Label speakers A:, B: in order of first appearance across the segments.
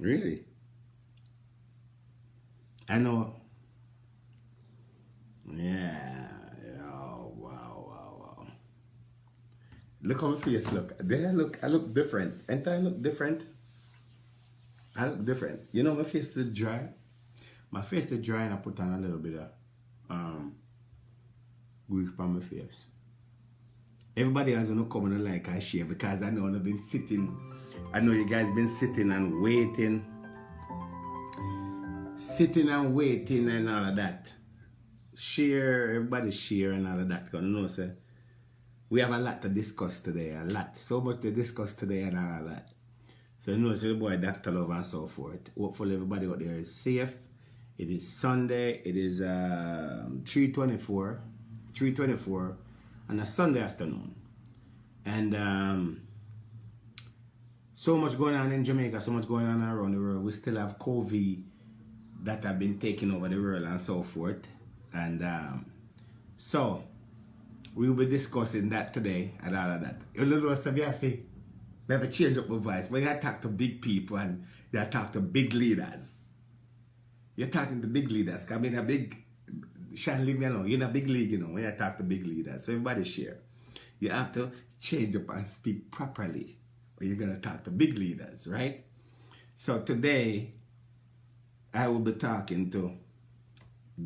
A: Really? I know. Yeah. Oh, wow, wow, wow. Look how my face look. There I look different. Ain't I look different? I look different. You know my face is dry. My face is dry and I put on a little bit of um grease on my face. Everybody has no come and like I share because I know I've been sitting. I know you guys been sitting and waiting and all of that. Share, everybody share and all of that. Because you know, sir, we have a lot to discuss today. A lot. So much to discuss today and all of that. So you know, so the boy Dr. Love and so forth. Hopefully everybody out there is safe. It is Sunday. It is 3:24 on a Sunday afternoon. And so much going on in Jamaica, so much going on around the world. We still have COVID that have been taking over the world and so forth. And so we will be discussing that today and all of that. You know, so we have to change up my voice. When you talk to big people and you talk to big leaders, you're talking to big leaders. I mean, a big, Sean, leave me alone. You're in a big league, you know, when you talk to big leaders. So everybody share. You have to change up and speak properly when you're going to talk to big leaders, right? So today, I will be talking to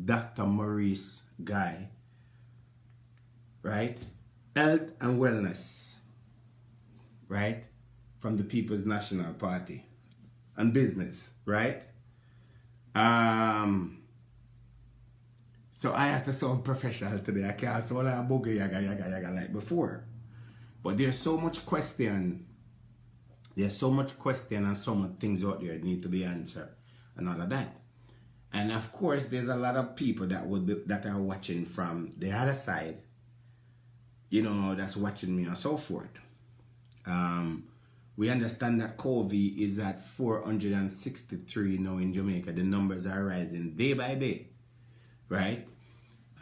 A: Dr. Morais Guy, right? Health and wellness, right? From the People's National Party and business, right? So I have to sound professional today. I can't sound like a boogie yaga like before. But there's so much question. There's so much question and so much things out there that need to be answered and all of that. And of course, there's a lot of people that are watching from the other side, you know, that's watching me and so forth. We understand that COVID is at 463 now in Jamaica. The numbers are rising day by day, right?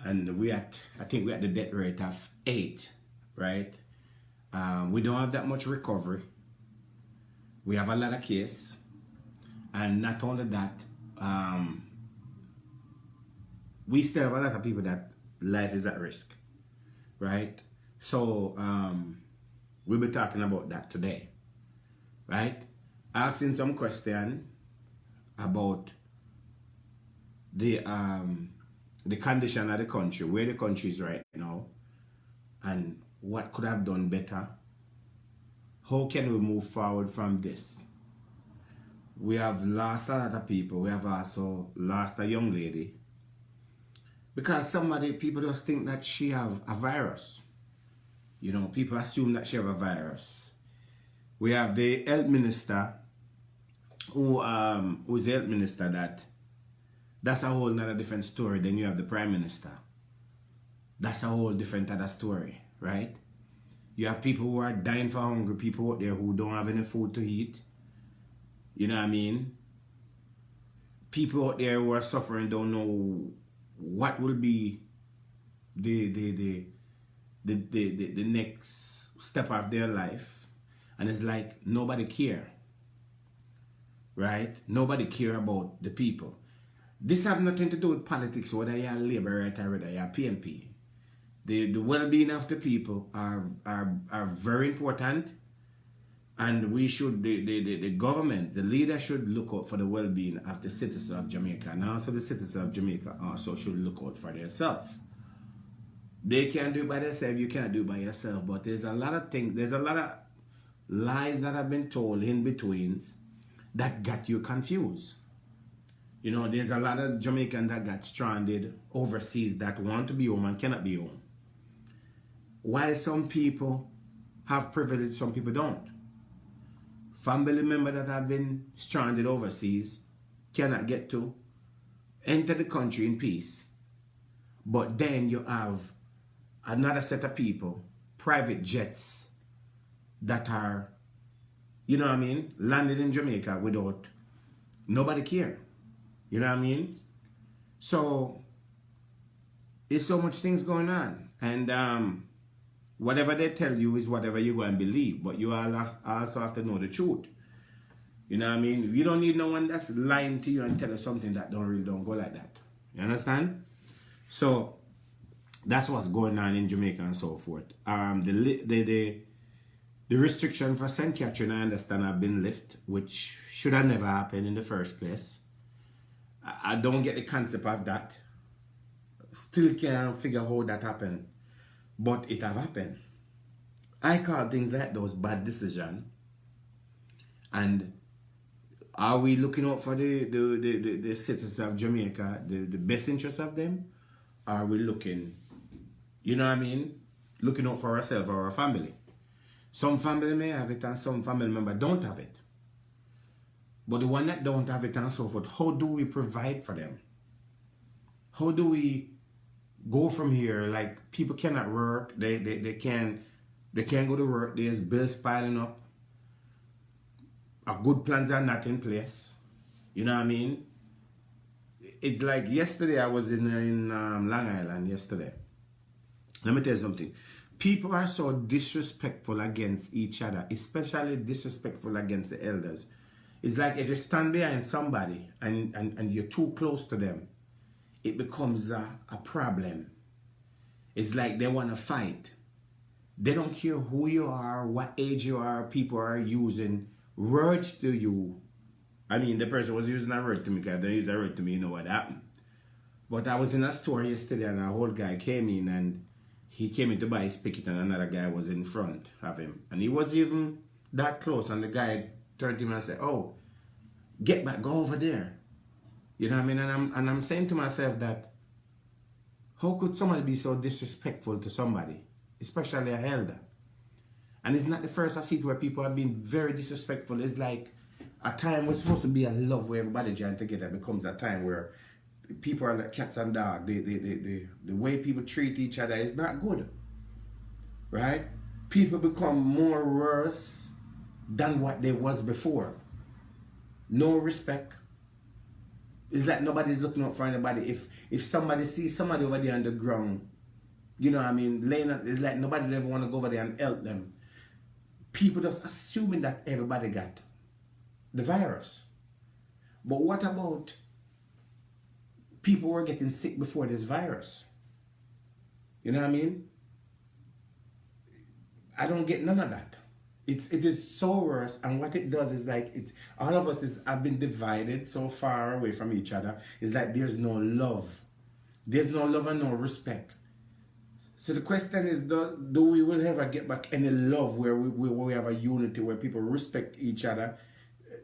A: And I think we're at the death rate of 8, right? We don't have that much recovery. We have a lot of cases. And not only that, we still have a lot of people that life is at risk, right? So we'll be talking about that today, right? Asking some question about the condition of the country, where the country is right now, and what could have done better. How can we move forward from this? We have lost a lot of people. We have also lost a young lady because people just think that she have a virus. You know, people assume that she have a virus. We have the health minister who's the health minister that's a whole nother different story. Then you have the prime minister. That's a whole different other story, right? You have people who are dying for hunger, people out there who don't have any food to eat. You know what I mean? People out there who are suffering don't know what will be the next step of their life. And it's like nobody care. Right? Nobody care about the people. This have nothing to do with politics, whether you're Labour right or whether you're PNP. The well-being of the people are very important, and we should the government, the leader should look out for the well-being of the citizens of Jamaica, and also the citizens of Jamaica also should look out for themselves. They can't do it by themselves, you can't do it by yourself, but there's a lot of things, there's a lot of lies that have been told in between that got you confused. You know, there's a lot of Jamaicans that got stranded overseas that want to be home and cannot be home. While some people have privilege, some people don't. Family members that have been stranded overseas cannot get to enter the country in peace. But then you have another set of people, private jets, that are, you know what I mean, landed in Jamaica without nobody care. You know what I mean? So there's so much things going on, and whatever they tell you is whatever you're going to believe, but you all also have to know the truth. You know what I mean? You don't need no one that's lying to you and tell you something that don't go like that. You understand? So that's what's going on in Jamaica and so forth. The restriction for St. Catherine, I understand, have been lifted, which should have never happened in the first place. I don't get the concept of that. Still can't figure how that happened. But it have happened. I call things like those bad decisions. And are we looking out for the citizens of Jamaica, the best interest of them? Are we looking, you know what I mean? Looking out for ourselves or our family. Some family may have it and some family member don't have it. But the one that don't have it and so forth, how do we provide for them? How do we go from here? Like, people cannot work, they can't go to work, there's bills piling up. Our good plans are not in place. You know what I mean? It's like yesterday I was in Long Island yesterday. Let me tell you something. People are so disrespectful against each other, especially disrespectful against the elders. It's like if you stand behind somebody and you're too close to them, it becomes a problem. It's like they want to fight. They don't care who you are, what age you are. People are using words to you. I mean, the person was using a word to me because they use a word to me, you know what happened. But I was in a store yesterday and a old guy came in and he came in to buy his picket and another guy was in front of him. And he was even that close and the guy turned to him and said, "Oh, get back, go over there." You know what I mean? And I'm saying to myself that how could somebody be so disrespectful to somebody, especially a elder? And it's not the first I see it where people have been very disrespectful. It's like a time where it's supposed to be a love where everybody join together becomes a time where people are like cats and dogs. The way people treat each other is not good. Right? People become more worse than what they was before. No respect. It's like nobody's looking out for anybody. If somebody sees somebody over there on the ground, you know what I mean, laying up, it's like nobody ever want to go over there and help them. People just assuming that everybody got the virus. But what about people who are getting sick before this virus? You know what I mean? I don't get none of that. It is so worse, and what it does is like all of us have been divided so far away from each other. It's like there's no love. There's no love and no respect. So the question is, do we will ever get back any love where we have a unity, where people respect each other,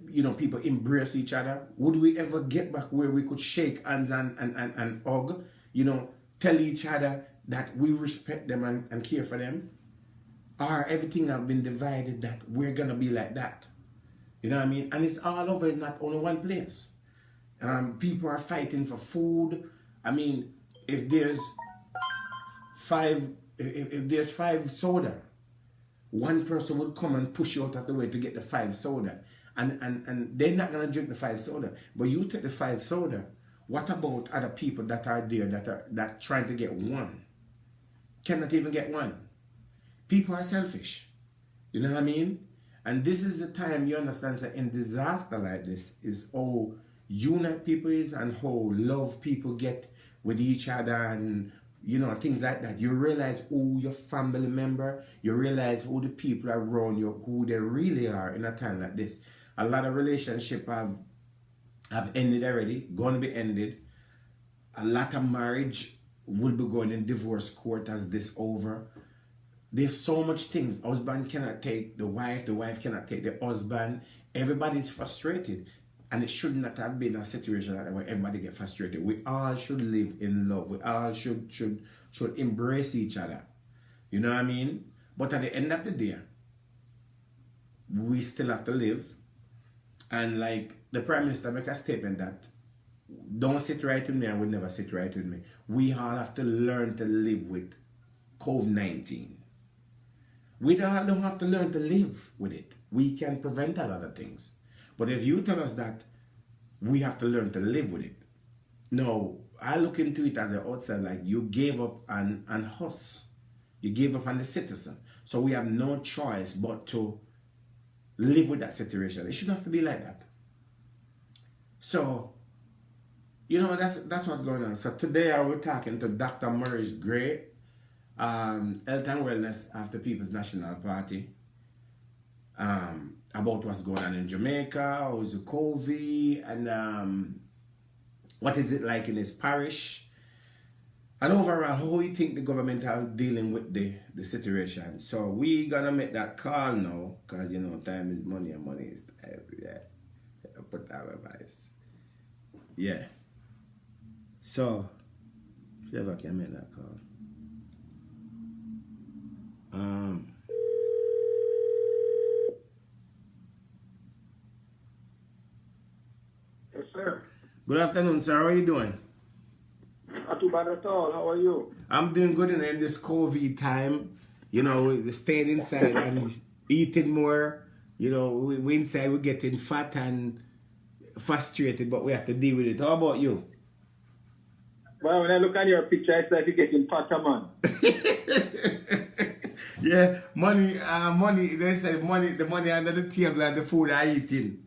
A: you know, people embrace each other? Would we ever get back where we could shake hands and hug, you know, tell each other that we respect them and care for them? Or everything have been divided that we're going to be like that? You know what I mean? And it's all over, it's not only one place. People are fighting for food. I mean, if there's five soda, one person will come and push you out of the way to get the 5 soda. And they're not going to drink the 5 soda. But you take the 5 soda. What about other people that are there that trying to get one? Cannot even get one. People are selfish. You know what I mean? And this is the time you understand that in disaster like this is how unite people is and how love people get with each other and, you know, things like that. You realize who your family member, you realize who the people around you, who they really are in a time like this. A lot of relationships have ended already, going to be ended. A lot of marriage will be going in divorce court as this over. There's so much things. Husband cannot take the wife cannot take the husband. Everybody's frustrated. And it should not have been a situation like that where everybody get frustrated. We all should live in love. We all should embrace each other. You know what I mean? But at the end of the day, we still have to live. And like the Prime Minister make a statement that don't sit right with me and will never sit right with me. We all have to learn to live with COVID-19. We don't have to learn to live with it. We can prevent a lot of things. But if you tell us that we have to learn to live with it, no, I look into it as an outsider, like you gave up on us. You gave up on the citizen. So we have no choice but to live with that situation. It shouldn't have to be like that. So, you know, that's what's going on. So today I was talking to Dr. Morai's Gray, Health and Wellness of the People's National Party, about what's going on in Jamaica, how's the COVID, and what is it like in his parish, and overall how you think the government are dealing with the situation. So we gonna make that call now, because you know time is money and money is time. Yeah, put that advice. Yeah. So see if I can make that call.
B: Yes, sir.
A: Good afternoon, sir. How are you doing?
B: Not too bad at all. How are you?
A: I'm doing good in this COVID time. You know, we're staying inside and eating more. You know, we inside, we're getting fat and frustrated, but we have to deal with it. How about you?
B: Well, when I look at your picture, I start getting fatter, man.
A: Yeah, money, they say the money under the table and the food I eating.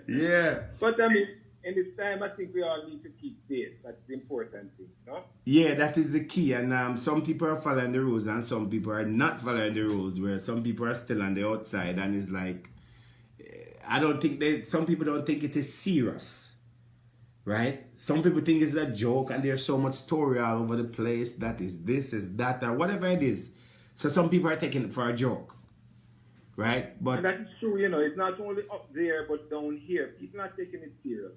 A: Yeah.
B: But I mean, in this time, I think we all need to keep safe. That's the important thing, no?
A: Yeah, that is the key. And some people are following the rules and some people are not following the rules, where some people are still on the outside, and it's like, some people don't think it is serious, right? Some people think it's a joke, and there's so much story all over the place that is this, is that, or whatever it is. So some people are taking it for a joke, right? But
B: and that is true, you know. It's not only up there, but down here. People are taking it serious.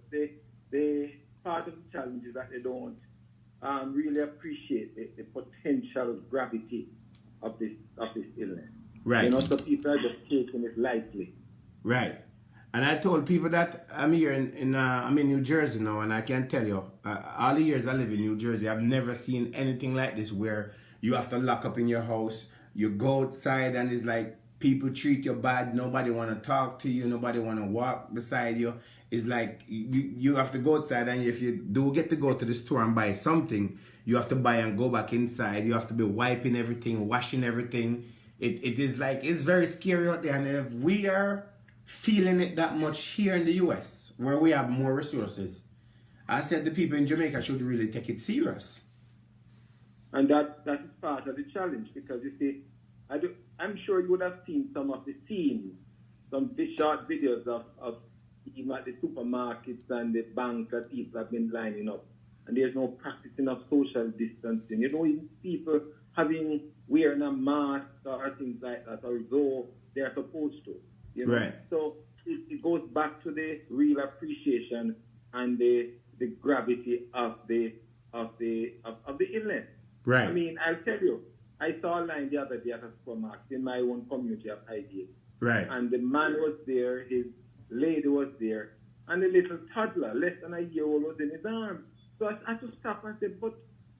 B: They part of the challenge is that they don't really appreciate the potential gravity of this illness.
A: right.
B: You know, so people are just taking it lightly.
A: Right. And I told people that I'm here I'm in New Jersey now, and I can tell you, all the years I live in New Jersey, I've never seen anything like this, where you have to lock up in your house, you go outside, and it's like people treat you bad, nobody want to talk to you, nobody want to walk beside you. It's like you have to go outside, and if you do get to go to the store and buy something, you have to buy and go back inside. You have to be wiping everything, washing everything. It is like, it's very scary out there, and if we are feeling it that much here in the US, where we have more resources, I said the people in Jamaica should really take it serious.
B: And that is part of the challenge, because you see, I'm sure you would have seen some of the scenes, some short videos of even at the supermarkets and the banks that people have been lining up, and there's no practicing of social distancing. You know, even people wearing a mask or things like that, although they're supposed to. You know?
A: Right.
B: So it goes back to the real appreciation and the gravity of the illness.
A: Right.
B: I mean, I'll tell you, I saw a line the other day at a supermarket in my own community of Highgate.
A: Right.
B: And the man was there, his lady was there, and the little toddler, less than a year old, was in his arms. So I had to stop and say, but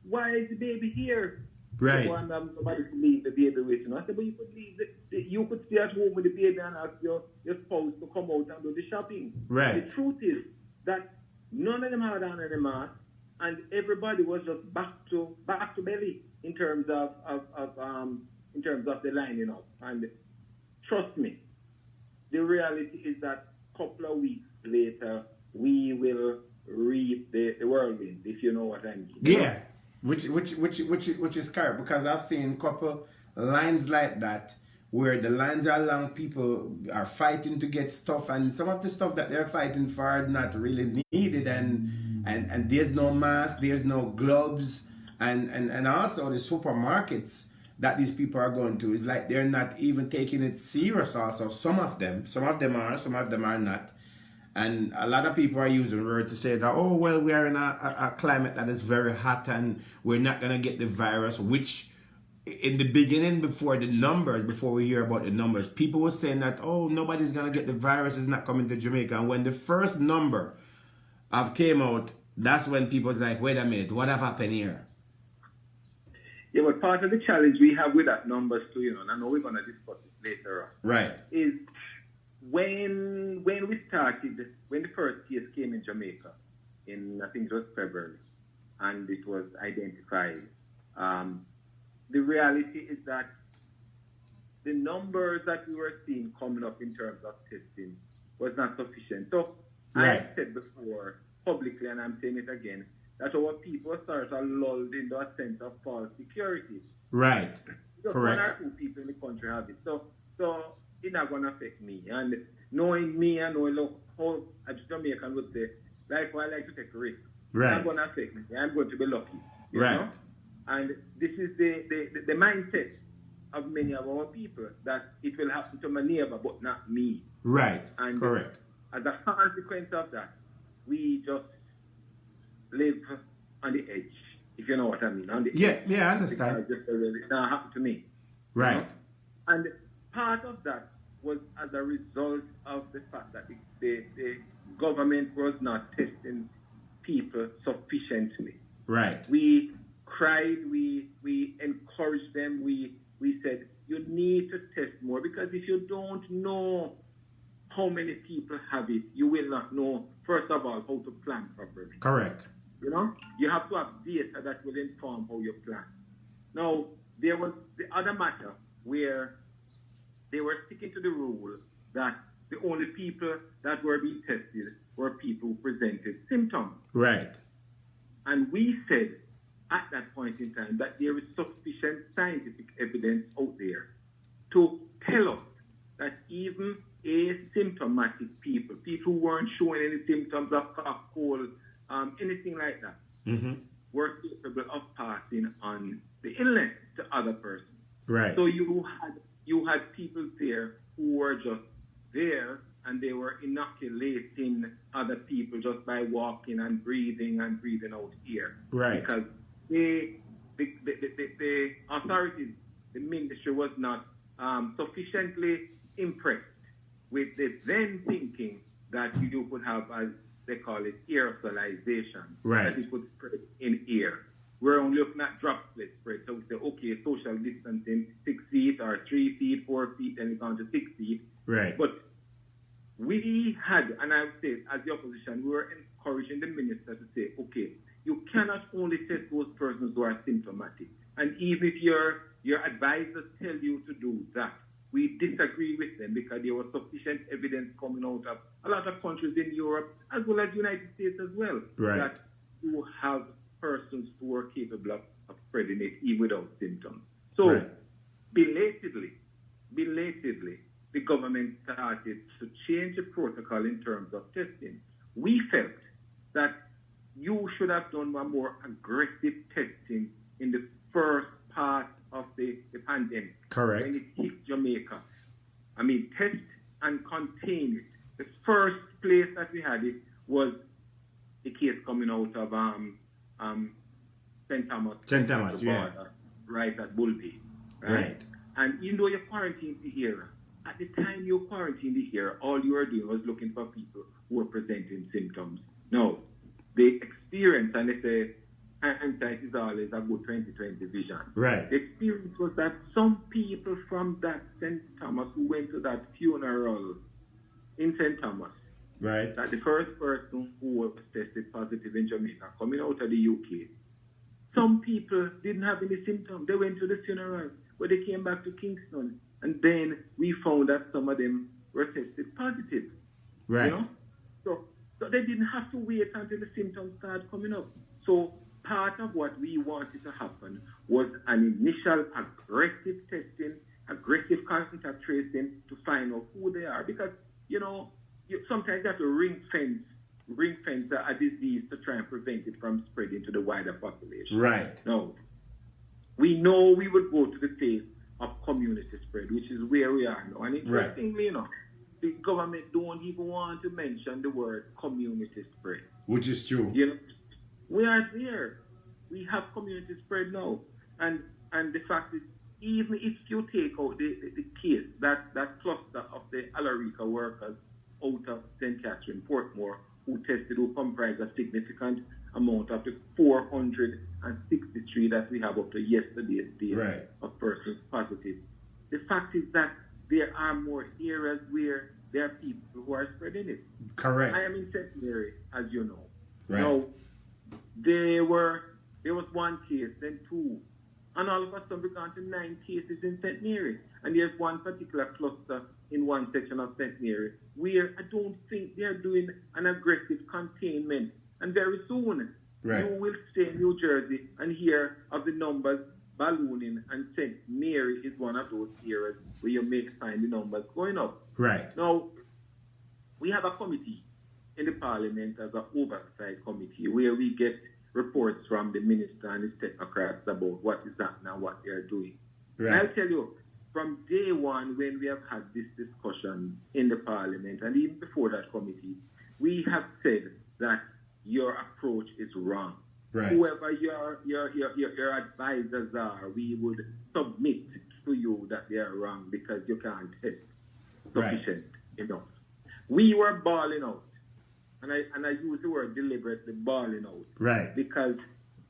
B: why is the baby here?
A: Right.
B: So, and nobody could leave the baby with him. I said, but you could leave you could stay at home with the baby and ask your spouse to come out and do the shopping.
A: Right.
B: The truth is that none of them had on any mask, and everybody was just back to belly in terms of the lining up. And trust me, the reality is that a couple of weeks later we will reap the whirlwind, if you know what I mean.
A: Yeah. Which is correct, because I've seen a couple lines like that where the lines are long, people are fighting to get stuff, and some of the stuff that they're fighting for are not really needed, and there's no mask, there's no gloves, and also the supermarkets that these people are going to, is like they're not even taking it serious. Also, some of them are, some of them are not. And a lot of people are using word to say that, oh, well, we are in a climate that is very hot and we're not going to get the virus, which in the beginning, before we hear about the numbers, people were saying that, oh, nobody's going to get the virus, it's not coming to Jamaica. And when the first number came out, that's when people was like, wait a minute, what have happened here?
B: Yeah, but part of the challenge we have with that numbers too, you know, and I know we're going to discuss it later on.
A: Right.
B: Is when the first case came in Jamaica, in I think it was February, and it was identified, the reality is that the numbers that we were seeing coming up in terms of testing was not sufficient. So
A: Right.
B: I said before, publicly, and I'm saying it again, that our people start to lulled into a sense of false security.
A: Right.
B: Just
A: Correct.
B: 1 or 2 people in the country have it. So it's not going to affect me. And knowing me and knowing how a Jamaican would say, like, well, I like to take a risk.
A: Right.
B: It's not going to affect me. I'm going to be lucky. You
A: Right.
B: know? And this is the mindset of many of our people, that it will happen to my neighbor, but not me.
A: Right.
B: And
A: Correct.
B: as a consequence of that, we just live on the edge, if you know what I mean. On the edge.
A: Yeah, I understand.
B: Because it's not happened to me.
A: Right.
B: You know? And part of that was as a result of the fact that the government was not testing people sufficiently.
A: Right.
B: We cried, we encouraged them, we said, you need to test more, because if you don't know how many people have it, you will not know, first of all, how to plan properly.
A: Correct.
B: You know, you have to have data that will inform how you plan. Now, there was the other matter where they were sticking to the rule that the only people that were being tested were people who presented symptoms.
A: Right.
B: And we said at that point in time that there is sufficient scientific evidence out there to tell us that even asymptomatic people who weren't showing any symptoms of cough, cold, anything like that, were capable of passing on the illness to other persons.
A: Right.
B: So you had people there who were just there, and they were inoculating other people just by walking and breathing out air.
A: Right.
B: Because the authorities, the ministry was not sufficiently impressed with the then thinking that you could have, as they call it, aerosolization.
A: Right.
B: That it could spread in air. We're only looking at droplet spread. So we say, okay, social distancing, 6 feet or 3 feet, 4 feet, and it's down to 6 feet.
A: Right.
B: But we had, and I would say, as the opposition, we were encouraging the minister to say, okay, you cannot only test those persons who are symptomatic. And even if your advisors tell you to do that, we disagree with them, because there was sufficient evidence coming out of a lot of countries in Europe, as well as the United States as well,
A: Right.
B: that you have persons who are capable of spreading it even without symptoms. So,
A: Right.
B: belatedly, the government started to change the protocol in terms of testing. We felt that you should have done a more aggressive testing in the first part of the pandemic.
A: Correct.
B: When it hit Jamaica. I mean, test and contain it. The first place that we had it was the case coming out of St. Thomas.
A: St. Thomas,
B: the
A: yeah.
B: border, right at Bulby.
A: Right.
B: And even though you quarantined the area, at the time you quarantined the area, all you were doing was looking for people who were presenting symptoms. No, the experience, and they say, hindsight is always a good 20/20 vision.
A: Right.
B: The experience was that some people from that St. Thomas who went to that funeral in St. Thomas,
A: Right.
B: that the first person who was tested positive in Jamaica coming out of the UK, some people didn't have any symptoms. They went to the funeral, but they came back to Kingston, and then we found that some of them were tested positive.
A: Right.
B: You know? So they didn't have to wait until the symptoms started coming up. So part of what we wanted to happen was an initial aggressive testing, aggressive contact tracing to find out who they are. Because, you know, sometimes you have to ring fence a disease to try and prevent it from spreading to the wider population.
A: Right.
B: No. We know we would go to the phase of community spread, which is where we are now. And interestingly, you know, the government don't even want to mention the word community spread.
A: Which is true.
B: You know, we are there. We have community spread now. And the fact is, even if you take out the case, that cluster of the Alarica workers out of St. Catherine, Portmore, who comprised a significant amount of the 463 that we have up to yesterday's date
A: Right.
B: of persons positive. The fact is that there are more areas where there are people who are spreading it.
A: Correct.
B: I am in St. Mary, as you know.
A: Right.
B: Now, there was one case, then two, And all of a sudden, we've gone to 9 cases in St. Mary. And there's one particular cluster in one section of St. Mary where I don't think they're doing an aggressive containment. And very soon, you will stay in New Jersey and hear of the numbers ballooning, and St. Mary is one of those areas where you may find the numbers going up.
A: Right.
B: Now, we have a committee in the Parliament as an oversight committee where we get reports from the minister and his technocrats about what is happening and what they're doing.
A: Right.
B: And I'll tell you, from day one when we have had this discussion in the Parliament and even before that committee, we have said that your approach is wrong.
A: Right.
B: Whoever your advisors are, we would submit to you that they are wrong because you can't test sufficient enough. We were balling out. And I use the word deliberately, balling out.
A: Right.
B: Because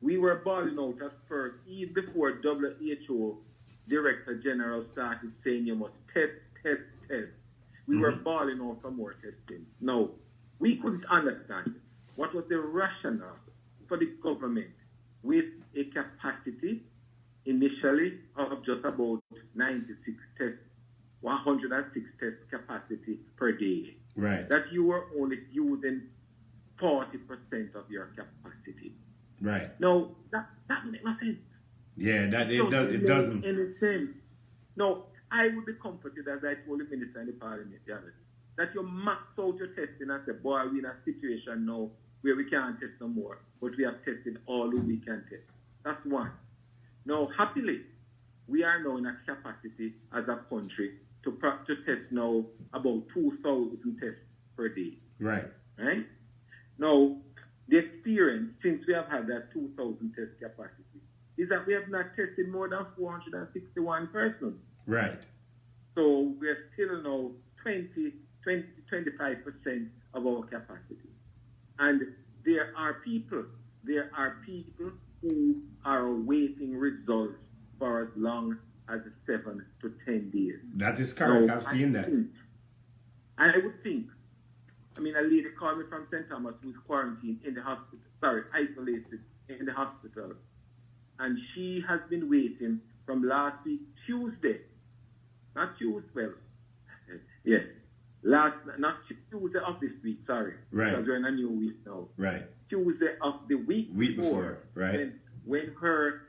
B: we were balling out at first, even before WHO Director General started saying you must test. We were balling out for more testing. No, we couldn't understand what was the rationale for the government with a capacity initially of just about 96 tests, 106 test capacity per day.
A: Right.
B: That you were only using 40% of your capacity.
A: Right.
B: No, that makes no sense.
A: Yeah, it doesn't.
B: Any sense. No, I would be comforted, as I told the minister in the Parliament the other day, that you max out your testing and say, boy, we're in a situation now where we can't test no more, but we have tested all that we can test. That's one. Now, happily, we are now in a capacity as a country to test now about 2,000 tests per day.
A: Right.
B: Right? Now, the experience since we have had that 2,000 test capacity is that we have not tested more than 461 persons.
A: Right.
B: So we're still now 25% of our capacity. And there are people who are awaiting results for as long as 7 to 10 days.
A: That is correct.
B: Now,
A: I've seen that.
B: I would think, a lady called me from St. Thomas who's quarantined in the hospital, isolated in the hospital. And she has been waiting from last week, Tuesday. Not Tuesday, yes. Not Tuesday of this week, sorry.
A: Right.
B: Because we're in a new week now.
A: Right.
B: Tuesday of the week before.
A: Right.
B: When her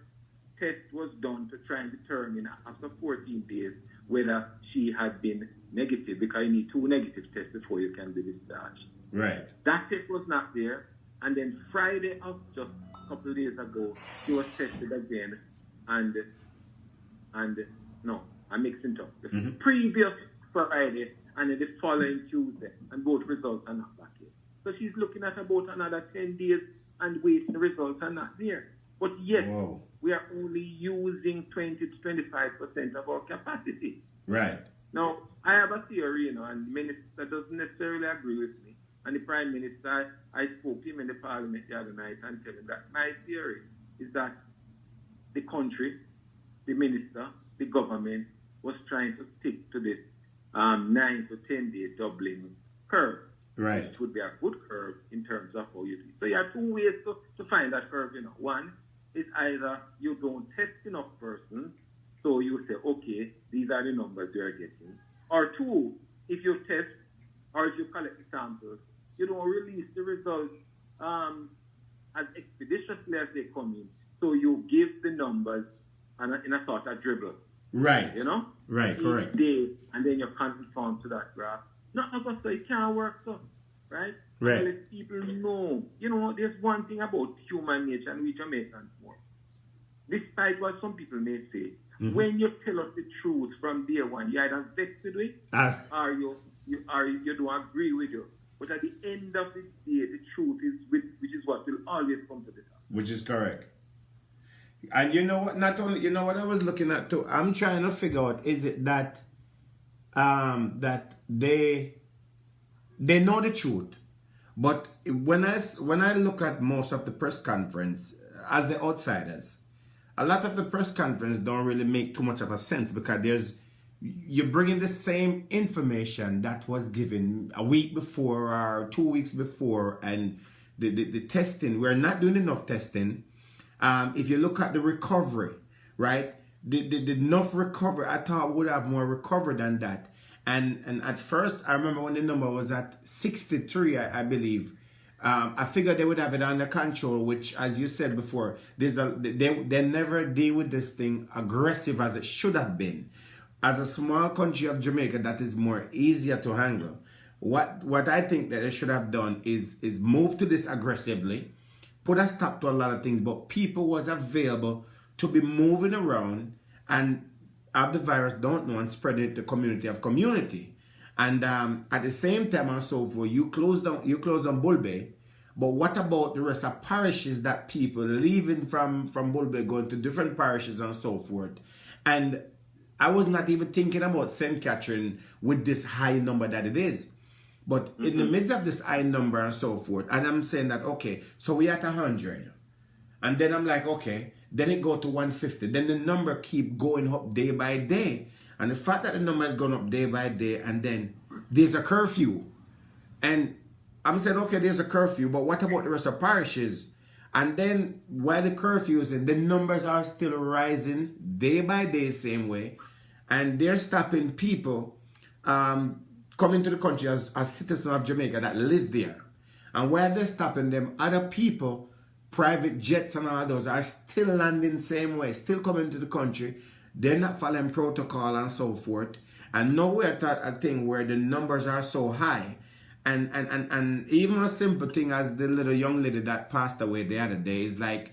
B: test was done to try and determine after 14 days whether she had been negative, because you need 2 negative tests before you can be discharged.
A: Right.
B: That test was not there. And then Friday of just a couple of days ago, she was tested again. And no, I'm mixing it up. The previous Friday and then the following Tuesday, and both results are not back yet. So she's looking at about another 10 days and waiting, the results are not there. But yet, we are only using 20 to 25% of our capacity.
A: Right.
B: Now, I have a theory, and the minister doesn't necessarily agree with me. And the Prime Minister, I spoke to him in the Parliament the other night and told him that my theory is that the country, the minister, the government was trying to stick to this 9 to 10 day doubling curve.
A: Right.
B: Which would be a good curve in terms of how you do it. So you have 2 ways to find that curve. One is either you don't test enough persons, so you say, okay, these are the numbers you're getting. Or 2, if you test or if you collect the samples, you don't release the results as expeditiously as they come in. So you give the numbers in a sort of dribble.
A: Right. Right,
B: each
A: correct.
B: day, and then you conform to that graph. Not of us, so it can't work, so, right?
A: Right.
B: So let people know. There's one thing about human nature, and we Jamaicans more. Despite what some people may say, when you tell us the truth from day one, you either vexed with it, or you don't agree with you. But at the end of the day, the truth is, which is what will always come to the top.
A: Which is correct. And you know what? Not only, what I was looking at too. I'm trying to figure out, is it that that they know the truth, but when I look at most of the press conference as the outsiders, a lot of the press conference don't really make too much of a sense, because you're bringing the same information that was given a week before or 2 weeks before, and the testing, we're not doing enough testing. If you look at the recovery, right? The enough recovery, I thought would have more recovery than that. And at first, I remember when the number was at 63, I believe. I figured they would have it under control, which, as you said before, they never deal with this thing aggressive as it should have been. As a small country of Jamaica, that is more easier to handle. What I think that they should have done is move to this aggressively, put a stop to a lot of things, but people was available to be moving around and have the virus, don't know, and spread it to community of community. And at the same time and so forth, you closed down Bull Bay, but what about the rest of parishes that people leaving from Bull Bay going to different parishes and so forth? And I was not even thinking about St. Catherine with this high number that it is. But in the midst of this high number and so forth, and I'm saying that, okay, so we're at 100. And then I'm like, okay, then it go to 150. Then the number keep going up day by day. And the fact that the number is going up day by day, and then there's a curfew. And I'm saying, okay, there's a curfew, but what about the rest of parishes? And then while the curfew is in, the numbers are still rising day by day, same way. And they're stopping people coming to the country as citizens of Jamaica that live there. And while they're stopping them, other people, private jets and all those, are still landing same way, still coming to the country. They're not following protocol and so forth. And now we're at a thing where the numbers are so high. And even a simple thing as the little young lady that passed away the other day is like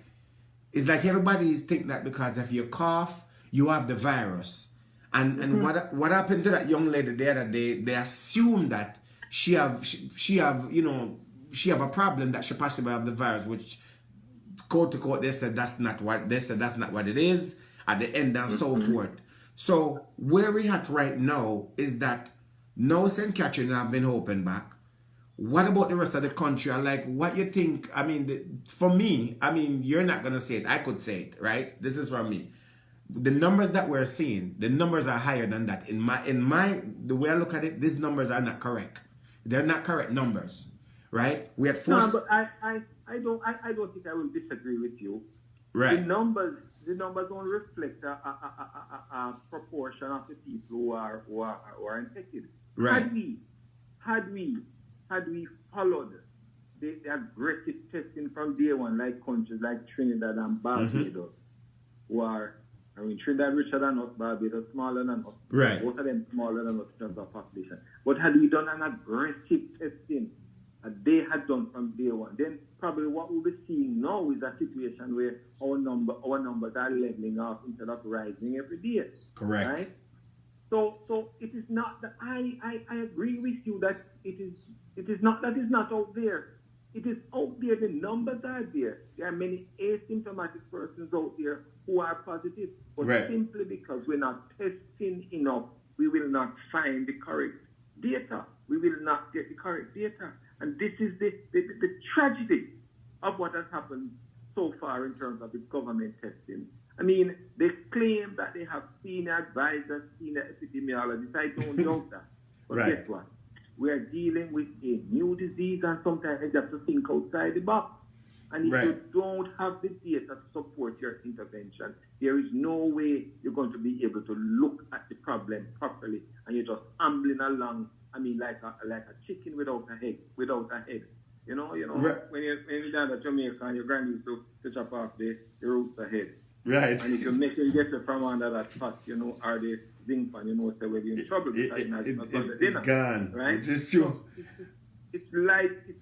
A: everybody's think that because if you cough, you have the virus. And what happened to that young lady the other day, they assume that she have a problem, that she possibly have the virus, which quote to quote they said that's not what it is at the end and so forth. So where we at right now is that no St. Catherine have been opened back. What about the rest of the country? And like, what you think? I mean, for me, I mean, you're not gonna say it. I could say it, right? This is from me. The numbers that we're seeing, the numbers are higher than that. In the way I look at it, these numbers are not correct. They're not correct numbers, right? We had four.
B: No, but I don't think I will disagree with you.
A: Right.
B: The numbers don't reflect a proportion of the people who are infected.
A: Right.
B: Had we followed the aggressive testing from day one, like countries like Trinidad and Barbados, who are, I mean, Trinidad richer than us, Barbados smaller than us.
A: Right.
B: Both of them smaller than us in terms of population. But had we done an aggressive testing that they had done from day one, then probably what we'll be seeing now is a situation where our numbers are leveling off instead of rising every day.
A: Correct.
B: Right? So it is not that I agree with you that it is not that it's not out there. It is out there. The numbers are there. There are many asymptomatic persons out there who are positive. But
A: right.
B: simply because we're not testing enough, we will not find the correct data. We will not get the correct data. And this is the tragedy of what has happened so far in terms of the government testing. I mean, they claim that they have senior advisors, senior epidemiologists. I don't doubt that. But
A: right.
B: guess what? We are dealing with a new disease, and sometimes you have to think outside the box. And if
A: right.
B: you don't have the data to support your intervention, there is no way you're going to be able to look at the problem properly, and you're just ambling along. I mean, like a chicken without a head. You know,
A: right.
B: when you're down at Jamaica and your grand used to chop off the roots ahead.
A: Right.
B: And if you make it get it from under that pot, or the zinc pan, so when you're in trouble because you're not on the dinner.
A: Gone.
B: Right?
A: Which is true.
B: It's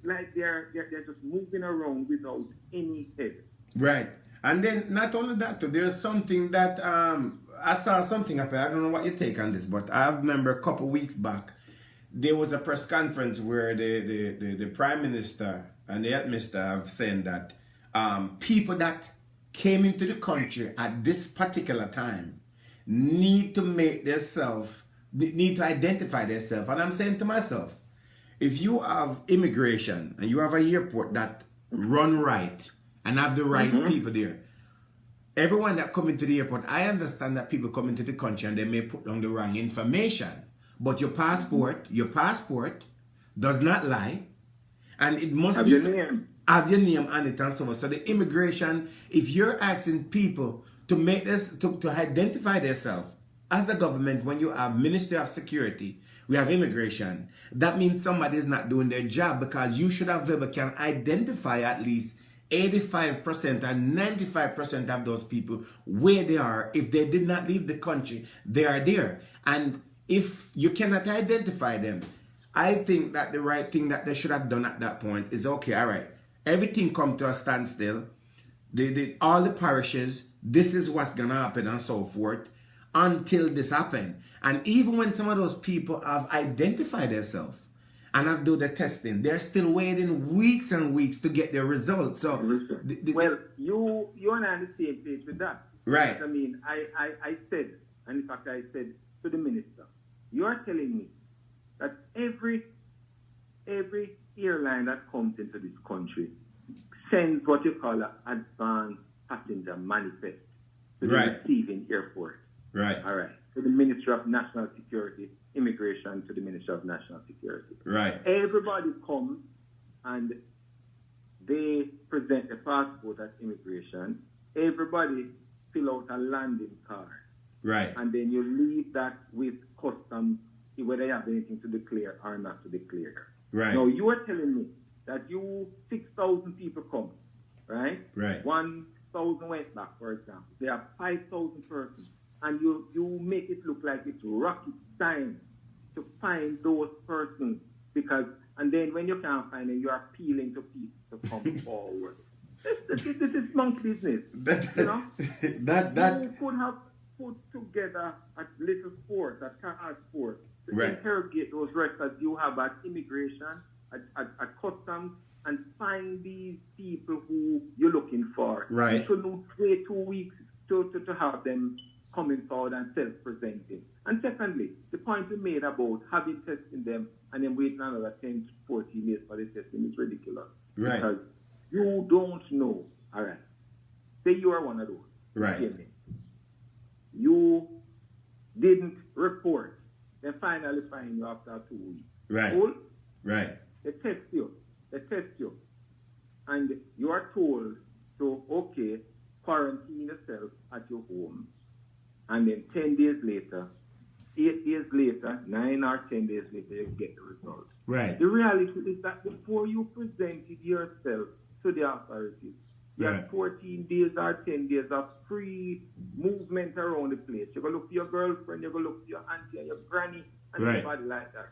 B: like they're just moving around without any head.
A: Right. And then not only that, there's something that I saw something happen. I don't know what you take on this, but I remember a couple weeks back, there was a press conference where the Prime Minister and the Health Minister have said that people that came into the country at this particular time need to identify themselves. And I'm saying to myself, if you have immigration and you have an airport that run right and have the right people there, everyone that come into the airport, I understand that people come into the country and they may put down the wrong information. But your passport does not lie, and it must have your name on it and so on. So the immigration, if you're asking people to make this, to identify themselves as a government. When you have Ministry of Security, we have immigration, that means somebody is not doing their job, because you should have ever can identify at least 85% and 95% of those people where they are. If they did not leave the country, they are there. And if you cannot identify them, I think that the right thing that they should have done at that point is, okay, all right, everything come to a standstill. All the parishes, this is what's going to happen and so forth until this happen. And even when some of those people have identified themselves and have done the testing, they're still waiting weeks and weeks to get their results. So,
B: well, you and I are on the same page with that.
A: Right.
B: I mean, I said, and in fact I said to the minister, you are telling me that every airline that comes into this country sends what you call an advanced passenger manifest to the receiving airport.
A: Right.
B: All right. To the Ministry of National Security, Immigration to the Ministry of National Security.
A: Right.
B: Everybody comes and they present a passport at immigration. Everybody fill out a landing card.
A: Right.
B: And then you leave that with customs, whether you have anything to declare or not to declare.
A: Right.
B: Now, you are telling me that 6,000 people come, right?
A: Right.
B: 1,000 went back, for example. There are 5,000 persons. And you make it look like it's rocket science to find those persons, because, and then when you can't find them, you are appealing to people to come forward. This is monk business. You know? You could have put together a little force, a task force, to interrogate those records you have at immigration, at customs, and find these people who you're looking for.
A: Right.
B: You shouldn't wait 2 weeks to have them coming forward and self-presenting. And secondly, the point you made about having testing them and then waiting another 10 to 14 days for the testing is ridiculous.
A: Right.
B: Because you don't know. All right. Say you are one of those.
A: Right.
B: You didn't report. They finally find you after 2 weeks.
A: Right.
B: Cool?
A: Right.
B: They test you. And you are told to, okay, quarantine yourself at your home. And then 10 days later, 8 days later, 9 or 10 days later, you get the results.
A: Right.
B: The reality is that before you presented yourself to the authorities, you have 14 days or 10 days of free movement around the place. You're going to look for your girlfriend, you're going to look for your auntie and your granny, and everybody like that.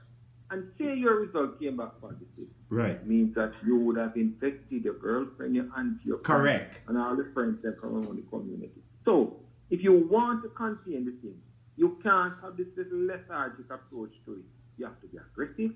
B: And say your result came back positive.
A: Right.
B: It means that you would have infected your girlfriend, your auntie, your friend, and all the friends that come around the community. So, if you want to contain the thing, you can't have this little lethargic approach to it. You have to be aggressive.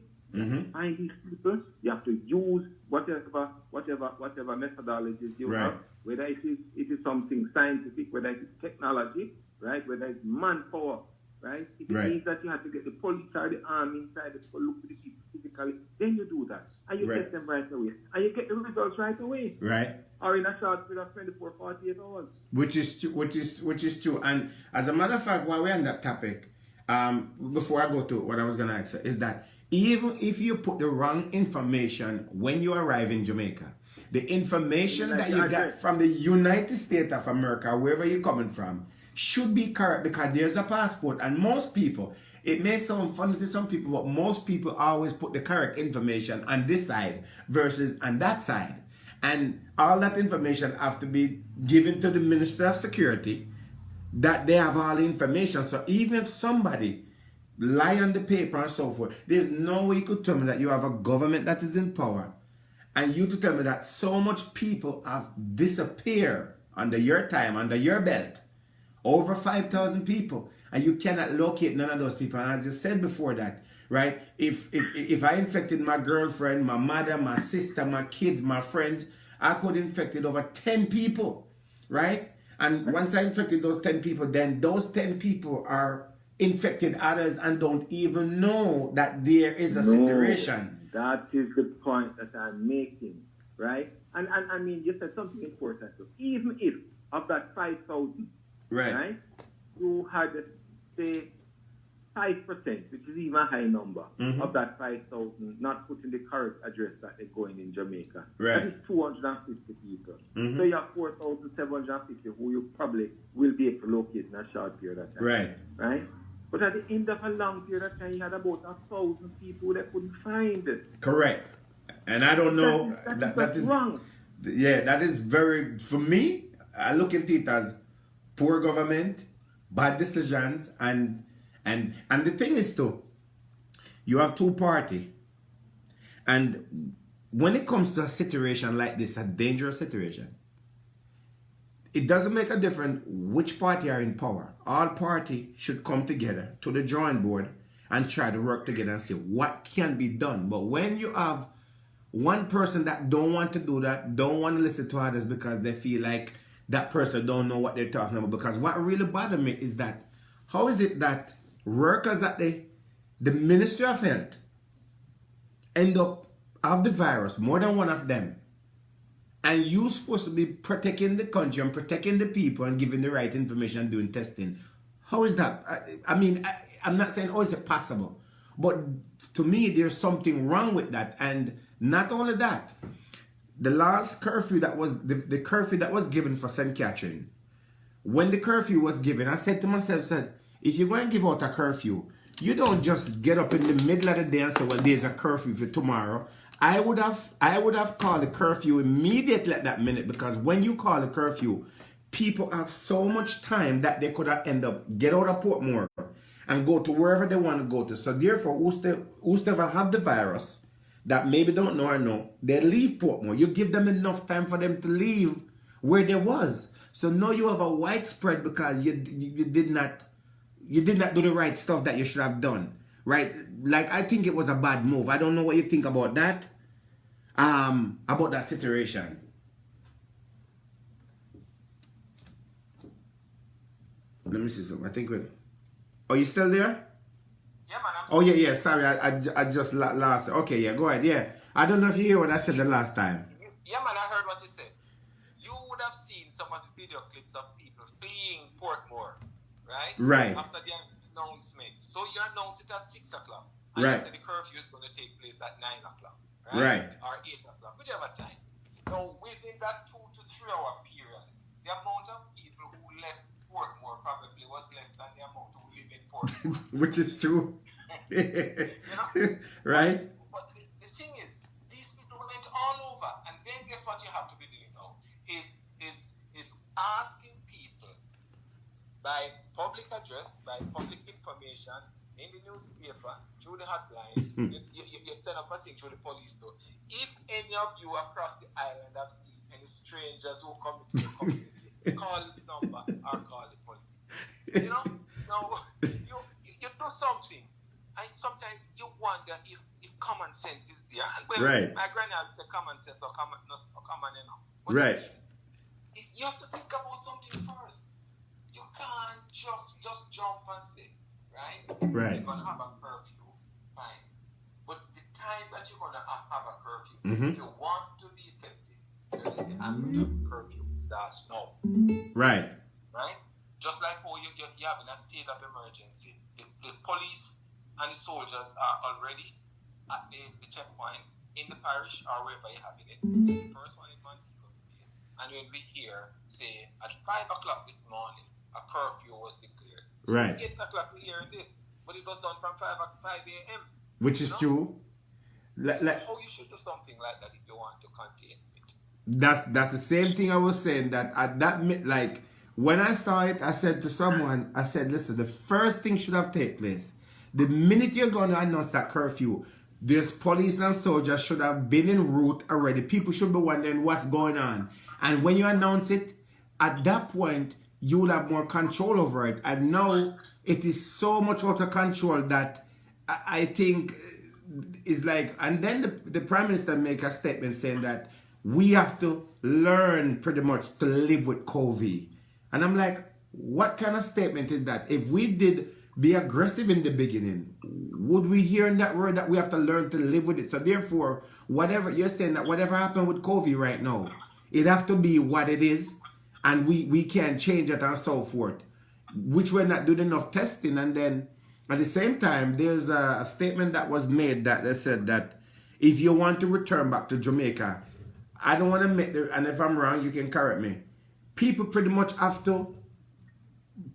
B: Find these people. You have to use whatever methodologies you have. Whether it is something scientific, whether it is technology, right? Whether it's manpower, right? If it means that you have to get the police or the army inside to look for the people physically, then you do that. And you get them right away. And you get the results right away.
A: Right.
B: Or in a short period of 24, 48 hours.
A: Which is true. And as a matter of fact, while we're on that topic, before I go to what I was going to answer, is that even if you put the wrong information when you arrive in Jamaica, the information that you get from the United States of America, wherever you're coming from, should be correct, because there's a passport. And most people, it may sound funny to some people, but most people always put the correct information on this side versus on that side. And all that information have to be given to the Minister of Security, that they have all the information. So even if somebody lie on the paper and so forth, there's no way you could tell me that you have a government that is in power, and you to tell me that so much people have disappeared under your time, under your belt, over 5,000 people, and you cannot locate none of those people. And as you said before that, right, if I infected my girlfriend, my mother, my sister, my kids, my friends, I could infected over 10 people, right? And once I infected those 10 people, then those 10 people are infected others and don't even know that there is a situation.
B: That is the point that I'm making, right? And I mean, you said something important. So even if of that 5,000, right, you had, say, 5%, which is even a high number, of that 5,000 not putting the correct address that they're going in Jamaica.
A: Right.
B: That is 250 people. So you have 4,750 who you probably will be able to locate in a short period of time.
A: Right.
B: Right? But at the end of a long period of time, you had about 1,000 people that couldn't find it.
A: Correct. And I don't know.
B: That is wrong.
A: Yeah, that is very, for me, I look at it as poor government, bad decisions, and the thing is too, you have two parties, and when it comes to a situation like this, a dangerous situation, it doesn't make a difference which party are in power. All parties should come together to the drawing board and try to work together and see what can be done. But when you have one person that don't want to do that, don't want to listen to others because they feel like that person don't know what they're talking about. Because what really bothers me is that how is it that workers at the Ministry of Health end up have the virus, more than one of them, and you supposed to be protecting the country and protecting the people and giving the right information and doing testing? How is that? I mean, I'm not saying, oh, is it possible? But to me, there's something wrong with that. And not only that, the last curfew that was, the curfew that was given for St. Catherine, when the curfew was given, I said to myself, if you're going to give out a curfew, you don't just get up in the middle of the day and say, well, there's a curfew for tomorrow. I would have called the curfew immediately at that minute, because when you call the curfew, people have so much time that they could have end up get out of Portmore and go to wherever they want to go to. So therefore, whoever have the virus that maybe don't know or know, they leave Portmore. You give them enough time for them to leave where they was. So now you have a widespread because you did not do the right stuff that you should have done. Right? Like, I think it was a bad move. I don't know what you think about that. About that situation. Let me see something. I think are you still there?
C: Yeah, man.
A: Oh, yeah. Sorry, I just lost. Okay, yeah, go ahead. Yeah. I don't know if you hear what I said the last time.
C: Yeah, man, I heard what you said. You would have seen some of the video clips of people fleeing Portmore, right?
A: Right.
C: After the announcement. So you announce it at 6 o'clock. And
A: Right.
C: you say the curfew is going to take place at 9 o'clock.
A: Right.
C: Or 8 o'clock, whichever time. Now, within that 2 to 3 hour period, the amount of people who left Portmore probably was less than the amount who live in Portmore.
A: Which is true.
C: You know?
A: Right?
C: But the thing is, these people went all over, and then guess what you have to be doing now? Is asking people by public address, by public information, in the newspaper, through the hotline, you send up a thing through the police door. If any of you across the island have seen any strangers who come into the community, call this number or call the police. You know? Now, you do something. And sometimes you wonder if common sense is there. And well,
A: Right.
C: my granny would say common sense or common, you know. But
A: Right.
C: you have to think about something first. You can't just jump and say, right?
A: Right.
C: You're going to have a curfew, fine. But the time that you're going to have a curfew, if you want to be effective, you say, I'm going to have a curfew. It starts now.
A: Right.
C: Right? Just like how you're having a state of emergency. The police and the soldiers are already at the checkpoints in the parish or wherever you're having it. The first one in Montego Bay. And when we hear, say, at 5 o'clock this morning, a curfew was declared.
A: Right.
C: It's 8 o'clock we hear this, but it was done from 5 a.m.
A: Which is true.
C: How you should do something like that if you want to contain it.
A: That's the same thing I was saying, that at that like when I saw it, I said to someone, I said, listen, the first thing should have taken place. The minute you're going to announce that curfew, this police and soldiers should have been en route already. People should be wondering what's going on. And when you announce it, at that point, you will have more control over it. And now it is so much out of control that I think is like, and then the Prime Minister make a statement saying that we have to learn pretty much to live with COVID. And I'm like, what kind of statement is that? If we did be aggressive in the beginning, would we hear in that word that we have to learn to live with it? So therefore, whatever you're saying, that whatever happened with COVID right now, it have to be what it is, and we can't change it and so forth, which we're not doing enough testing. And then At the same time, there's a statement that was made that they said that if you want to return back to Jamaica, I don't want to make the, and if I'm wrong, you can correct me. People pretty much have to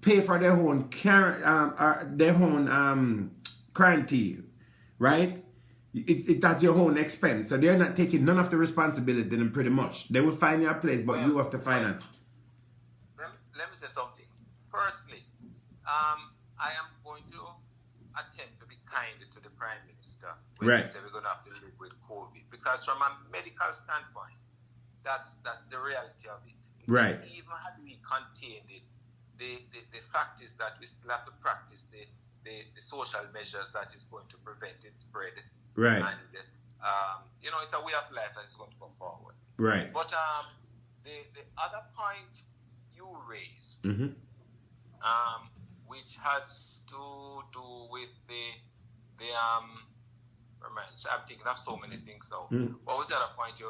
A: pay for their own quarantine, right? That's your own expense, so they're not taking none of the responsibility. Then pretty much they will find you a place, but you have to finance.
C: Let me say something. Firstly, I am going to attempt to be kind to the Prime Minister when
A: Right.
C: they say we're going to have to live with COVID, because from a medical standpoint, that's the reality of it.
A: Right.
C: Even had we contained it, the fact is that we still have to practice the social measures that is going to prevent it spread.
A: Right.
C: And it's a way of life that is going to go forward.
A: Right.
C: But the other point you raised,
A: Mm-hmm.
C: which has to do with the I'm thinking of so many things now. What was the other point you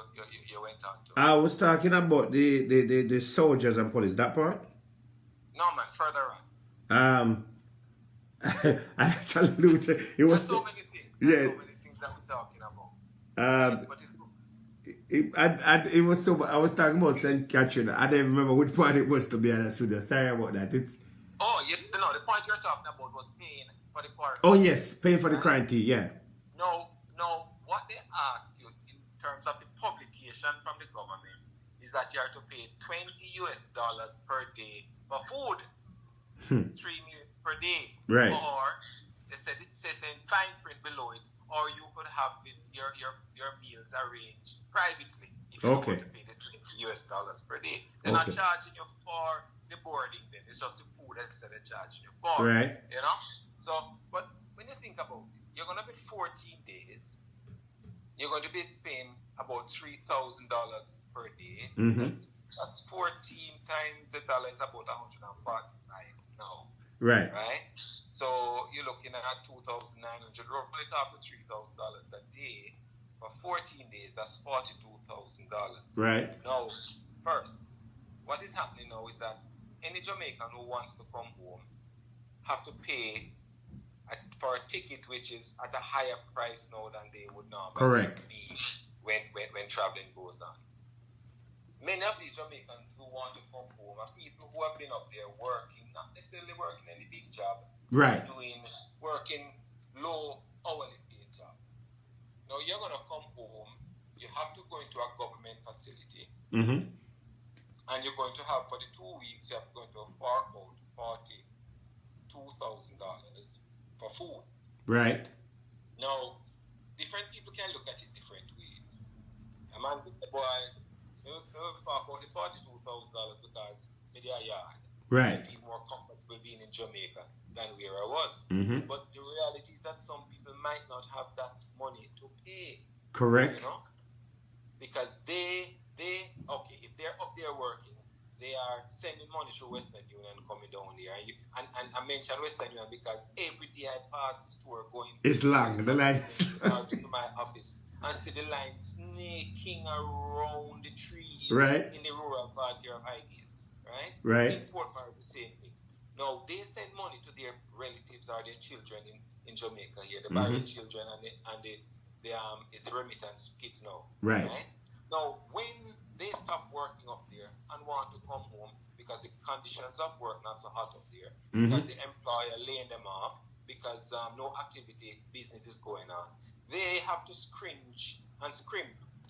C: went on to?
A: I was talking about the soldiers and police. That part.
C: No, man, further on.
A: I actually lose it. It was
C: There's so many things.
A: Yeah.
C: There's so many things that we're talking about. But it's
A: it was so. I was talking about St. Catherine. I don't even remember which part it was, to be honest with you. Sorry about that. It's.
C: Oh, yes, no, the point you're talking about was paying for the quarantine.
A: Oh yes, paying for the quarantine. Yeah.
C: No, what they ask you in terms of the publication from the government is that you are to pay $20 per day for food. 3 meals per day.
A: Right.
C: Or they says in fine print below it, or you could have your meals arranged privately if you
A: Okay.
C: want to pay the $20 per day. They're not
A: Okay.
C: charging you for the boarding then. It's just the food that they're charging you for.
A: Right.
C: You know? So, but when you think about it, you're going to be 14 days. You're going to be paying about $3,000 per day.
A: Mhm.
C: That's 14 times the dollar is about 149 now.
A: Right.
C: Right? So you're looking at 2,900. Roll it off to $3,000 a day for 14 days. That's $42,000.
A: Right.
C: Now, first, what is happening now is that any Jamaican who wants to come home have to pay for a ticket which is at a higher price now than they would normally
A: Correct.
C: be when traveling goes on. Many of these Jamaicans who want to come home are people who have been up there working, not necessarily working any big job,
A: Right.
C: working low hourly paid job. Now you're gonna come home, you have to go into a government facility,
A: Mm-hmm.
C: and you're going to have for the 2 weeks you're going to fork out $42,000 for food.
A: Right.
C: Now, different people can look at it different ways. A man would say, boy, we'll talk about the $42,000 because maybe a yard.
A: Right.
C: I feel more comfortable being in Jamaica than where I was.
A: Mm-hmm.
C: But the reality is that some people might not have that money to pay.
A: Correct.
C: You know? Because okay, if they're up there working, they are sending money through Western Union coming down there. And I mentioned Western Union because every day I pass the store going
A: It's long. The line is
C: to my office and see the line snaking around the trees
A: Right.
C: in the rural part here of Highgate. Right?
A: Right.
C: In Portmore is the same thing. Now they send money to their relatives or their children in Jamaica here, the married children and the is the remittance kids now.
A: Right.
C: Now when they stop working up there and want to come home because the conditions of work not so hot up there, because the employer laying them off, because no activity business is going on, they have to scrimp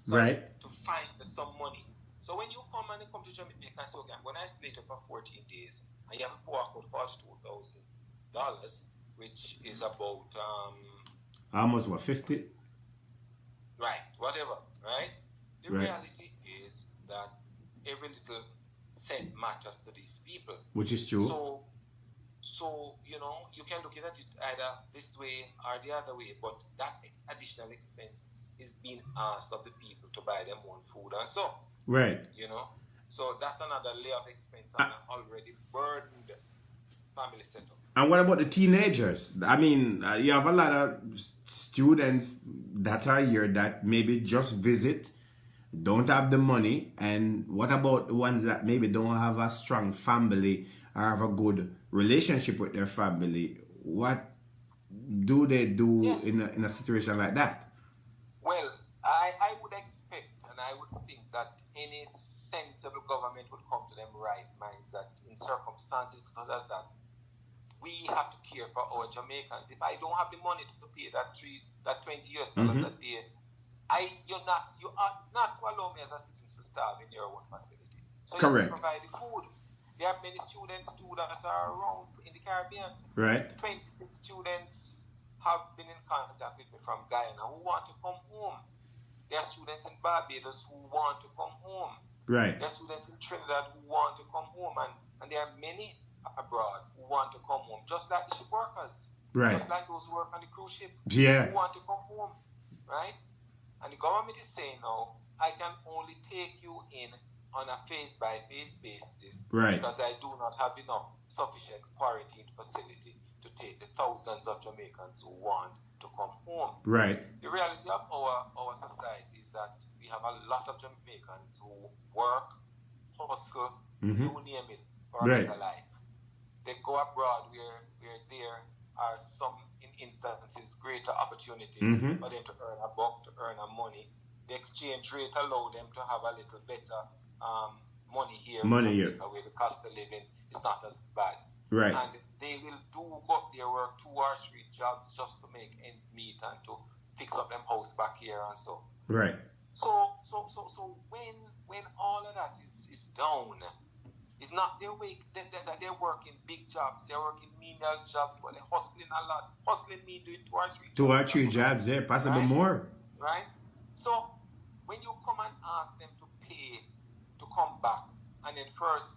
A: Right.
C: to find some money. So when you come to Jamaica and say, okay, I'm going to isolate you for 14 days, and you have to fork out $42,000, which is about
A: Almost what, 50?
C: right, whatever, right? The
A: Right.
C: reality is that every little cent matters to these people.
A: Which is true.
C: So you can look at it either this way or the other way, but that additional expense is being asked of the people to buy their own food and so.
A: Right.
C: So that's another layer of expense on an already burdened family setup.
A: And what about the teenagers? I mean, you have a lot of students that are here that maybe just visit, don't have the money. And what about the ones that maybe don't have a strong family or have a good relationship with their family? What do they do
C: Yeah.
A: in a situation like that?
C: Well, I would expect and I would think that any sensible government would come to them right minds that in circumstances such as that, we have to care for our Jamaicans. If I don't have the money to pay that $20 a day, you are not to allow me as a citizen to starve in your own facility. So
A: Correct.
C: you provide the food. There are many students too that are around in the Caribbean.
A: Right.
C: 26 students have been in contact with me from Guyana who want to come home. There are students in Barbados who want to come home.
A: Right.
C: There are students in Trinidad who want to come home, and there are many abroad who want to come home, just like the ship workers,
A: Right.
C: just like those who work on the cruise ships,
A: Yeah.
C: who want to come home, right? And the government is saying now, I can only take you in on a phase-by-phase basis,
A: Right.
C: because I do not have enough sufficient quarantine facility to take the thousands of Jamaicans who want to come home.
A: Right.
C: The reality of our society is that we have a lot of Jamaicans who work, hustle, you name it, for a
A: Right.
C: better life. They go abroad where there are some instances greater opportunities for them to earn a buck, to earn a money. The exchange rate allow them to have a little better money here in Jamaica, where the cost of living is not as bad.
A: Right.
C: And they will go up there, work 2 or 3 jobs just to make ends meet and to fix up them house back here and so.
A: Right.
C: So when all of that is down, it's not their way that they're working big jobs, they're working menial jobs, but they're hustling a lot. Hustling means doing 2 or 3 jobs.
A: 2 or 3 jobs, yeah, possibly
C: right?
A: more.
C: Right? So when you come and ask them to pay to come back, and then first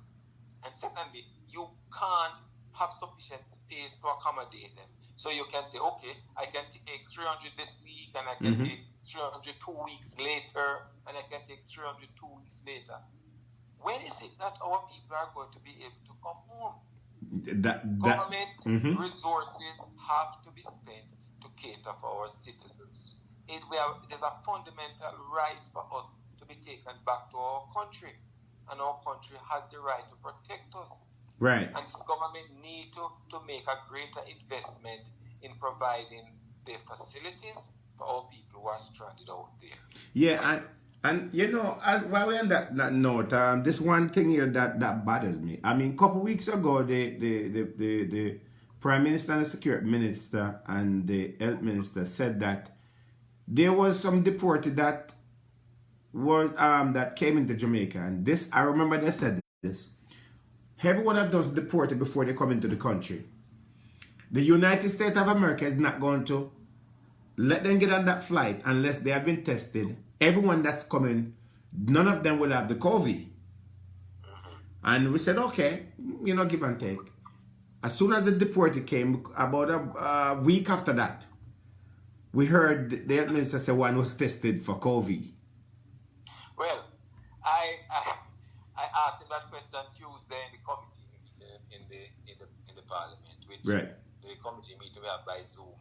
C: and secondly, you can't have sufficient space to accommodate them. So you can say, okay, I can take 300 this week, and I can take 300 2 weeks later, and I can take 300 2 weeks later. When is it that our people are going to be able to come home? Government resources have to be spent to cater for our citizens. It is a fundamental right for us to be taken back to our country, and our country has the right to protect us.
A: Right.
C: And this government need to make a greater investment in providing the facilities for our people who are stranded out there.
A: Yeah, so, and you know, while we're on that note, this one thing here that bothers me. I mean, a couple of weeks ago, the Prime Minister and the Security Minister and the Health Minister said that there was some deported that was that came into Jamaica, and this, I remember they said this. Everyone of those deported before they come into the country, the United States of America is not going to let them get on that flight unless they have been tested. Everyone that's coming, none of them will have the COVID. And we said, okay, you know, give and take. As soon as the deported came, about a week after that, we heard the health minister say one was tested for COVID.
C: Well, I asked him that question Tuesday in the committee meeting in the parliament, which the committee meeting we have by Zoom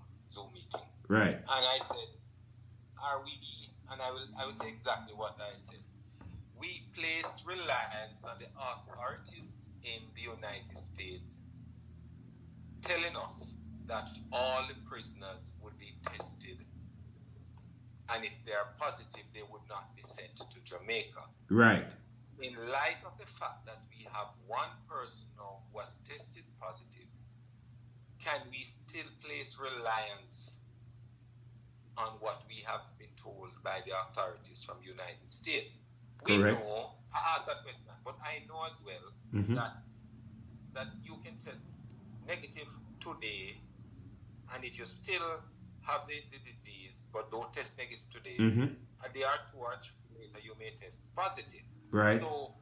C: meeting.
A: Right.
C: And I said, are we? And I will say exactly what I said. We placed reliance on the authorities in the United States telling us that all the prisoners would be tested, and if they are positive, they would not be sent to Jamaica.
A: Right.
C: In light of the fact that we have one person now who was tested positive, can we still place reliance on what we have been told by the authorities from the United States?
A: Correct.
C: We know, I asked that question, but I know as well that you can test negative today, and if you still have the disease but don't test negative today, and there are 2 or 3 later, you may test positive.
A: Right.
C: So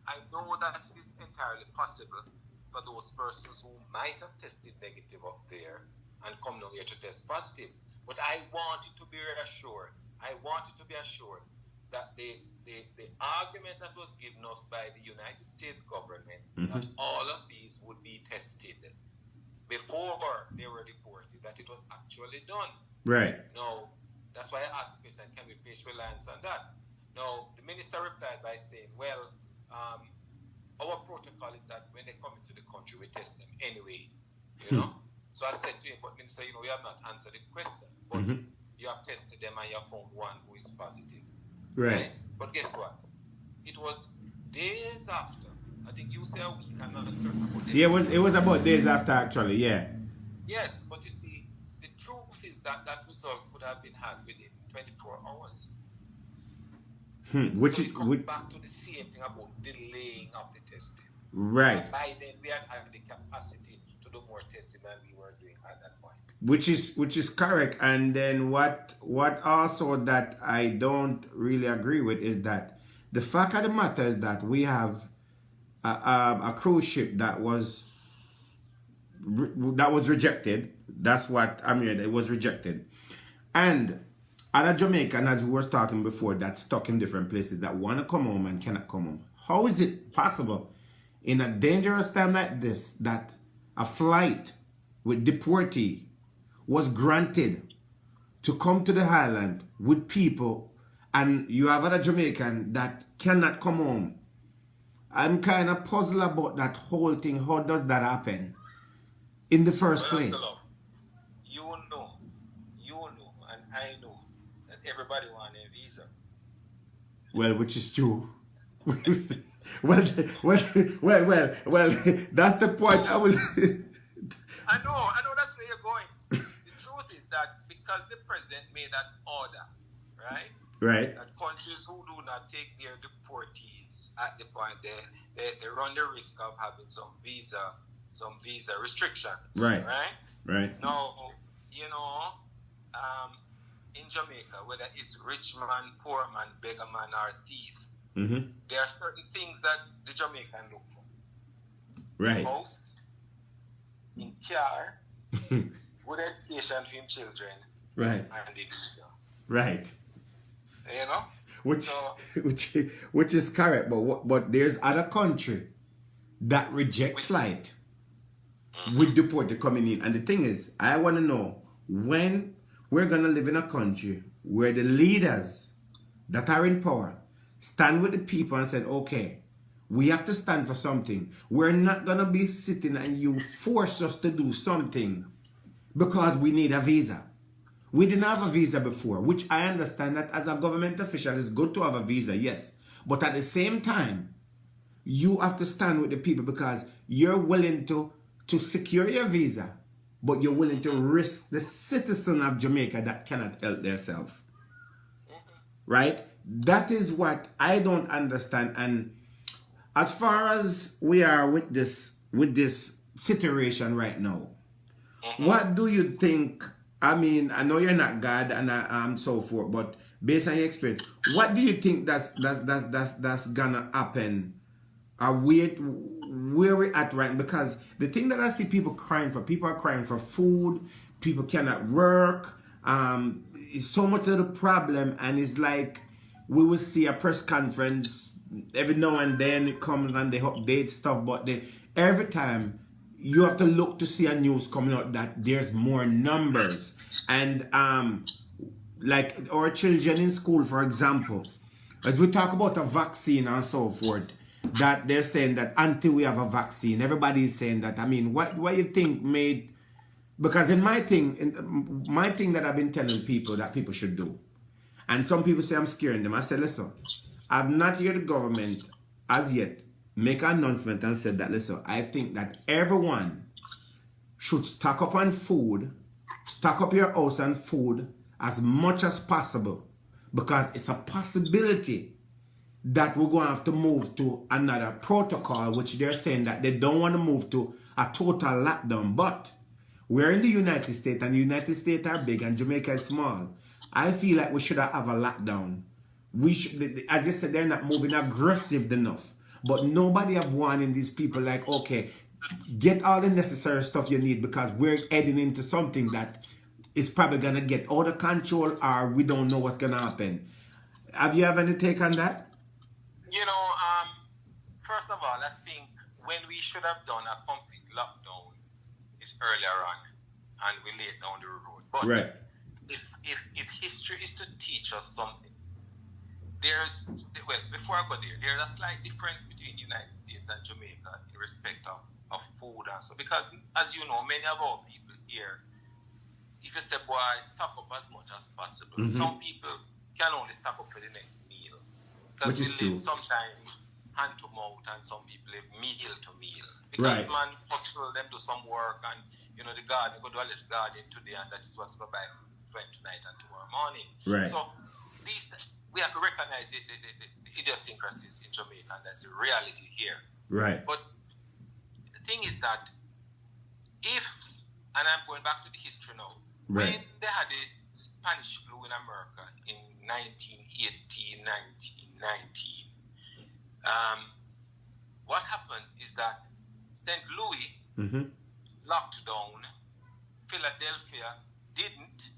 C: I know that it is entirely possible for those persons who might have tested negative up there and come down here to test positive. But I wanted to be reassured. I wanted to be assured that the argument that was given us by the United States government that all of these would be tested before they were deported, that it was actually done.
A: Right.
C: No, that's why I asked the question, can we place reliance on that? No, the minister replied by saying, well, our protocol is that when they come into the country, we test them anyway, you know? So I said to him, but Minister, you have not answered the question. But you have tested them and you have found one who is positive.
A: Right.
C: But guess what? It was days after. I think you say a week, I'm not certain about it.
A: Yeah, it was about days after, actually, yeah.
C: Yes, but you see, the truth is that that result could have been had within 24 hours. So it comes back to the same thing about delaying of the testing.
A: Right.
C: And by then, we had the capacity to do more testing than we were doing at that point.
A: Which is correct. And then what also that I don't really agree with is that the fact of the matter is that we have a cruise ship that was rejected. That's what I mean. It was rejected, and other Jamaicans, as we were talking before, that's stuck in different places that want to come home and cannot come home. How is it possible in a dangerous time like this that a flight with deportee was granted to come to the island with people, and you have other Jamaican that cannot come home? I'm kind of puzzled about that whole thing. How does that happen in the first place?
C: You know, and I know that everybody wants a visa.
A: Well, which is true. well, that's the point. I was.
C: I know that's where you're going. The truth is that because the president made that order, right?
A: Right.
C: That countries who do not take their deportees at the point they run the risk of having some visa restrictions.
A: Right.
C: Right. Now, in Jamaica, whether it's rich man, poor man, beggar man, or thief, there are certain things that the Jamaican look for.
A: Right.
C: House, in car, good education for him children,
A: right,
C: and the visa.
A: Right.
C: You know?
A: Which is correct, but there's other country that reject flight with deported coming in. And the thing is, I want to know when we're going to live in a country where the leaders that are in power stand with the people and said, okay, we have to stand for something. We're not going to be sitting and you force us to do something because we need a visa. We didn't have a visa before, which I understand that as a government official, it's good to have a visa, yes. But at the same time, you have to stand with the people because you're willing to secure your visa, but you're willing to risk the citizen of Jamaica that cannot help themselves. Right? That is what I don't understand. And as far as we are with this situation right now, what do you think? I mean, I know you're not God and so forth, but based on your experience, what do you think that's gonna happen? Are we where we're at right now? Because the thing that I see people are crying for food, people cannot work. It's so much of the problem, and it's like we will see a press conference every now and then it comes and they update stuff, but every time you have to look to see a news coming out that there's more numbers. And like our children in school, for example, as we talk about a vaccine and so forth, that they're saying that until we have a vaccine, everybody's saying that. I mean, what you think made, because in my thing that I've been telling people that people should do, and some people say I'm scaring them. I said, listen, I've not heard the government as yet make an announcement and said that, listen, I think that everyone should stock up on food, stock up your house on food as much as possible, because it's a possibility that we're going to have to move to another protocol, which they're saying that they don't want to move to a total lockdown. But we're in the United States, and the United States are big and Jamaica is small. I feel like we should have a lockdown. We should, as you said, they're not moving aggressive enough. But nobody have warning these people like, okay, get all the necessary stuff you need, because we're heading into something that is probably going to get out of control, or we don't know what's going to happen. Have you any take on that?
C: First of all, I think when we should have done a complete lockdown is earlier on, and we laid down the road. But
A: right.
C: if history is to teach us something, before I go there, there's a slight difference between the United States and Jamaica in respect of food and so, because as you know, many of our people here, if you say, boy, stock up as much as possible, some people can only stock up for the next meal. Because we live sometimes hand to mouth and some people live meal to meal. Because man hustle them do some work and, you know, the garden, go do a little garden today and that is what's going to buy for tonight and tomorrow morning.
A: Right.
C: So we have to recognize the idiosyncrasies in Jamaica, and that's the reality here.
A: Right.
C: But the thing is that and I'm going back to the history now, when they had the Spanish flu in America in 1918, 1919, what happened is that St. Louis locked down, Philadelphia didn't,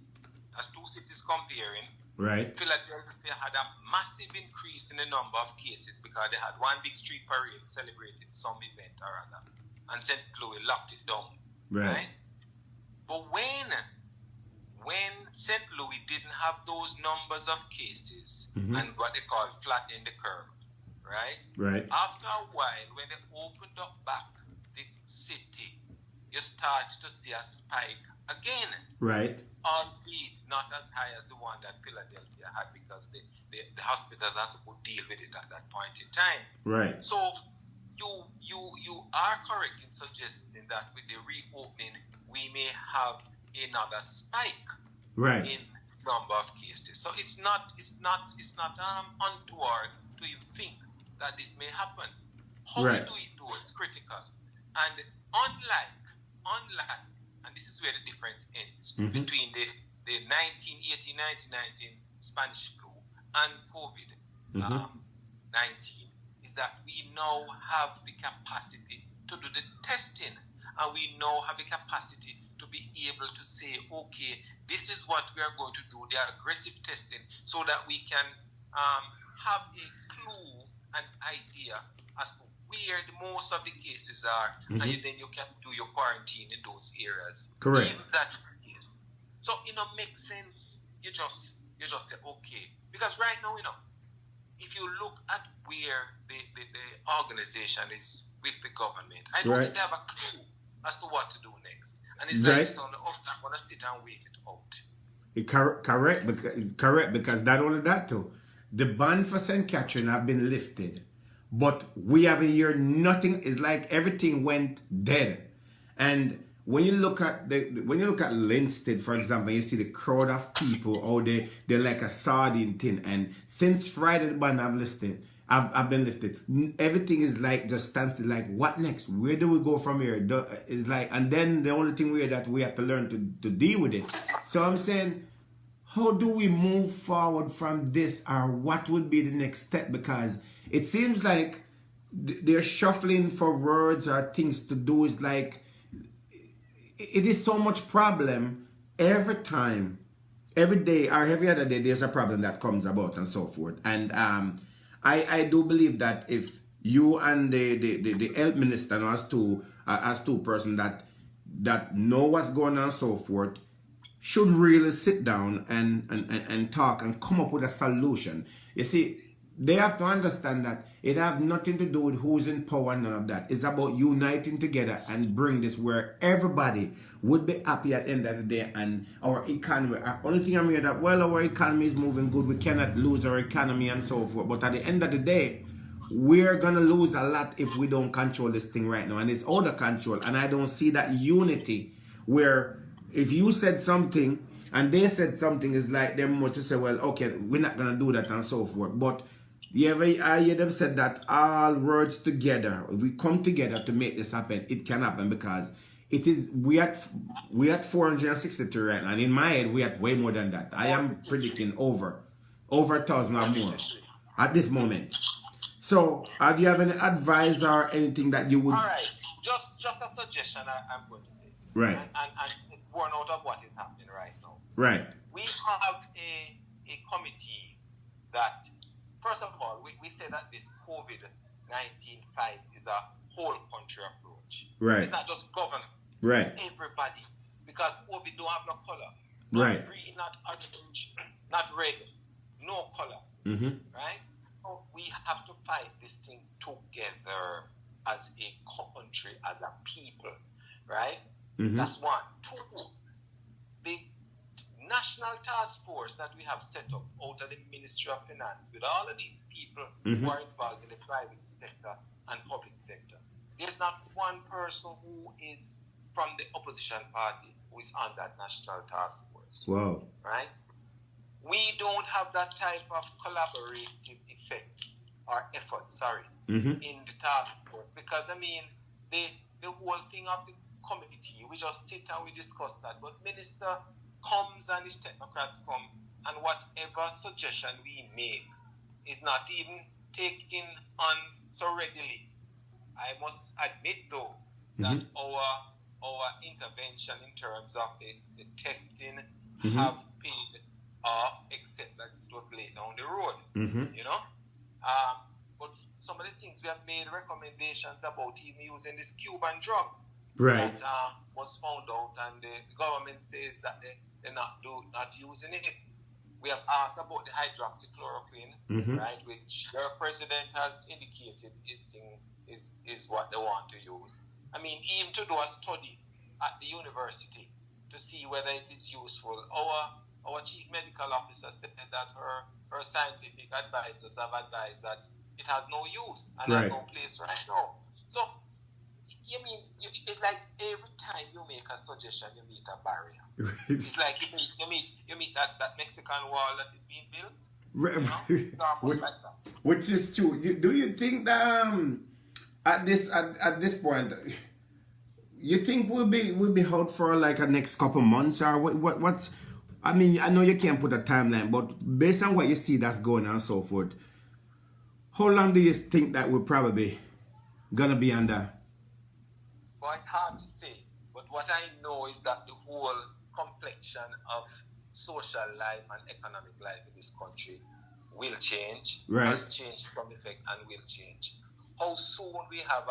C: as two cities comparing.
A: Right.
C: Philadelphia had a massive increase in the number of cases because they had one big street parade celebrating some event or other, and St. Louis locked it down. Right? But when St. Louis didn't have those numbers of cases and what they call flattening the curve, right?
A: Right.
C: After a while, when they opened up back the city, you start to see a spike again. Right. Albeit not as high as the one that Philadelphia had, because the hospitals are supposed to deal with it at that point in time. Right. So you are correct in suggesting that with the reopening we may have another spike in number of cases. So it's not untoward to even think that this may happen. How we do it though is critical. And unlike, and this is where the difference ends between the 1918-1919 Spanish flu and COVID-19, is that we now have the capacity to do the testing, and we now have the capacity to be able to say, okay, this is what we are going to do, the aggressive testing, so that we can have a clue, an idea as to where the most of the cases are, and then you can do your quarantine in those areas. Correct. If that is the case. So, makes sense. You just say, okay. Because right now, if you look at where the organization is with the government, I don't think they have a clue as to what to do next. And it's like it's on the up, I'm going to sit and wait it out.
A: Correct, because not only that too, the ban for St. Catherine have been lifted. But we haven't heard nothing. It's like everything went dead. And when you look at Linstead, for example, you see the crowd of people, or they're like a sardine tin. And since Friday the ban I've been lifted. Everything is like just standstill. Like, what next? Where do we go from here? It's like, and then the only thing that we have to learn to deal with it. So I'm saying, how do we move forward from this, or what would be the next step? Because it seems like they're shuffling for words or things to do. Is like, it is so much problem every time, every day or every other day. There's a problem that comes about and so forth. And I do believe that if you and the health minister as two persons that know what's going on and so forth, should really sit down and talk and come up with a solution. You see, they have to understand that it have nothing to do with who's in power, none of that. It's about uniting together and bring this where everybody would be happy at the end of the day, and our economy. Only thing I'm hearing that, well, our economy is moving good, we cannot lose our economy and so forth. But at the end of the day, we're gonna lose a lot if we don't control this thing right now, and it's out of control. And I don't see that unity where if you said something and they said something, is like they're more to say, well, okay, we're not gonna do that and so forth. But you ever said that all words together, if we come together to make this happen, it can happen, because it is we at 463 right now, and in my head we at way more than that. I am predicting over 1,000 or more at this moment. So, have you any advice or anything that you would?
C: All right, just a suggestion I'm going to say.
A: Right.
C: And it's born out of what is happening right now.
A: Right.
C: We have a committee that, first of all, we say that this COVID-19 fight is a whole country approach.
A: Right.
C: It's not just government.
A: Right.
C: It's everybody. Because COVID don't have no color.
A: Right.
C: Not green, not orange, not red. No color. right? So we have to fight this thing together as a country, as a people, right? That's one. Two, the national task force that we have set up out of the Ministry of Finance with all of these people who are involved in the private sector and public sector. There's not one person who is from the opposition party who is on that national task force.
A: Wow.
C: Right? We don't have that type of collaborative effect or effort, in the task force. Because, I mean, the whole thing of the committee, we just sit and we discuss that. But minister comes and his technocrats come, and whatever suggestion we make is not even taken on so readily. I must admit, though, that our intervention in terms of the testing have paid off, except that it was laid down the road, you know. But some of the things we have made recommendations about even using this Cuban drug that was found out, and the government says that they're not using it. We have asked about the hydroxychloroquine, right, which their president has indicated is what they want to use. I mean, even to do a study at the university to see whether it is useful. Our chief medical officer said that her scientific advisors have advised that it has no use and has no place right now. So, you mean, it's like every time you make a suggestion, you meet a barrier. It's like you meet that Mexican wall that is being built. You know?
A: Like that. Which is true. Do you think that at this point, you think we'll be out for like a next couple months, or what's? I mean, I know you can't put a timeline, but based on what you see that's going on and so forth, how long do you think that we're probably gonna be under?
C: Well, it's hard to say, but what I know is that the whole complexion of social life and economic life in this country will change, has changed from effect and will change. How soon we have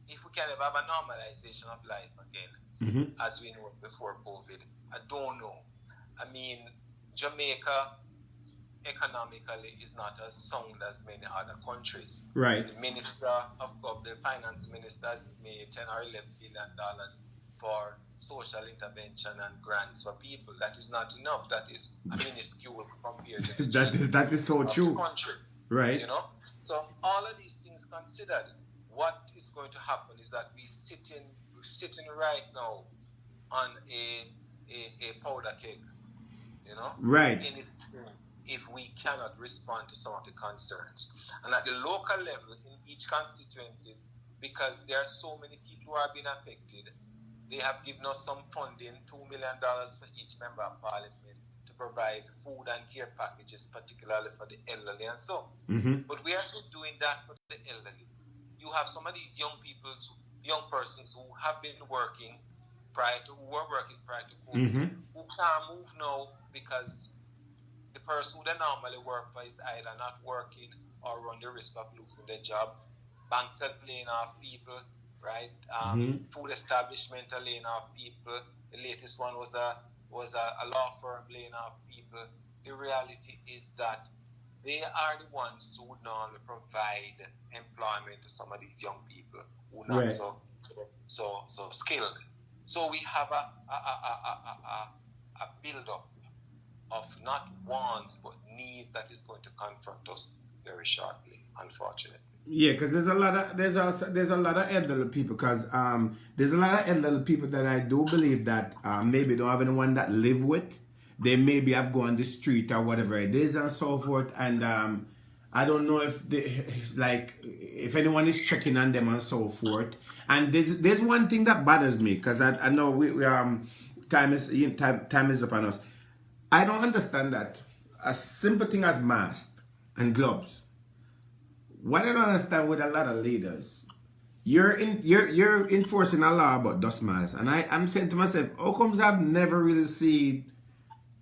C: if we can have a normalization of life again, as we knew before COVID, I don't know. I mean, Jamaica economically is not as sound as many other countries.
A: Right.
C: The finance minister has made $10 or $11 billion for social intervention and grants for people. That is not enough. That is a minuscule compared to the
A: that is so true.
C: Country.
A: Right.
C: You know. So all of these things considered, what is going to happen is that we're sitting right now on a powder keg. You know.
A: Right.
C: If we cannot respond to some of the concerns. And at the local level, in each constituencies, because there are so many people who are being affected, they have given us some funding, $2 million for each member of parliament to provide food and care packages, particularly for the elderly and so. But we are not doing that for the elderly. You have some of these young persons who have been working prior to COVID, who can't move now because the person who they normally work for is either not working or run the risk of losing their job. Banks are laying off people, right? Food establishment are laying off people. The latest one was a law firm laying off people. The reality is that they are the ones who would normally provide employment to some of these young people who are not so skilled. So we have a build-up of not wants but needs that is going to confront us very shortly, unfortunately.
A: Yeah, because there's a lot of elderly people. Because there's a lot of elderly people that I do believe that maybe don't have anyone that live with. They maybe have gone on the street or whatever it is and so forth. And I don't know if if anyone is checking on them and so forth. And there's one thing that bothers me, because I know we time is upon us. I don't understand that a simple thing as masks and gloves. What I don't understand with a lot of leaders, you're enforcing a law about dust masks, and I'm saying to myself, how comes I've never really seen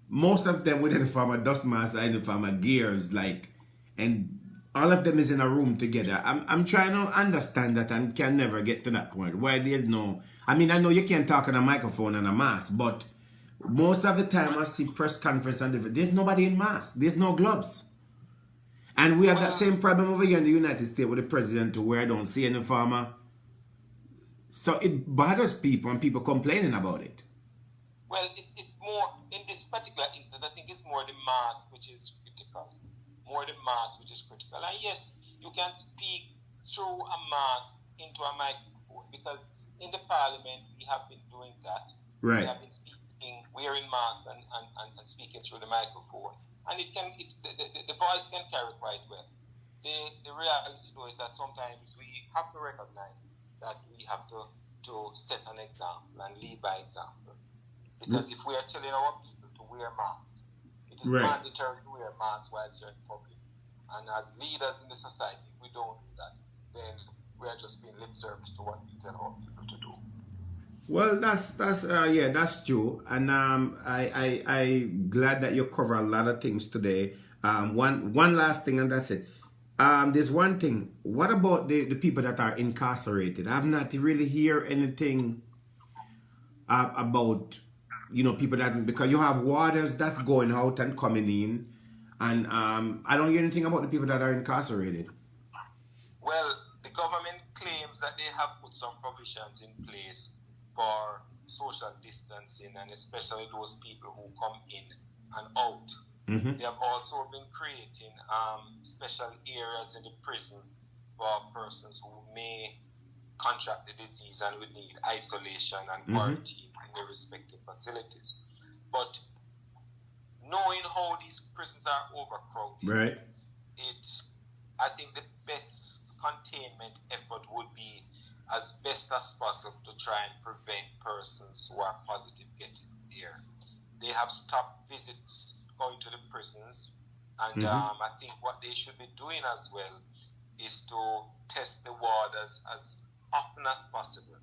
A: most of them with any form of dust mask or any form of gears, and all of them is in a room together. I'm trying to understand that and can never get to that point where there's no. I mean, I know you can't talk on a microphone and a mask, but Most of the time I see press conference and there's nobody in mask. There's no gloves. And we have that same problem over here in the United States with the president where I don't see any farmer. So it bothers people and people complaining about it.
C: Well, it's more, in this particular instance, I think it's more the mask which is critical. More the mask which is critical. And yes, you can speak through a mask into a microphone because in the parliament we have been doing that.
A: Right.
C: We have been speaking, wearing masks and speaking through the microphone. And the voice can carry quite well. The reality though is that sometimes we have to recognize that we have to set an example and lead by example. Because if we are telling our people to wear masks, it is mandatory to wear masks while you're in public. And as leaders in the society, if we don't do that, then we are just being lip service to what we tell our people to do.
A: Well, that's true, and I glad that you cover a lot of things today. One last thing, and that's it. There's one thing. What about the people that are incarcerated? I've not really hear anything about people that, because you have warders that's going out and coming in, and I don't hear anything about the people that are incarcerated.
C: Well, the government claims that they have put some provisions in place for social distancing, and especially those people who come in and out.
A: Mm-hmm.
C: They have also been creating special areas in the prison for persons who may contract the disease and would need isolation and quarantine in their respective facilities. But knowing how these prisons are overcrowded,
A: right?
C: I think the best containment effort would be as best as possible to try and prevent persons who are positive getting there. They have stopped visits going to the prisons, and I think what they should be doing as well is to test the warders as often as possible.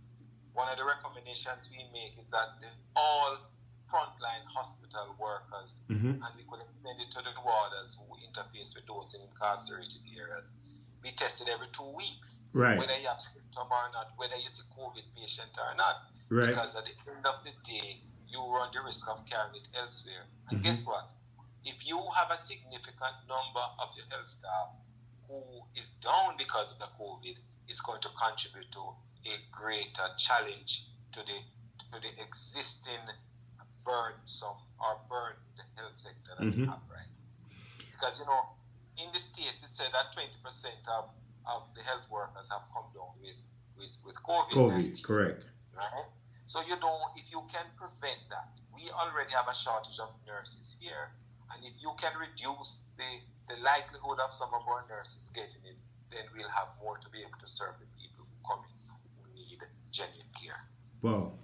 C: One of the recommendations we make is that all frontline hospital workers, and we could extend it to the warders who interface with those in incarcerated areas, be tested every 2 weeks,
A: right?
C: Whether you have symptom or not, whether you're a COVID patient or not,
A: right?
C: Because at the end of the day, you run the risk of carrying it elsewhere. And guess what? If you have a significant number of your health staff who is down because of the COVID, it's going to contribute to a greater challenge to the existing burdensome or burdened health sector that we have, right? Because in the States, it said that 20% of the health workers have come down with COVID.
A: COVID, correct.
C: Right? So if you can prevent that, we already have a shortage of nurses here. And if you can reduce the likelihood of some of our nurses getting it, then we'll have more to be able to serve the people who come in who need genuine care.
A: Well,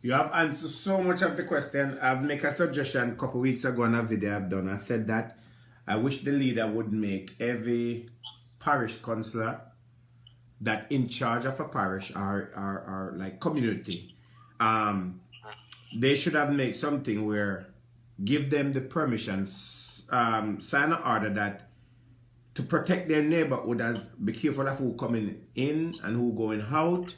A: you have answered so much of the question. I've made a suggestion a couple of weeks ago on a video I've done. I said that I wish the leader would make every parish councillor that in charge of a parish or like community, they should have made something where give them the permissions, sign an order that to protect their neighborhood, as be careful of who coming in and who going out.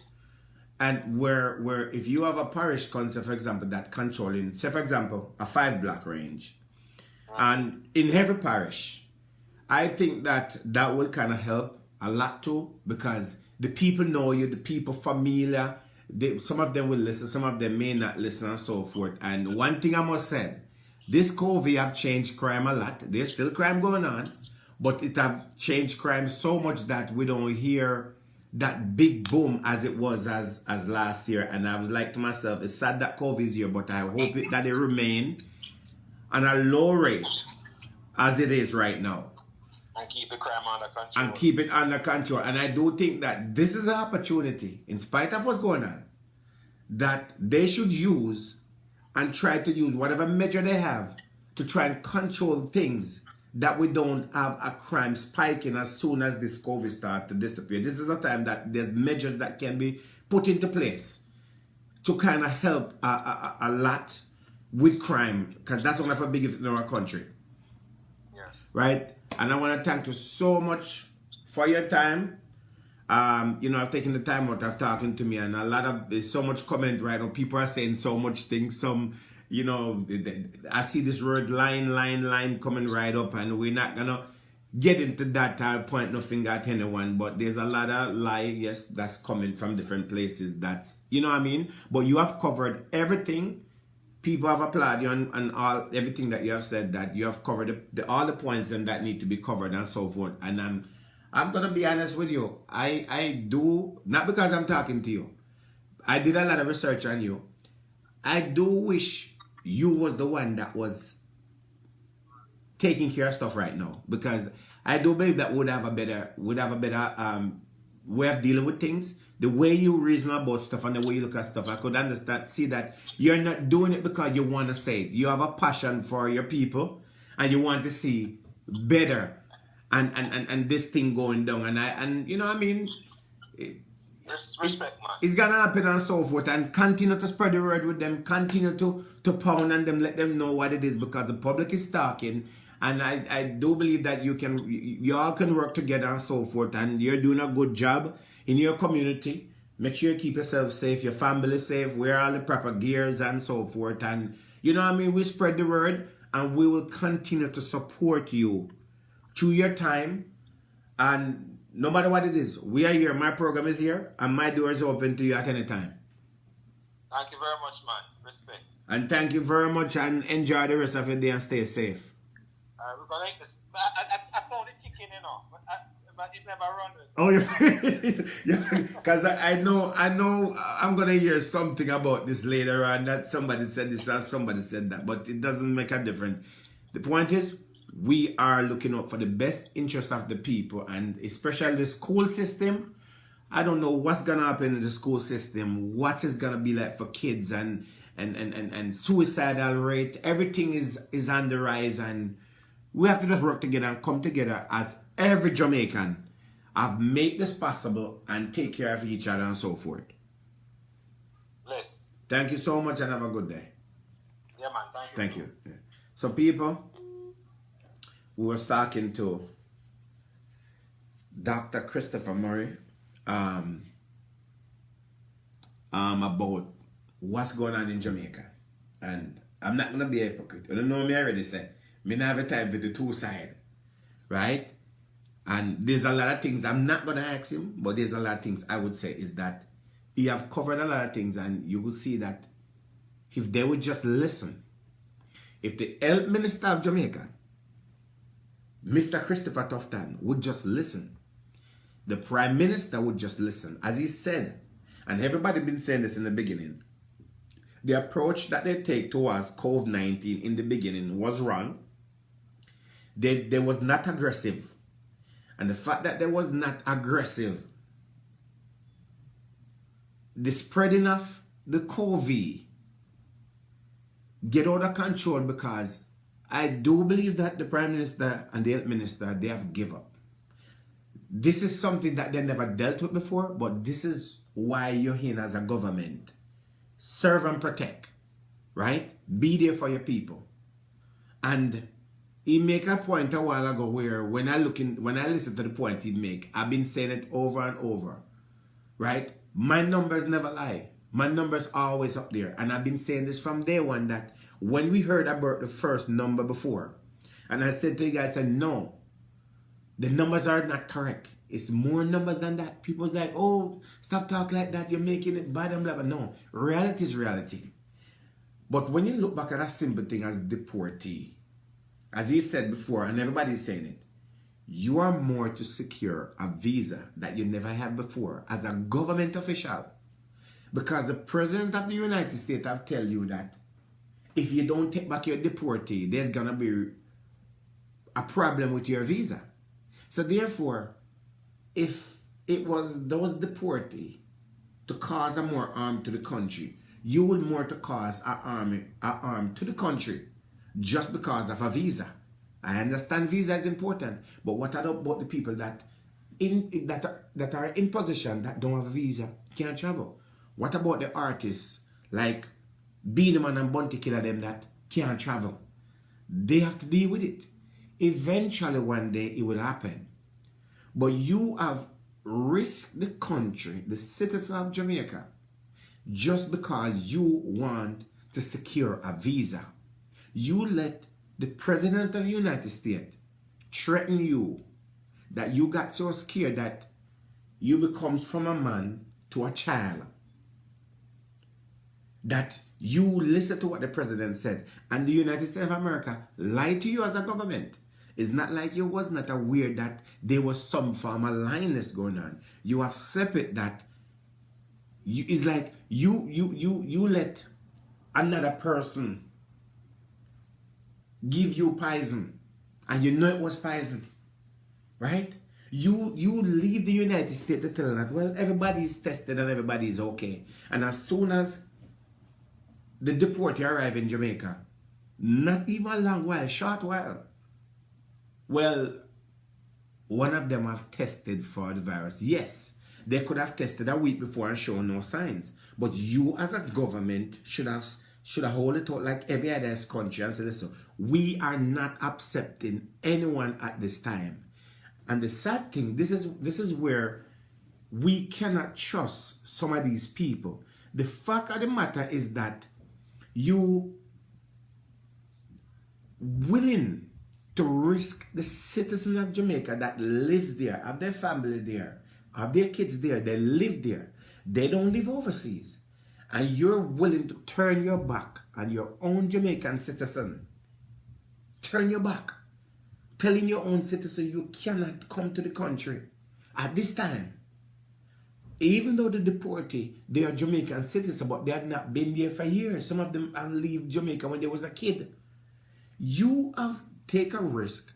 A: And where if you have a parish council, for example, that controlling, say for example, a 5-block range, and in every parish, I think that will kind of help a lot too, because the people know you, the people familiar, some of them will listen, some of them may not listen and so forth. And one thing I must say, this COVID have changed crime a lot. There's still crime going on, but it have changed crime so much that we don't hear that big boom as it was as last year. And I was like to myself, it's sad that COVID is here, but I hope that it remain on a low rate as it is right now.
C: And keep the crime under control.
A: And keep it under control. And I do think that this is an opportunity, in spite of what's going on, that they should use and try to use whatever measure they have to try and control things, that we don't have a crime spiking as soon as this COVID starts to disappear. This is a time that there's measures that can be put into place to kind of help a lot with crime, because that's one of the biggest in our country.
C: Yes.
A: Right? And I want to thank you so much for your time. I've taken the time out of talking to me, and there's so much comment right now. People are saying so much things. Some you know, I see this word line coming right up, and we're not gonna get into that. I'll point no finger at anyone, but there's a lot of lie, yes, that's coming from different places. That's, you know what I mean? But you have covered everything. People have applauded you on all everything that you have said, that you have covered all the points and that need to be covered and so forth. And I'm gonna be honest with you. I do, not because I'm talking to you. I did a lot of research on you. I do wish you was the one that was taking care of stuff right now, because I do believe that would have a better way of dealing with things. The way you reason about stuff and the way you look at stuff, I could understand, see that you're not doing it because you want to say it. You have a passion for your people and you want to see better and this thing going down. And you know what I mean?
C: Respect, man.
A: It's gonna happen and so forth, and continue to spread the word with them, continue to pound on them, let them know what it is, because the public is talking. And I do believe that you all can work together and so forth, and you're doing a good job in your community. Make sure you keep yourself safe, your family safe, wear all the proper gears and so forth. And you know what I mean? We spread the word, and we will continue to support you through your time. And no matter what it is, we are here. My program is here, and my door is open to you at any time.
C: Thank you very much, man. Respect.
A: And thank you very much, and enjoy the rest of your day and stay safe.
C: We're gonna make this. I found the chicken, you know, but it never runs.
A: Oh yeah, because I know I'm gonna hear something about this later on, that somebody said this or somebody said that, but it doesn't make a difference. The point is, we are looking out for the best interest of the people, and especially the school system. I don't know what's gonna happen in the school system, what is gonna be like for kids, and suicidal rate. Everything is on the rise, and we have to just work together and come together as every Jamaican have made this possible and take care of each other and so forth.
C: Bless.
A: Thank you so much and have a good day.
C: Yeah, man.
A: Thank you. Yeah. So people, we were talking to Dr. Christopher Murray about what's going on in Jamaica. And I'm not going to be a hypocrite. You know me already said. Me not have a time for the two side, right? And there's a lot of things I'm not gonna ask him, but there's a lot of things I would say is that he have covered a lot of things, and you will see that if they would just listen, if the health minister of Jamaica, Mr. Christopher Tufton, would just listen, the prime minister would just listen, as he said, and everybody been saying this in the beginning. The approach that they take towards COVID-19 in the beginning was wrong. They was not aggressive. And the fact that they was not aggressive, the spreading of the COVID get out of control, because I do believe that the Prime Minister and the Health Minister, they have given up. This is something that they never dealt with before, but this is why you're here as a government. Serve and protect, right? Be there for your people. And he make a point a while ago where when I listen to the point he make, I've been saying it over and over, right? My numbers never lie. My numbers are always up there. And I've been saying this from day one, that when we heard about the first number before, and I said to you guys, no, the numbers are not correct. It's more numbers than that. People's like, oh, stop talking like that. You're making it bad and blah, blah. No, reality is reality. But when you look back at a simple thing as deportee, as he said before, and everybody's saying it, you are more to secure a visa that you never had before as a government official. Because the President of the United States have tell you that if you don't take back your deportee, there's going to be a problem with your visa. So therefore, if it was those deportee to cause a more harm to the country, you would more to cause a harm to the country just because of a visa. I understand visa is important, but what about the people that are in position that don't have a visa, can't travel? What about the artists like Beenie Man and Bunty Killer, them that can't travel? They have to deal with it. Eventually one day it will happen. But you have risked the country, the citizens of Jamaica, just because you want to secure a visa. You let the President of the United States threaten you that you got so scared that you become from a man to a child. That you listen to what the President said, and the United States of America lied to you as a government. It's not like you was not aware that there was some form of lioness going on. You accept it that it's like you let another person give you poison, and you know it was poison, right? You leave the United States to tell them that, well, everybody is tested and everybody is okay. And as soon as the deportee arrive in Jamaica, not even a long while, short while, well, one of them have tested for the virus. Yes, they could have tested a week before and shown no signs. But you as a government should have hold it out like every other country and say, listen, we are not accepting anyone at this time. And the sad thing, this is where we cannot trust some of these people. The fact of the matter is that you willing to risk the citizen of Jamaica that lives there, have their family there, have their kids there, they live there, they don't live overseas, and you're willing to turn your back on your own Jamaican citizen, turn your back, telling your own citizen you cannot come to the country at this time. Even though the deportee, they are Jamaican citizens, but they have not been there for years. Some of them have left Jamaica when they was a kid. You have taken a risk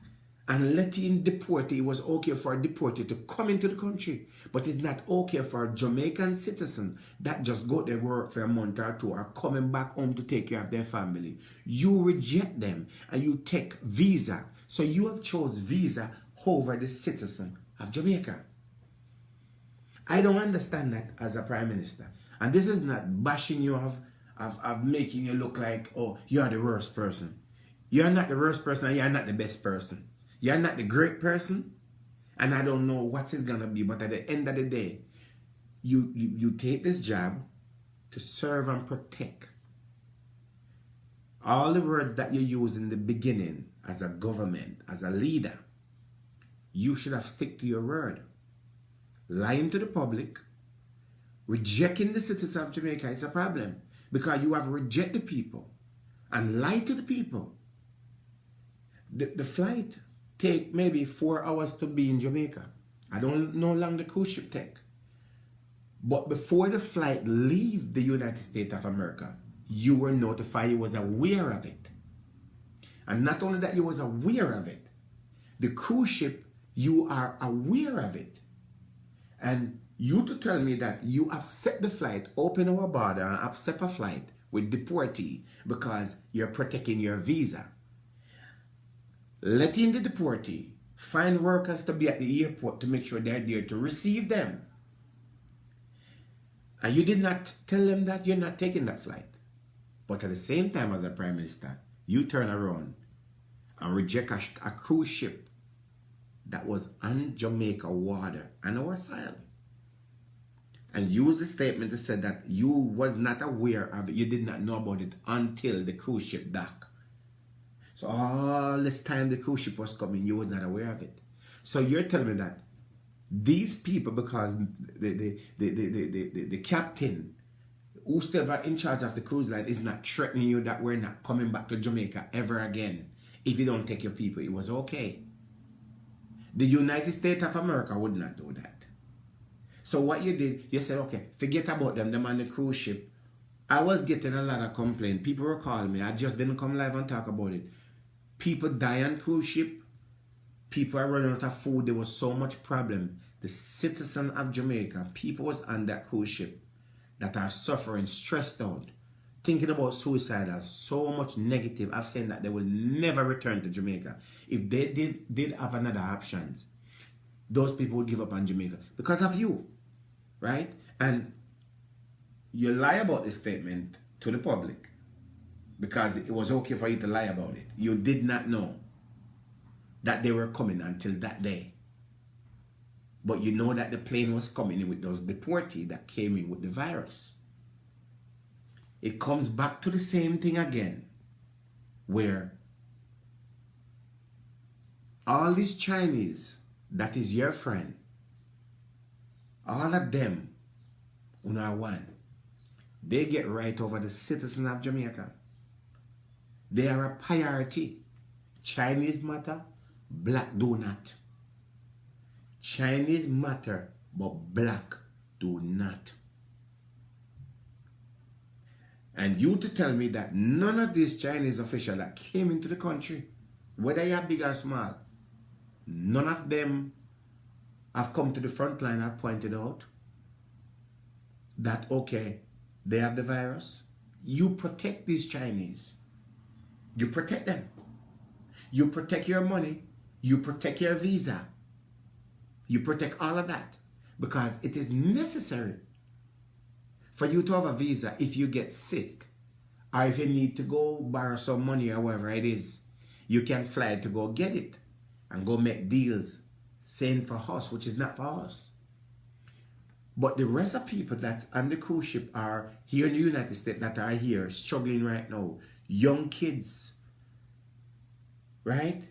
A: and letting deportee, it was okay for a deportee to come into the country, but it's not okay for a Jamaican citizen that just go there work for a month or two or coming back home to take care of their family. You reject them and you take visa. So you have chose visa over the citizen of Jamaica. I don't understand that as a prime minister. And this is not bashing you of making you look like, oh, you're the worst person. You're not the worst person and you're not the best person. You're not the great person. And I don't know what it's going to be. But at the end of the day, you take this job to serve and protect. All the words that you use in the beginning as a government, as a leader, you should have stick to your word. Lying to the public, rejecting the citizens of Jamaica, it's a problem because you have rejected people and lied to the people. The flight take maybe 4 hours to be in Jamaica. I don't know how long the cruise ship take. But before the flight leave the United States of America, you were notified, you was aware of it. And not only that you was aware of it, the cruise ship, you are aware of it. And you to tell me that you accept the flight, open our border and accept a flight with deportee because you're protecting your visa. Letting the deportee find workers to be at the airport to make sure they're there to receive them. And you did not tell them that you're not taking that flight. But at the same time as a prime minister, you turn around and reject a cruise ship that was on Jamaica water and our soil. And use the statement that said that you was not aware of it, you did not know about it until the cruise ship docked. So all this time the cruise ship was coming, you was not aware of it. So you're telling me that these people, because the captain, who's ever in charge of the cruise line, is not threatening you that we're not coming back to Jamaica ever again if you don't take your people, it was okay. The United States of America would not do that. So what you did, you said, okay, forget about them on the cruise ship. I was getting a lot of complaints. People were calling me. I just didn't come live and talk about it. People die on cruise ship. People are running out of food. There was so much problem. The citizen of Jamaica, people was on that cruise ship that are suffering, stressed out, thinking about suicidal, so much negative. I've said that they will never return to Jamaica. If they did have another options, those people would give up on Jamaica because of you, right? And you lie about this statement to the public because it was okay for you to lie about it. You did not know that they were coming until that day. But you know that the plane was coming in with those deportees that came in with the virus. it comes back to the same thing again, where all these Chinese, that is your friend, all of them, are one. They get right over the citizens of Jamaica. They are a priority. Chinese matter, black do not. Chinese matter, but black do not. And you to tell me that none of these Chinese officials that came into the country, whether you are big or small, none of them have come to the front line, have pointed out that, okay, they have the virus. You protect these Chinese. You protect them. You protect your money. You protect your visa. You protect all of that. Because it is necessary for you to have a visa if you get sick. Or if you need to go borrow some money or whatever it is. You can fly to go get it. And go make deals. Saying for us, which is not for us. But the rest of people that on the cruise ship are here in the United States that are here struggling right now. Young kids. Right?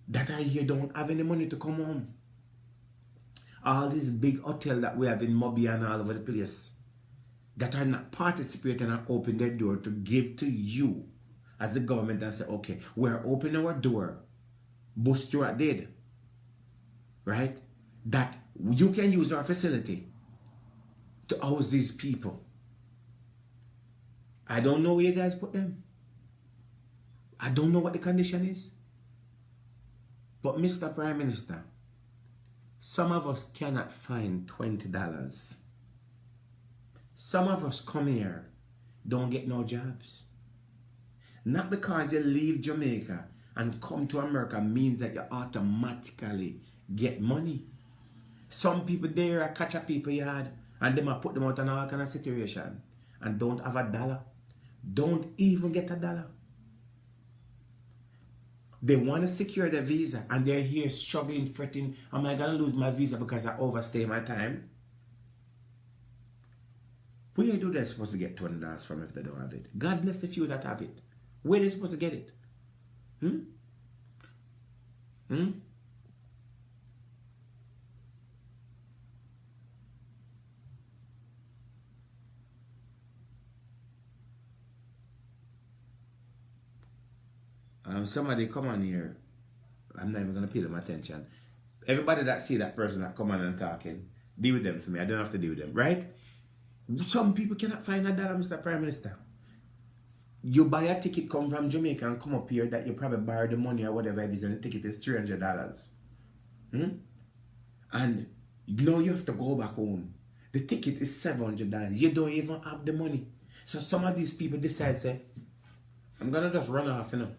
A: That are here don't have any money to come home. All these big hotels that we have in Mobile and all over the place. That are not participating and open their door to give to you as the government and say, okay, we're opening our door. Bush Stewart did. Right? That you can use our facility to house these people. I don't know where you guys put them. I don't know what the condition is. But Mr. Prime Minister, some of us cannot find $20. Some of us come here, don't get no jobs. Not because you leave Jamaica and come to America means that you automatically get money. Some people there are catch a people yard and them are put them out in all kind of situation and don't have $1. Don't even get $1. They want to secure their visa and they're here struggling, fretting, am I going to lose my visa because I overstay my time? Where do they supposed to get $20 from if they don't have it? God bless the few that have it. Where are they supposed to get it? Somebody come on here. I'm not even going to pay them attention. Everybody that see that person that come on and talking, deal with them for me. I don't have to deal with them, right? Some people cannot find $1, Mr. Prime Minister. You buy a ticket, come from Jamaica and come up here that you probably borrow the money or whatever it is and the ticket is $300. And now you have to go back home. The ticket is $700. You don't even have the money. So some of these people decide, say, I'm going to just run off, you know.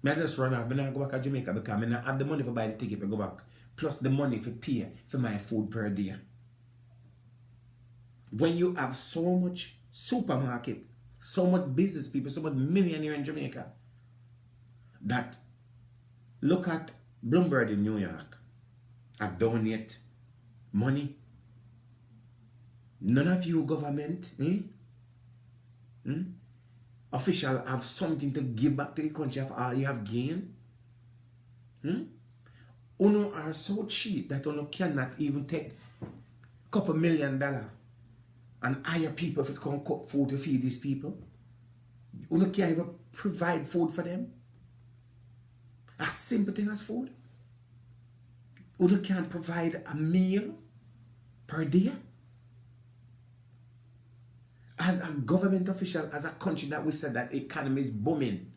A: I just run off. I'm not go back to Jamaica because I don't have the money for buy the ticket to go back. Plus the money for pay for my food per day. When you have so much supermarket, so much business people, so much millionaire in Jamaica, that look at Bloomberg in New York. Have donate money. None of you government, official have something to give back to the country of all you have gained. Uno are so cheap that Uno cannot even take a couple $1 million and hire people to come cook food to feed these people. Uno can't even provide food for them. A simple thing as food. Uno can't provide a meal per day. As a government official, as a country that we said that economy is booming.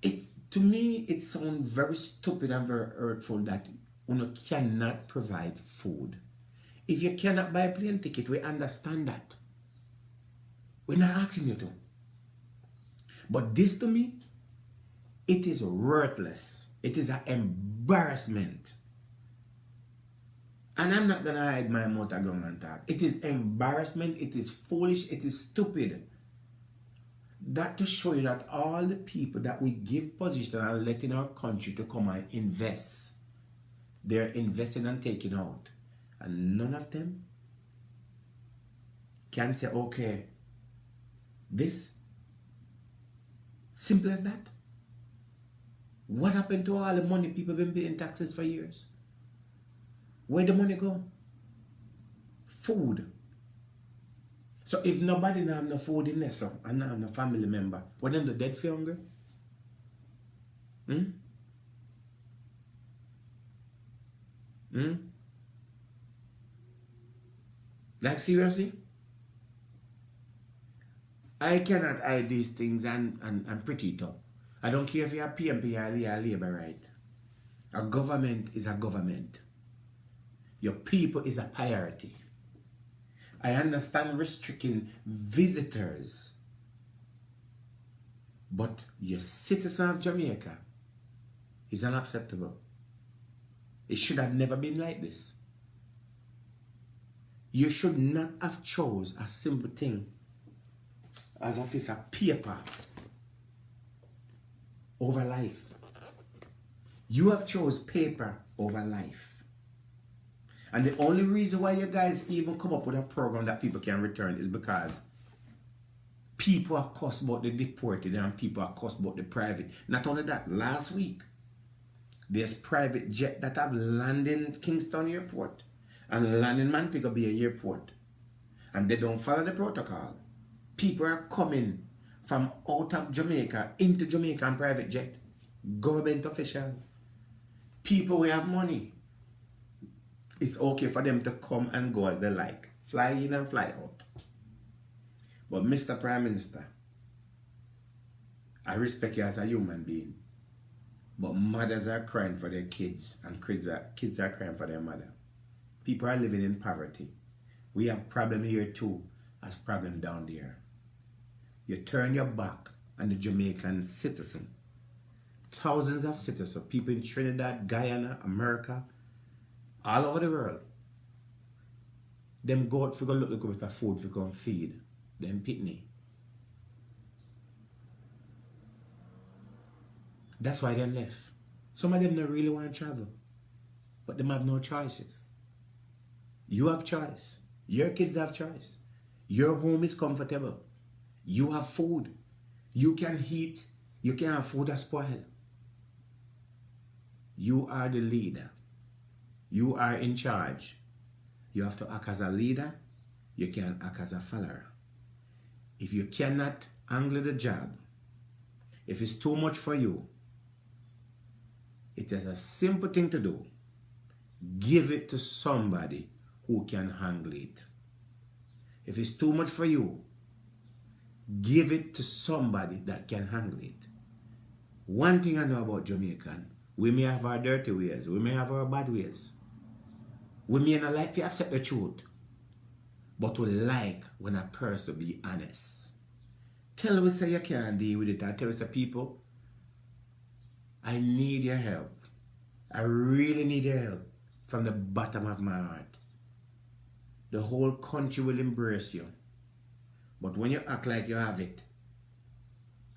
A: To me, it sounds very stupid and very hurtful that you cannot provide food. If you cannot buy a plane ticket, we understand that. We're not asking you to. But this to me, it is worthless. It is an embarrassment. And I'm not going to hide my mouth around and talk. It is embarrassment, it is foolish, it is stupid. That to show you that all the people that we give position and let in our country to come and invest, they're investing and taking out. And none of them can say, okay, this, simple as that. What happened to all the money people been paying taxes for years? Where the money go? Food. So if nobody now have no food in there, so, and now have no family member, what them the dead for hunger? Like seriously? I cannot hide these things and pretty it up. I don't care if you're PMP or Labour, right? A government is a government. Your people is a priority. I understand restricting visitors, but your citizen of Jamaica is unacceptable. It should have never been like this. You should not have chose a simple thing as a piece of paper over life. You have chose paper over life. And the only reason why you guys even come up with a program that people can return is because people are cussed about the deported and people are cussed about the private. Not only that, last week, there's private jet that have landed in Kingston Airport and landed in Montego Bay Airport. And they don't follow the protocol. People are coming from out of Jamaica into Jamaica on private jet. Government official. People who have money. It's okay for them to come and go as they like. Fly in and fly out. But Mr. Prime Minister, I respect you as a human being. But mothers are crying for their kids and kids are crying for their mother. People are living in poverty. We have problem here too as problem down there. You turn your back on the Jamaican citizen. Thousands of citizens, people in Trinidad, Guyana, America, all over the world. Them go out for go look with a food for go feed. Them pitney. That's why they left. Some of them don't really want to travel. But them have no choices. You have choice. Your kids have choice. Your home is comfortable. You have food. You can eat. You can have food that spoil. You are the leader. You are in charge. You have to act as a leader. You can act as a follower. If you cannot handle the job, if it's too much for you, it is a simple thing to do. Give it to somebody who can handle it. If it's too much for you, give it to somebody that can handle it. One thing I know about Jamaican, we may have our dirty ways, we may have our bad ways. We may not like to accept the truth, but we like when a person be honest. Tell us say you can't deal with it, and tell us people, I need your help. I really need your help from the bottom of my heart. The whole country will embrace you. But when you act like you have it,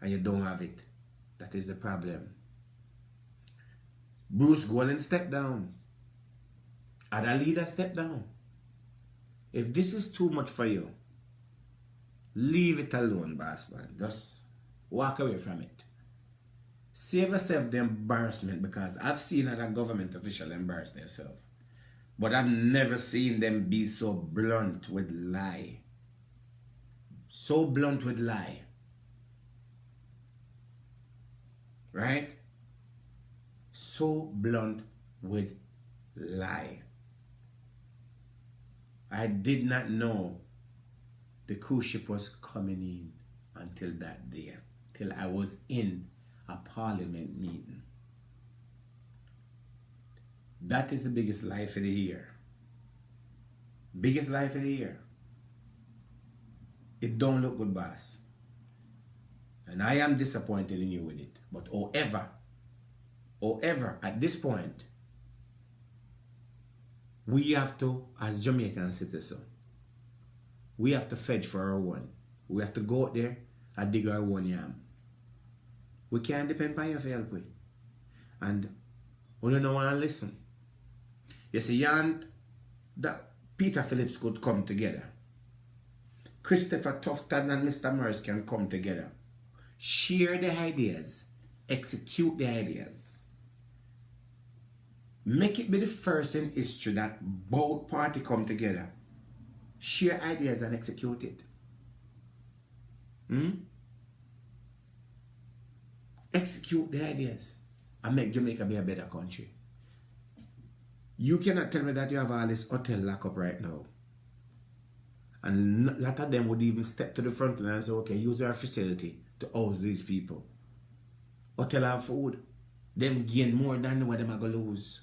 A: and you don't have it, that is the problem. Bruce Golding stepped down. Other leaders stepped down. If this is too much for you, leave it alone, boss man. Just walk away from it. Save yourself the embarrassment, because I've seen other government officials embarrass themselves. But I've never seen them be so blunt with lie. So blunt with lie. Right? So blunt with lie. I did not know the cruise ship was coming in until that day. Till I was in a parliament meeting. That is the biggest lie for the year. Biggest lie for the year. It don't look good, boss. And I am disappointed in you with it. But however, at this point, we have to, as Jamaican citizens, we have to fetch for our one. We have to go out there and dig our one yam. We can't depend on you for help with. And we don't want to listen. You see, that Peter Phillips could come together Christopher Tufton and Mr. Morris can come together. Share the ideas. Execute the ideas. Make it be the first in history that both parties come together. Share ideas and execute it. Execute the ideas and make Jamaica be a better country. You cannot tell me that you have all this hotel lock up right now. And a lot of them would even step to the front line and say, okay, use our facility to house these people. Hotel and food. Them gain more than what them are going to lose.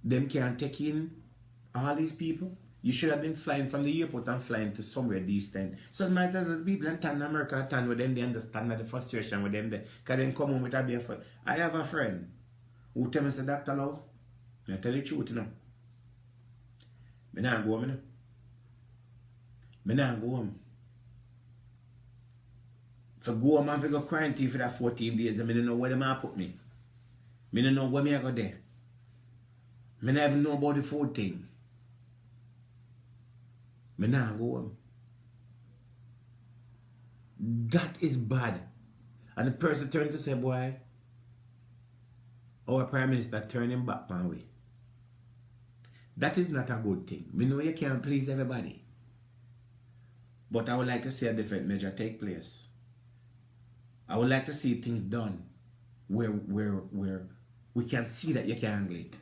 A: Them can't take in all these people. You should have been flying from the airport and flying to somewhere distant. So it might as well people in America with them, they understand that the frustration with them there. Because they come home with a barefoot. I have a friend who tell me, say, Dr. Love, I tell you the truth, you know. I not go home, you know. I not go home. If I go home and if I go quarantine for that 14 days, I don't know where they might put me. I don't know where I go there. I don't even know about the food thing. I not go home. That is bad. And the person turned to say, boy, our Prime Minister turned him back one way. That is not a good thing. We know you can't please everybody. But I would like to see a different measure take place. I would like to see things done where we can see that you can handle it.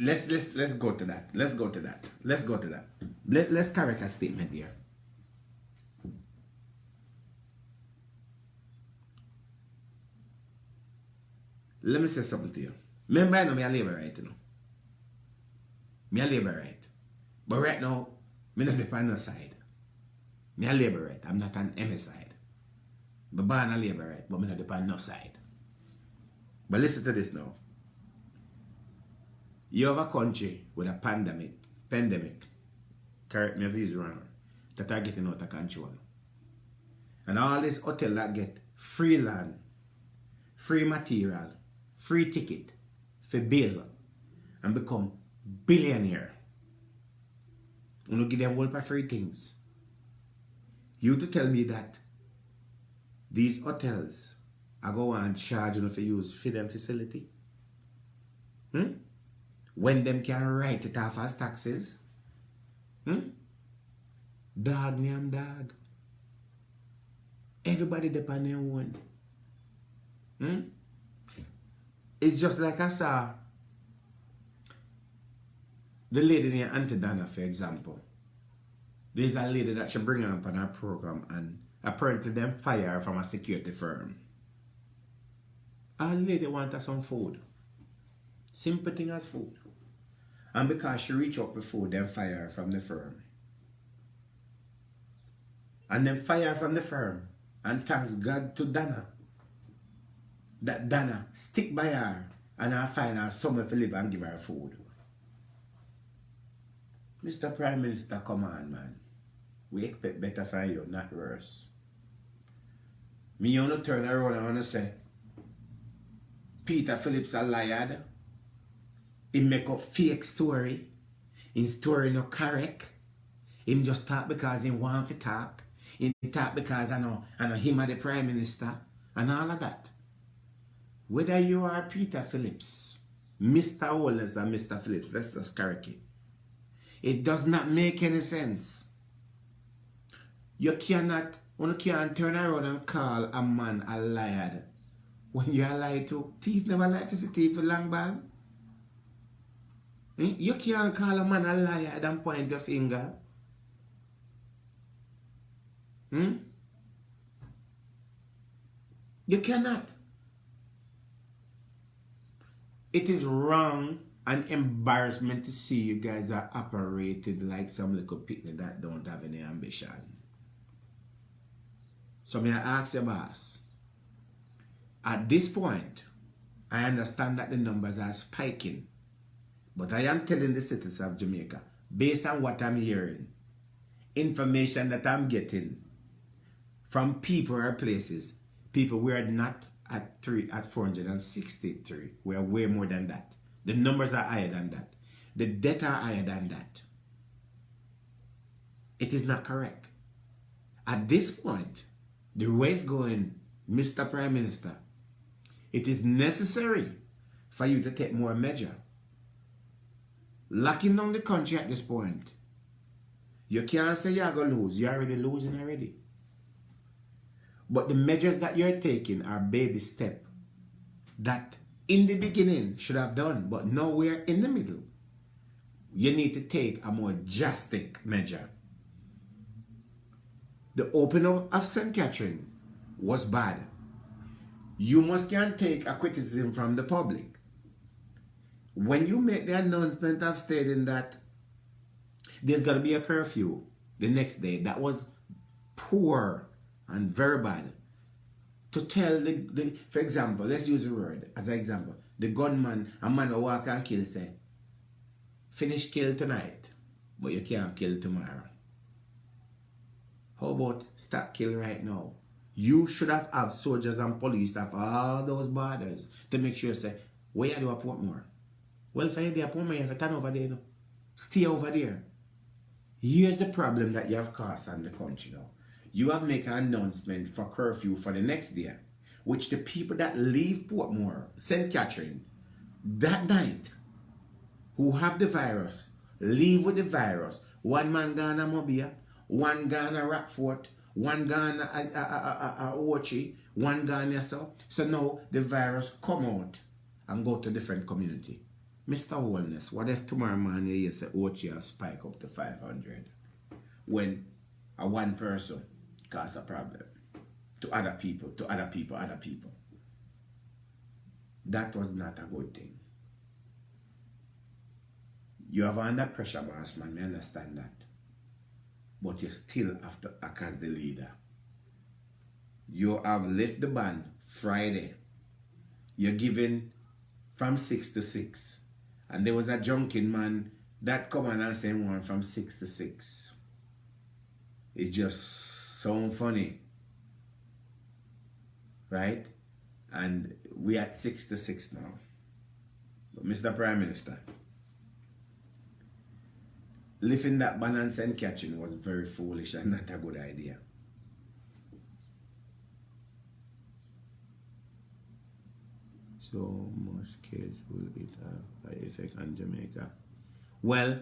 A: Let's go to that. Let's go to that. Let's correct a statement here. Let me say something to you. Remember, I know me a labor right, you know. Me a labor right. But right now, me not depend on the side. Me a labor right. I'm not on any side. I'm born a labor right, but me not depend on no side. But listen to this now. You have a country with a pandemic, correct me if it's wrong, that are getting out of control. And all this hotel that get free land, free material, free ticket, for bill, and become billionaire. You give them all for free things. You to tell me that these hotels are going and charge you to use for them facility? When them can write it off as taxes? Dog name dog. Everybody depend on one. It's just like I saw the lady named Auntie Donna, for example. There's a lady that she bring up on her program and apparently them fire her from a security firm. A lady wanted some food. Simple thing as food. And because she reach up for food, them fire her from the firm. And then fire her from the firm. And thanks God to Donna. That Donna stick by her and I find her somewhere to live and give her food. Mr. Prime Minister, come on, man. We expect better from you, not worse. Me want to turn around and want to say, Peter Phillips a liar. He make up fake story. His story not correct. Him just talk because he want to talk. He talk because I know him are the Prime Minister and all of that. Whether you are Peter Phillips, Mr. Wallace or Mr. Phillips, let's just correct it. It does not make any sense. You can't turn around and call a man a liar when you are lied to. Thief never lie to see thief for long bag. You can't call a man a liar and point your finger. You cannot. It is wrong and embarrassment to see you guys are operated like some little picnic that don't have any ambition. So may I ask your boss, at this point, I understand that the numbers are spiking, but I am telling the citizens of Jamaica, based on what I'm hearing, information that I'm getting from people or places, people we are not at 463. We are way more than that. The numbers are higher than that. The debt are higher than that. It is not correct. At this point, the way it's going, Mr. Prime Minister, it is necessary for you to take more measure. Locking down the country at this point, you can't say you're going to lose. You're already losing already. But the measures that you're taking are baby step that in the beginning should have done, but now we're in the middle. You need to take a more drastic measure. The opening of St. Catherine was bad. You must can take a criticism from the public. When you make the announcement of stating that there's going to be a curfew the next day, that was poor and very bad. To tell for example, let's use a word as an example. The gunman, a man who walk and kill, say, finish kill tonight, but you can't kill tomorrow. How about stop kill right now? You should have soldiers and police of all those borders to make sure, say, where you do a Portmore? Well, for you there, Portmore, you have to turn over there, no? Stay over there. Here's the problem that you have caused on the country now. You have made an announcement for curfew for the next day, which the people that leave Portmore, St. Catherine, that night, who have the virus, leave with the virus. One man gone to Mobia, one gone to Rockfort, one gone to Ochi, one gone here. So now the virus come out and go to different community. Mr. Holness, what if tomorrow morning you say Ochi has spike up to 500 when a one person cause a problem to other people? That was not a good thing. You have under pressure, boss man, I understand that. But you still have to act as the leader. You have left the ban Friday. You're giving from 6 to 6. And there was a drunken man that come on and say one from 6 to 6. It just so funny. Right? And we at 6 to 6 now. But Mr. Prime Minister, lifting that ban on St. Catherine was very foolish and not a good idea. So much case will it have an effect on Jamaica? Well,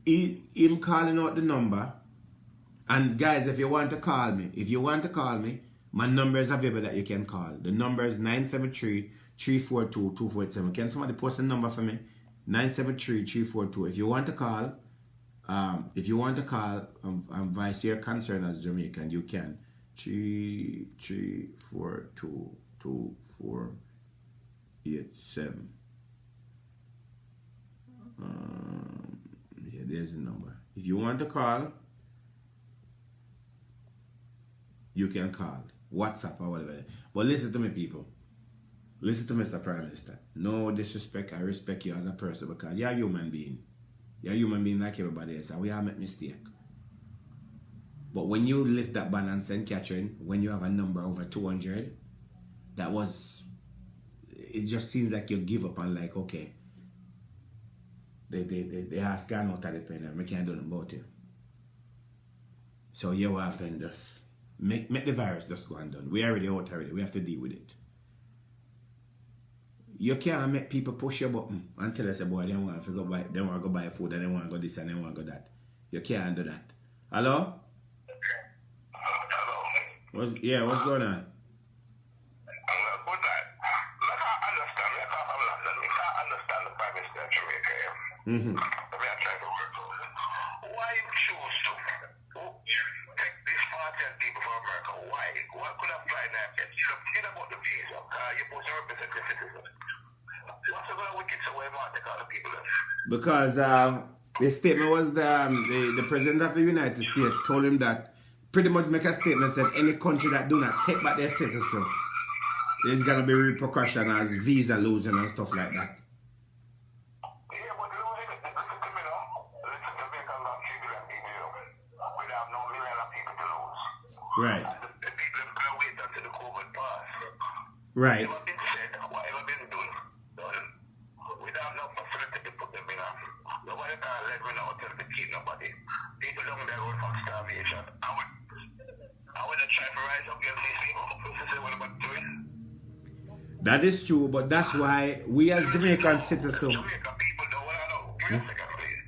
A: him calling out the number, and guys, if you want to call me, my number is available that you can call. The number is 973-342-2487. Can somebody post a number for me? 973-342. If you want to call, and voice your concern as Jamaican, you can. 342-2487. Yeah, there's the number. If you want to call, you can call. WhatsApp or whatever. But listen to me, people. Listen to Mr. Prime Minister. No disrespect. I respect you as a person because you're a human being. You're a human being like everybody else. And we all make mistakes. But when you lift that ban on St. Catherine, when you have a number over 200, it just seems like you give up and like, okay, they ask gone out of the pen and we can't do nothing about it. So you what happened just make the virus just go and done. We already out already. We have to deal with it. You can't make people push your button and tell us, boy, they want to go buy food and they want to go this and they want to go that. You can't do that. Hello?
D: Hello.
A: What's going on?
D: Good night. Like I understand, like I'm London, I can't understand the Prime Minister of Jamaica.
A: Mm-hmm.
D: I mean, I'm trying to work on it. Why you choose to take this party and people from America? Why? What could have tried that? Forget about the visa. You're supposed to represent the citizens. What's the wicked way about the kind of people?
A: Because the statement was the President of the United States told him that pretty much make a statement that any country that do not take back their citizens, there's going to be repercussion as visa losing and stuff like that.
D: Yeah, but losing, listen to me now. Listen, Jamaica got 3 million people. We have no million of people to lose.
A: Right.
D: The people are going to wait until the COVID pass.
A: Right.
D: Whatever been said, whatever been done. keep nobody. People don't there road from starvation. I would try to rise up against these people. This is what I'm doing.
A: That is true, but that's why we as Jamaican citizens.
D: Jamaican people don't want to know. Give me a second, please.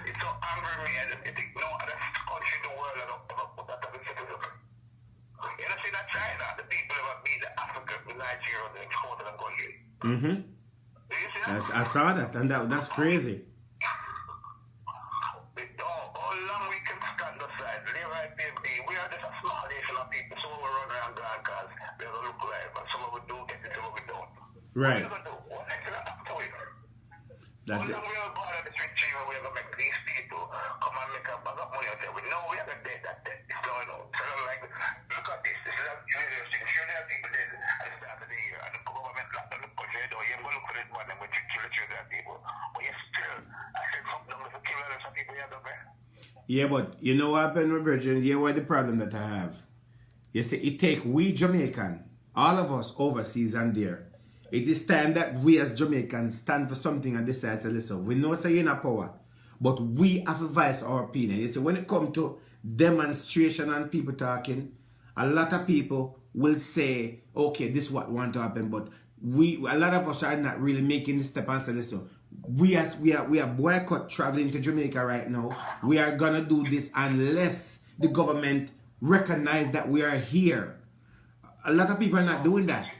D: It's so angry me, and I think no other country in the world have ever put that as a citizen. You know, see that China, the people ever beat the African, the Nigeria, the exporter of country. Do you see that?
A: I saw that, and that's crazy.
D: All long we can stand aside. Live right, baby. We are just a small nation of people. Some of us run around grand cars. They don't look like, but some of us do get it, some of us don't.
A: Right.
D: What are you going to do? What next to that to it?
A: That
D: How long we are going to this retreat where we're going to make these people come and make a bag of money and say, we know we have a debt that debt is going on. So I'm like, look at this. This is a university. Sure, there are people dead at the start of the year. And the government locked down the country. You ain't going to look for it one and we kill the children people. But you still, I said something with the killers of people here, don't they?
A: Yeah, but you know what happened, my brethren? You know what the problem that I have? You see, it take we Jamaican, all of us overseas and there. It is time that we as Jamaicans stand for something and decide to listen. We know say you're in power, but we have to voice our opinion. You see, when it comes to demonstration and people talking, a lot of people will say, okay, this is what want to happen, but a lot of us are not really making the step and say, listen, we are boycott traveling to Jamaica right now. We are gonna do this unless the government recognize that we are here. A lot of people are not doing that.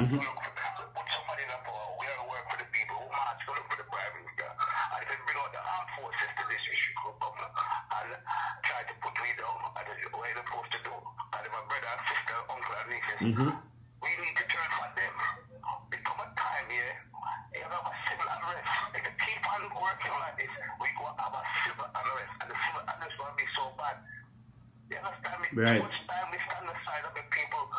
D: Put somebody in a power. We are to work for the people who march to look for the prime minister. And if we bring out the armed forces to this issue, and try to put me down, and this is what they're supposed to do. And my brother and sister, uncle and nieces, we need to turn for them. Become a time here. You have a civil unrest. If you keep on working like this, we go have a civil unrest. And the civil unrest will be so bad. You understand me?
A: Right.
D: Too much time we stand aside of the people.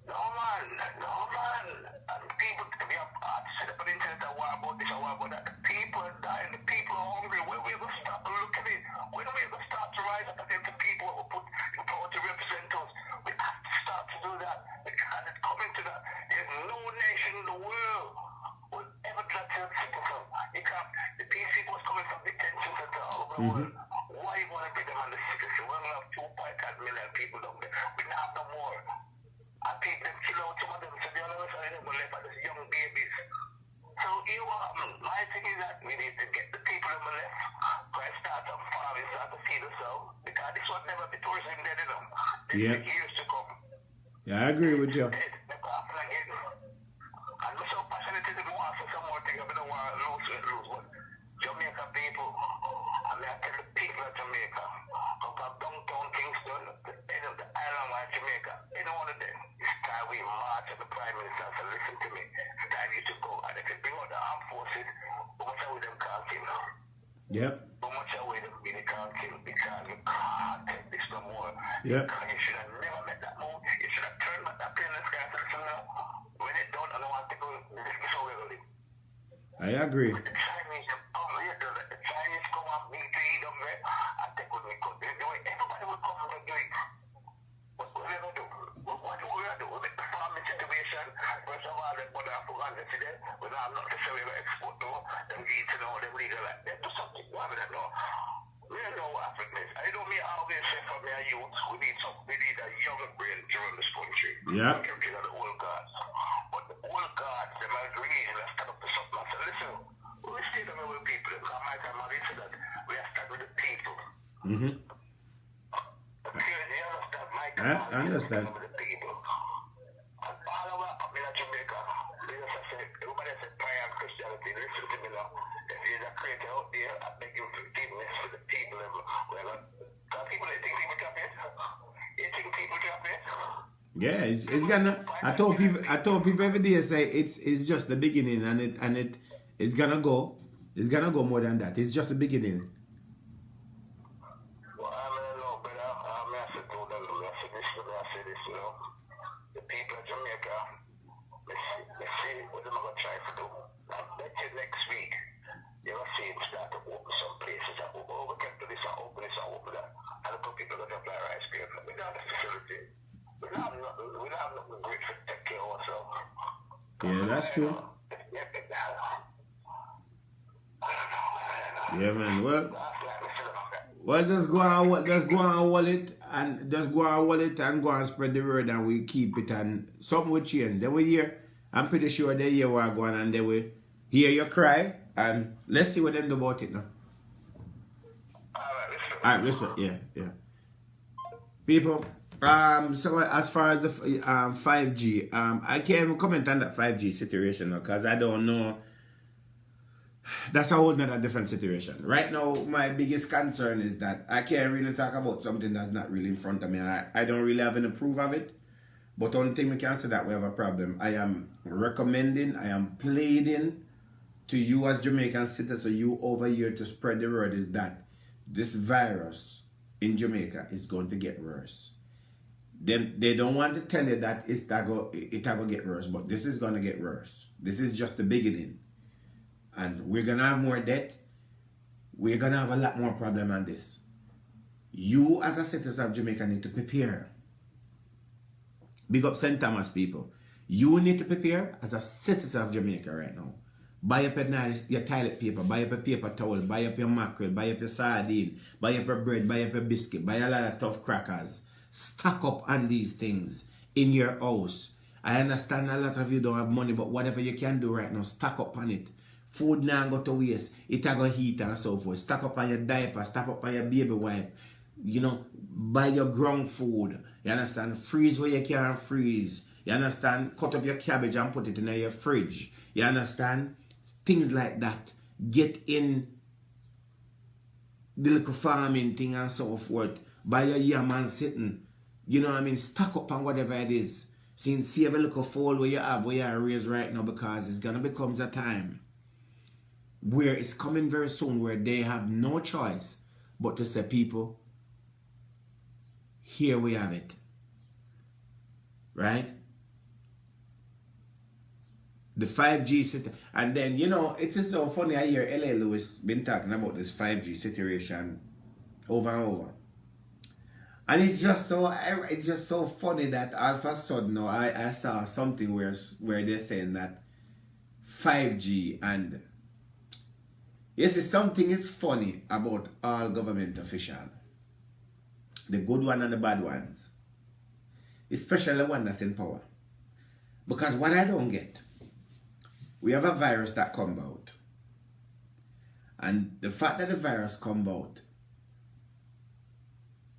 D: No man. And people, we have set up an internet and war about this and war about that. The people are dying, the people are hungry. When are we going to start to look at it? When are we going to start to rise up against the people who put in power to represent us? We have to start to do that. Because it's coming to that. There's no nation in the world will ever let their citizens. You can't, the PC was coming from detention centers all over the world. Why you want to put them on the citizen? We're going to have 2.5 million people down there. We don't have no more. And people them kill out some of them, so the other ones are left at these young babies. So you my thing is that we need to get the people on the left, try to start some farming, start to feed us out, because this one never be tourism dead enough. This years to come.
A: Yeah, I agree with you.
D: And we're so passionate to do want some more things, I don't want to lose, but Jamaica people, I mean I tell the people of Jamaica, come from downtown Kingston, the end of the island of Jamaica, you know what it is? It's time we march at the Prime Minister, so listen to me, it's time you to go, and if you bring out the armed forces, how much are we them can't kill now?
A: Yep.
D: How much are we them really can't kill, because you can't take this no more.
A: Yep.
D: You should have never made that move, you should have turned back that plane in the sky, and listen now, when it done, I don't want to go, this is how we're going to live.
A: I agree.
D: The Chinese come and meet to eat them there, and they could do it. Everybody will come and do it. What are we going to do? What do we going to do? With the farming situation, first of all, they put our food on there. We don't have nothing to say we will export to them, eat to know, them legal like that. Do something. Why we don't know? We don't know what Africa is. I don't mean always say for me, youth, we need a young brain to run this country.
A: Yeah.
D: We can feel the old guards. But the old guards, they might really stand up to something. I said, listen, we stay together with people. Because my time I said that we are stuck with the people.
A: Mm-hmm.
D: You understand? My
A: I understand.
D: with the people. And all over up in Jamaica, everybody said prayer and Christianity. Listen to me now. If you're a creator out there, I beg you forgiveness for the people. Because people, they think people drop it. You think people drop it?
A: Yeah, it's gonna. I told people every day. I say it's just the beginning, and it's gonna go. It's gonna go more than that. It's just the beginning.
D: Well, I don't know, but I say this, you know. The people of Jamaica, let's see what they're gonna try to do. I bet you next week you'll see it start to open some places. We can do this and open this and open that. And the people are gonna apply rice cream. We don't have the facility. We don't have nothing great to take care of ourselves.
A: Yeah, that's true.
D: If
A: Yeah, man. Well,
D: That's like the film.
A: well, just go and hold it, and just go and hold it, and go and spread the word, and we keep it, and something will change. They will hear. I'm pretty sure they hear what going, and they will hear you cry, and let's see what they do about it now. All right, respect. Yeah. People, so as far as the 5G, I can't even comment on that 5G situation because I don't know. That's a whole nother different situation. Right now, my biggest concern is that I can't really talk about something that's not really in front of me. I don't really have any proof of it. But only thing we can say that we have a problem. I am recommending, I am pleading to you as Jamaican citizens, you over here to spread the word is that this virus in Jamaica is going to get worse. They don't want to tell you that it will get worse, but this is going to get worse. This is just the beginning. And we're going to have more debt. We're going to have a lot more problem on this. You as a citizen of Jamaica need to prepare. Big up St. Thomas people. You need to prepare as a citizen of Jamaica right now. Buy up your toilet paper, buy up a paper towel, buy up your mackerel, buy up your sardine, buy up your bread, buy up your biscuit, buy a lot of tough crackers. Stock up on these things in your house. I understand a lot of you don't have money, but whatever you can do right now, stock up on it. Food now go to waste. It a go heat and so forth. Stock up on your diaper, stock up on your baby wipe. You know, buy your ground food. You understand? Freeze where you can't freeze. You understand? Cut up your cabbage and put it in your fridge. You understand? Things like that. Get in the little farming thing and so forth. Buy your yam and sitting. You know what I mean? Stock up on whatever it is. See every little fall where you are raised right now, because it's gonna become a time where it's coming very soon where they have no choice but to say, people, here we have it. Right? The 5G situation. And then, you know, it is so funny. I hear L.A. Lewis been talking about this 5G situation over and over. And it's just so funny that all of a sudden now I saw something where they're saying that 5G and yes, something is funny about all government officials. The good one and the bad ones. Especially the one that's in power. Because what I don't get, we have a virus that come out. And the fact that the virus come out,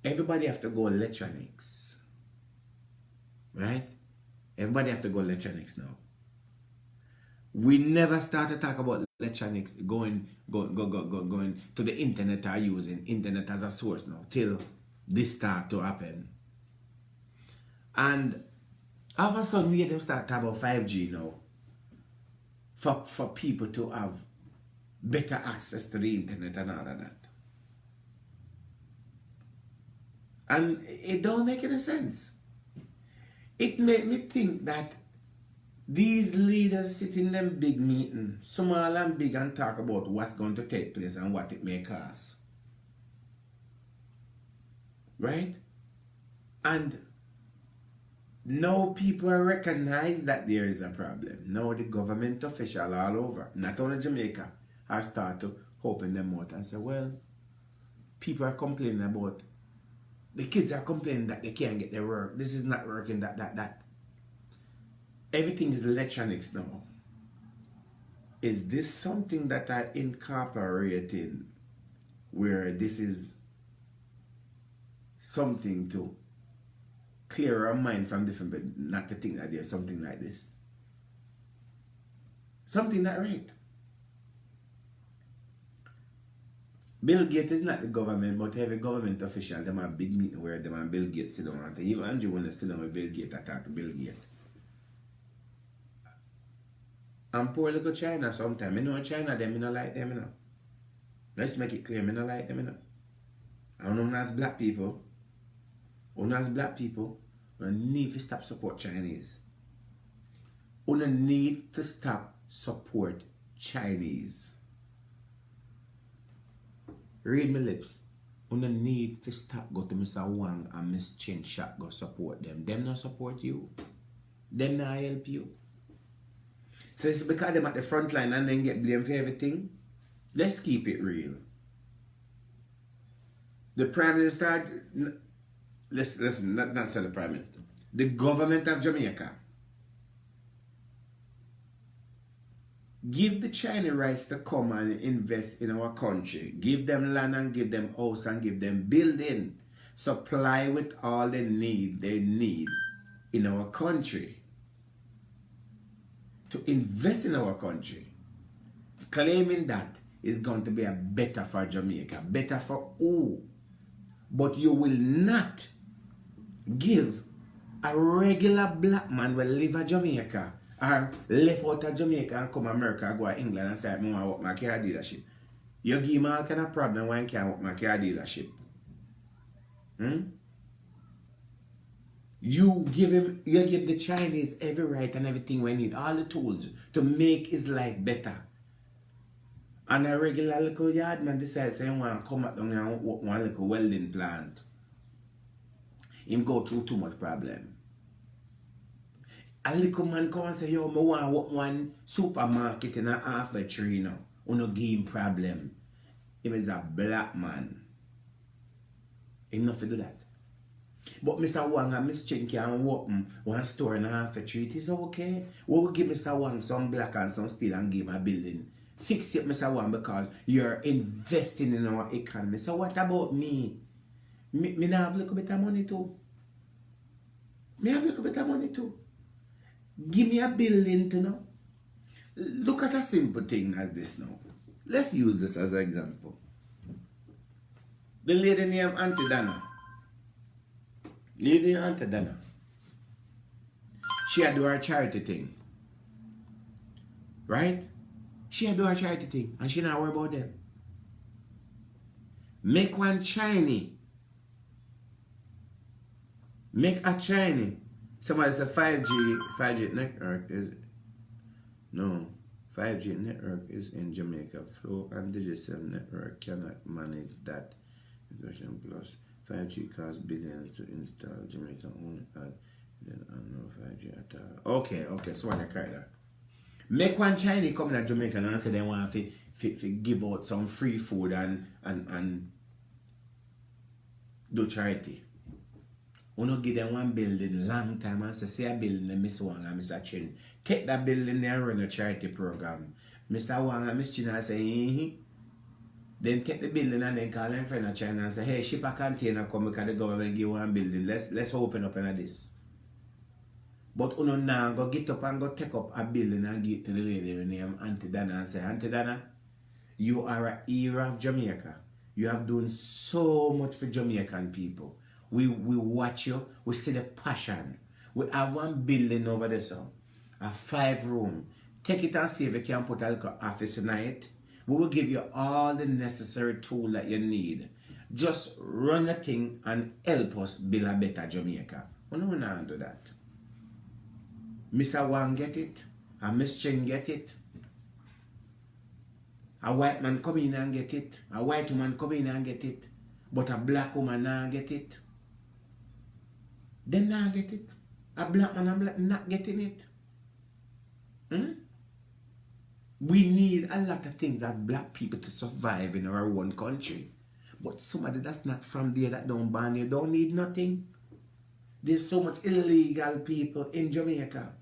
A: everybody have to go electronics. Right? Everybody have to go electronics now. We never start to talk about electronics going to the internet or using internet as a source now till this start to happen. And all of a sudden we them start talking about 5G now. For people to have better access to the internet and all of that. And it don't make any sense. It made me think that these leaders sit in them big meetings, small and big, and talk about what's going to take place and what it may cost. Right? And now people recognize that there is a problem. Now the government official all over, not only Jamaica, are start to open them out and say, well, people are complaining about, the kids are complaining that they can't get their work. This is not working, that. Everything is electronics now. Is this something that are incorporating where this is something to clear our mind from different, but not to think that there's something like this? Something not right. Bill Gates is not the government, but every government official, them have big meeting where them and Bill Gates sit down. And even Andrew want to sit down with Bill Gates, I talk to Bill Gates. And poor little China sometimes. I know China, them, I don't like them, you know. Let's make it clear, I don't like them, you know. And when as black people, we need to stop support Chinese. We need to stop support Chinese. Read my lips. We need to stop go to Mr. Wang and Miss Chin Shop go support them. Them not support you. Them not help you. So it's because them at the front line and then get blamed for everything. Let's keep it real. The Prime Minister, let's not say the Prime Minister. The government of Jamaica give the China rights to come and invest in our country. Give them land and give them house and give them building. Supply with all they need in our country. To invest in our country. Claiming that is going to be a better for Jamaica. Better for who? But you will not give a regular black man will live in Jamaica or left out of Jamaica and come to America, go to England and say, I want to work my car dealership. You give him all kind of problem when you can't work my car dealership. You give the Chinese every right and everything we need, all the tools to make his life better. And a regular little yard man decides he want to come out down and work one little welding plant. Him go through too much problem. A little man come and say, yo, I want to work one supermarket in a half a tree now. You no give him problem. Him is a black man. Enough to do that. But Mr. Wang and Miss Chin can open one store in a half a tree. It is okay. We will give Mr. Wang some black and some steel and give him a building. Fix it, Mr. Wang, because you're investing in our economy. So what about me? Me now have a little bit of money too. Me have a little bit of money too. Give me a building to know. Look at a simple thing as this now. Let's use this as an example. The lady named Auntie Dana. Lady Auntie Dana. She had do her charity thing. Right? She had do her charity thing and she not worry about them. Make one Chinese. Make a Chinese. Somebody said 5G network is no 5G network is in Jamaica. Flow and digital network cannot manage that. Plus 5G costs billions to install. Jamaica only had then no 5G at all. Okay, so what I carry that. Make one Chinese come to Jamaica and say they want to give out some free food and do charity. We don't give them one building long time and say a building and Miss Wang and Mr. Chin. Take that building there and run a charity program. Mr. Wang and Miss Chin and say, Then take the building and then call them friend of China and say, hey, ship a container come because the government give one building. Let's open up into this. But you now go get up and go take up a building and give it to the lady named Auntie Dana and say, Auntie Dana, you are a hero of Jamaica. You have done so much for Jamaican people. We watch you, we see the passion. We have one building over there, so a 5-room. Take it and see if you can put a little office in it. We will give you all the necessary tool that you need. Just run the thing and help us build a better Jamaica. We don't want to do that. Mr. Wang get it, and Miss Chen get it. A white man come in and get it. A white woman come in and get it. But a black woman not get it. They not get it. A black man and black not getting it. We need a lot of things as black people to survive in our own country. But somebody that's not from there, that don't ban you, don't need nothing. There's so much illegal people in Jamaica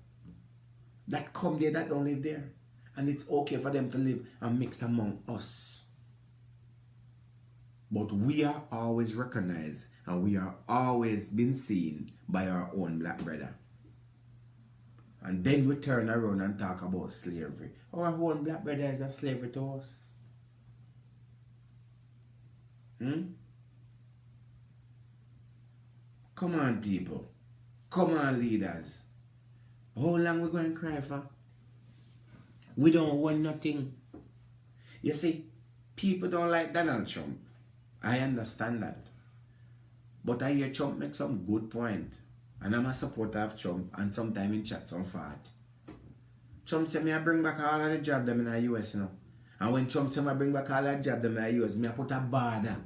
A: that come there that don't live there. And it's okay for them to live and mix among us. But we are always recognized and we are always been seen by our own black brother. And then we turn around and talk about slavery. Our own black brother is a slavery to us. Come on, people. Come on, leaders. How long we going to cry for? We don't want nothing. You see, people don't like Donald Trump. I understand that. But I hear Trump make some good point. And I'm a supporter of Trump. And sometimes in chat some fart. Trump said me I bring back all of the jobs them in the US now. And when Trump said I bring back all of the jobs them in the US, me I put a border.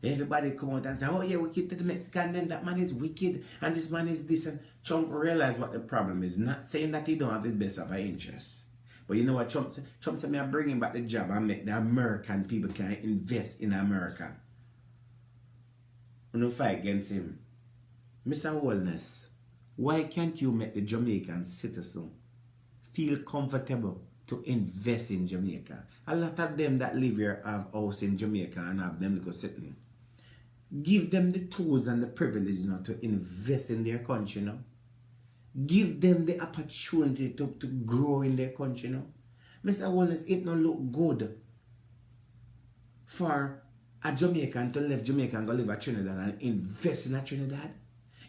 A: Everybody come out and say, oh yeah, we keep to the Mexican, then that man is wicked, and this man is this. And Trump realized what the problem is. Not saying that he don't have his best of our interests. But you know what Trump said? Trump said, I'm bringing back the job and make the American people can invest in America. You know, fight against him. Mr. Holness, why can't you make the Jamaican citizen feel comfortable to invest in Jamaica? A lot of them that live here have house in Jamaica and have them little sitting. Give them the tools and the privilege now to invest in their country now. Give them the opportunity to grow in their country now. Mr. Holness, it don't look good for a Jamaican to leave Jamaica and go live at Trinidad and invest in a Trinidad,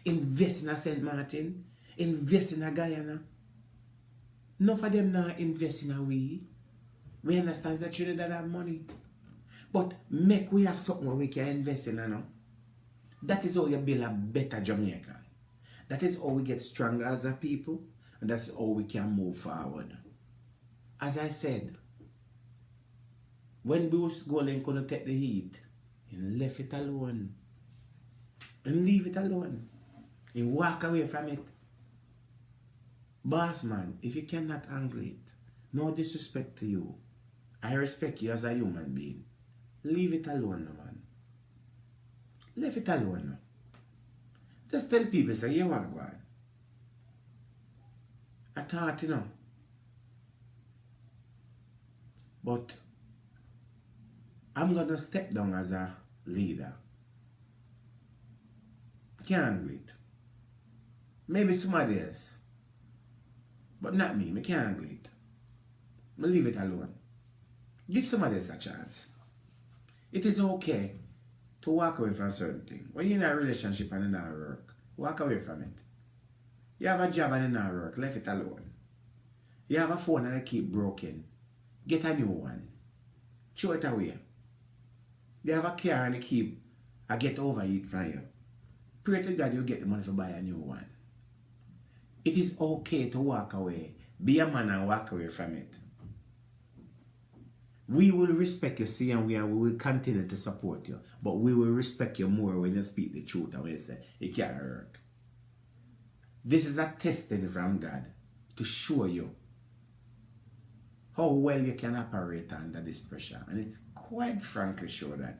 A: invest in a St. Martin, invest in a Guyana. None of them now invest in a we. We understand that Trinidad have money. But make we have something where we can invest in now. That is how you build a better Jamaica. That is how we get stronger as a people. And that's how we can move forward. As I said, when Bruce Golding couldn't take the heat, he left it alone. And leave it alone. He walk away from it. Boss man, if you cannot handle it, no disrespect to you. I respect you as a human being. Leave it alone, man. Leave it alone now. Just tell people, say, you want to go on. I thought, you know. But I'm going to step down as a leader. Can't handle it. Maybe somebody else. But not me. I can't handle it. I leave it alone. Give somebody else a chance. It is okay to walk away from certain things. When you're in a relationship and it not work, walk away from it. You have a job and it not work, leave it alone. You have a phone and it keep broken, get a new one. Throw it away. You have a car and it keep get overheat from you. Pray to God you get the money to buy a new one. It is okay to walk away. Be a man and walk away from it. We will respect you, see, and we will continue to support you. But we will respect you more when you speak the truth and when you say it can't work. This is a testing from God to show you how well you can operate under this pressure. And it's quite frankly sure that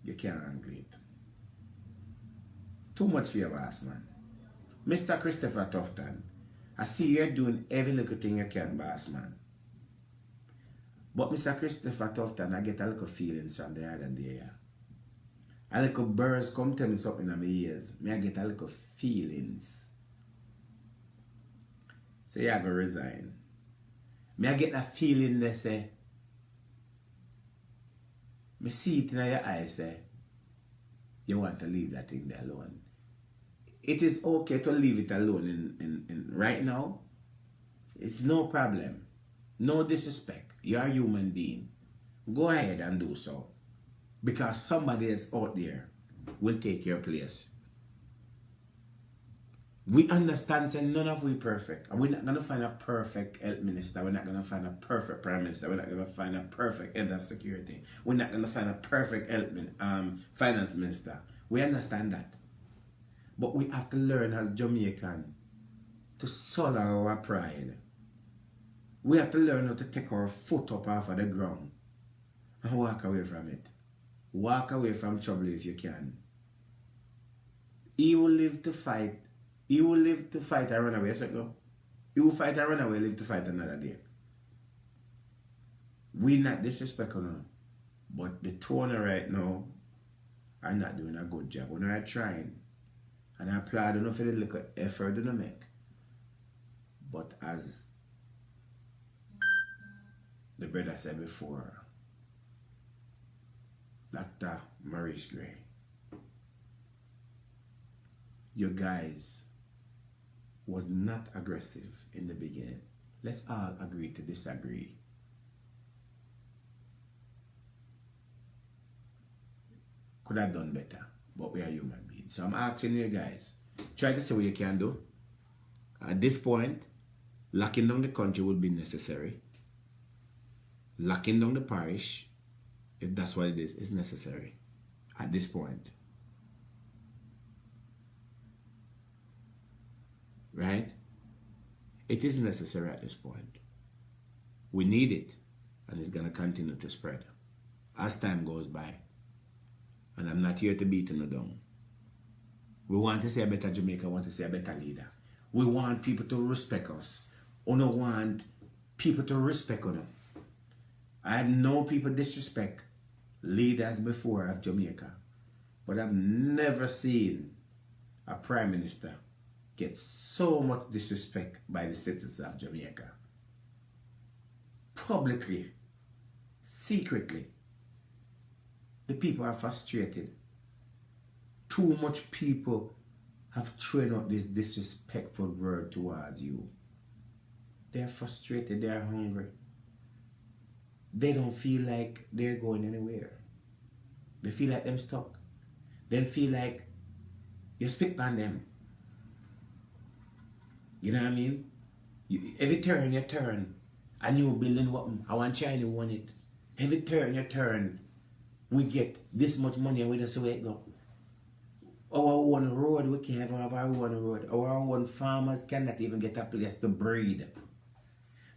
A: you can't handle it. Too much for your boss, man. Mr. Christopher Tufton, I see you're doing every little thing you can, boss, man. But Mr. Christopher Tufton, I get a little feelings from the other day. A little birds come tell me something in my ears. I get a little feelings. So you go resign. I get that feeling they say. I see it in your eyes say, you want to leave that thing there alone. It is okay to leave it alone in right now. It's no problem. No disrespect. You're a human being. Go ahead and do so. Because somebody else out there will take your place. We understand that none of we perfect. And we're not going to find a perfect health minister. We're not going to find a perfect prime minister. We're not going to find a perfect head of security. We're not going to find a perfect finance minister. We understand that. But we have to learn as Jamaican to swallow our pride. We have to learn how to take our foot up off of the ground and walk away from it. Walk away from trouble if you can. He will live to fight. He will live to fight and run away. So go. He will fight and run away, live to fight another day. We not disrespectful now. But the tone right now are not doing a good job. We're not trying. And I applaud enough for the little effort they make. But as the brother said before, Dr. Maurice Gray, you guys was not aggressive in the beginning. Let's all agree to disagree. Could have done better, but we are human beings. So I'm asking you guys, try to see what you can do. At this point, locking down the country would be necessary. Locking down the parish, if that's what it is necessary at this point. Right? It is necessary at this point. We need it, and it's going to continue to spread as time goes by. And I'm not here to beat them down. We want to see a better Jamaica, we want to see a better leader. We want people to respect us. We don't want people to respect us. I have known people disrespect leaders before of Jamaica, but I've never seen a prime minister get so much disrespect by the citizens of Jamaica. Publicly, secretly, the people are frustrated. Too much people have trained out this disrespectful word towards you. They're frustrated, they're hungry. They don't feel like they're going anywhere. They feel like they're stuck. They feel like you speak on them. You know what I mean? Every turn you turn, a new building open. I want China want it. Every turn you turn, we get this much money and we just say it go. Our own road, we can't have our own road. Our own farmers cannot even get a place to breed.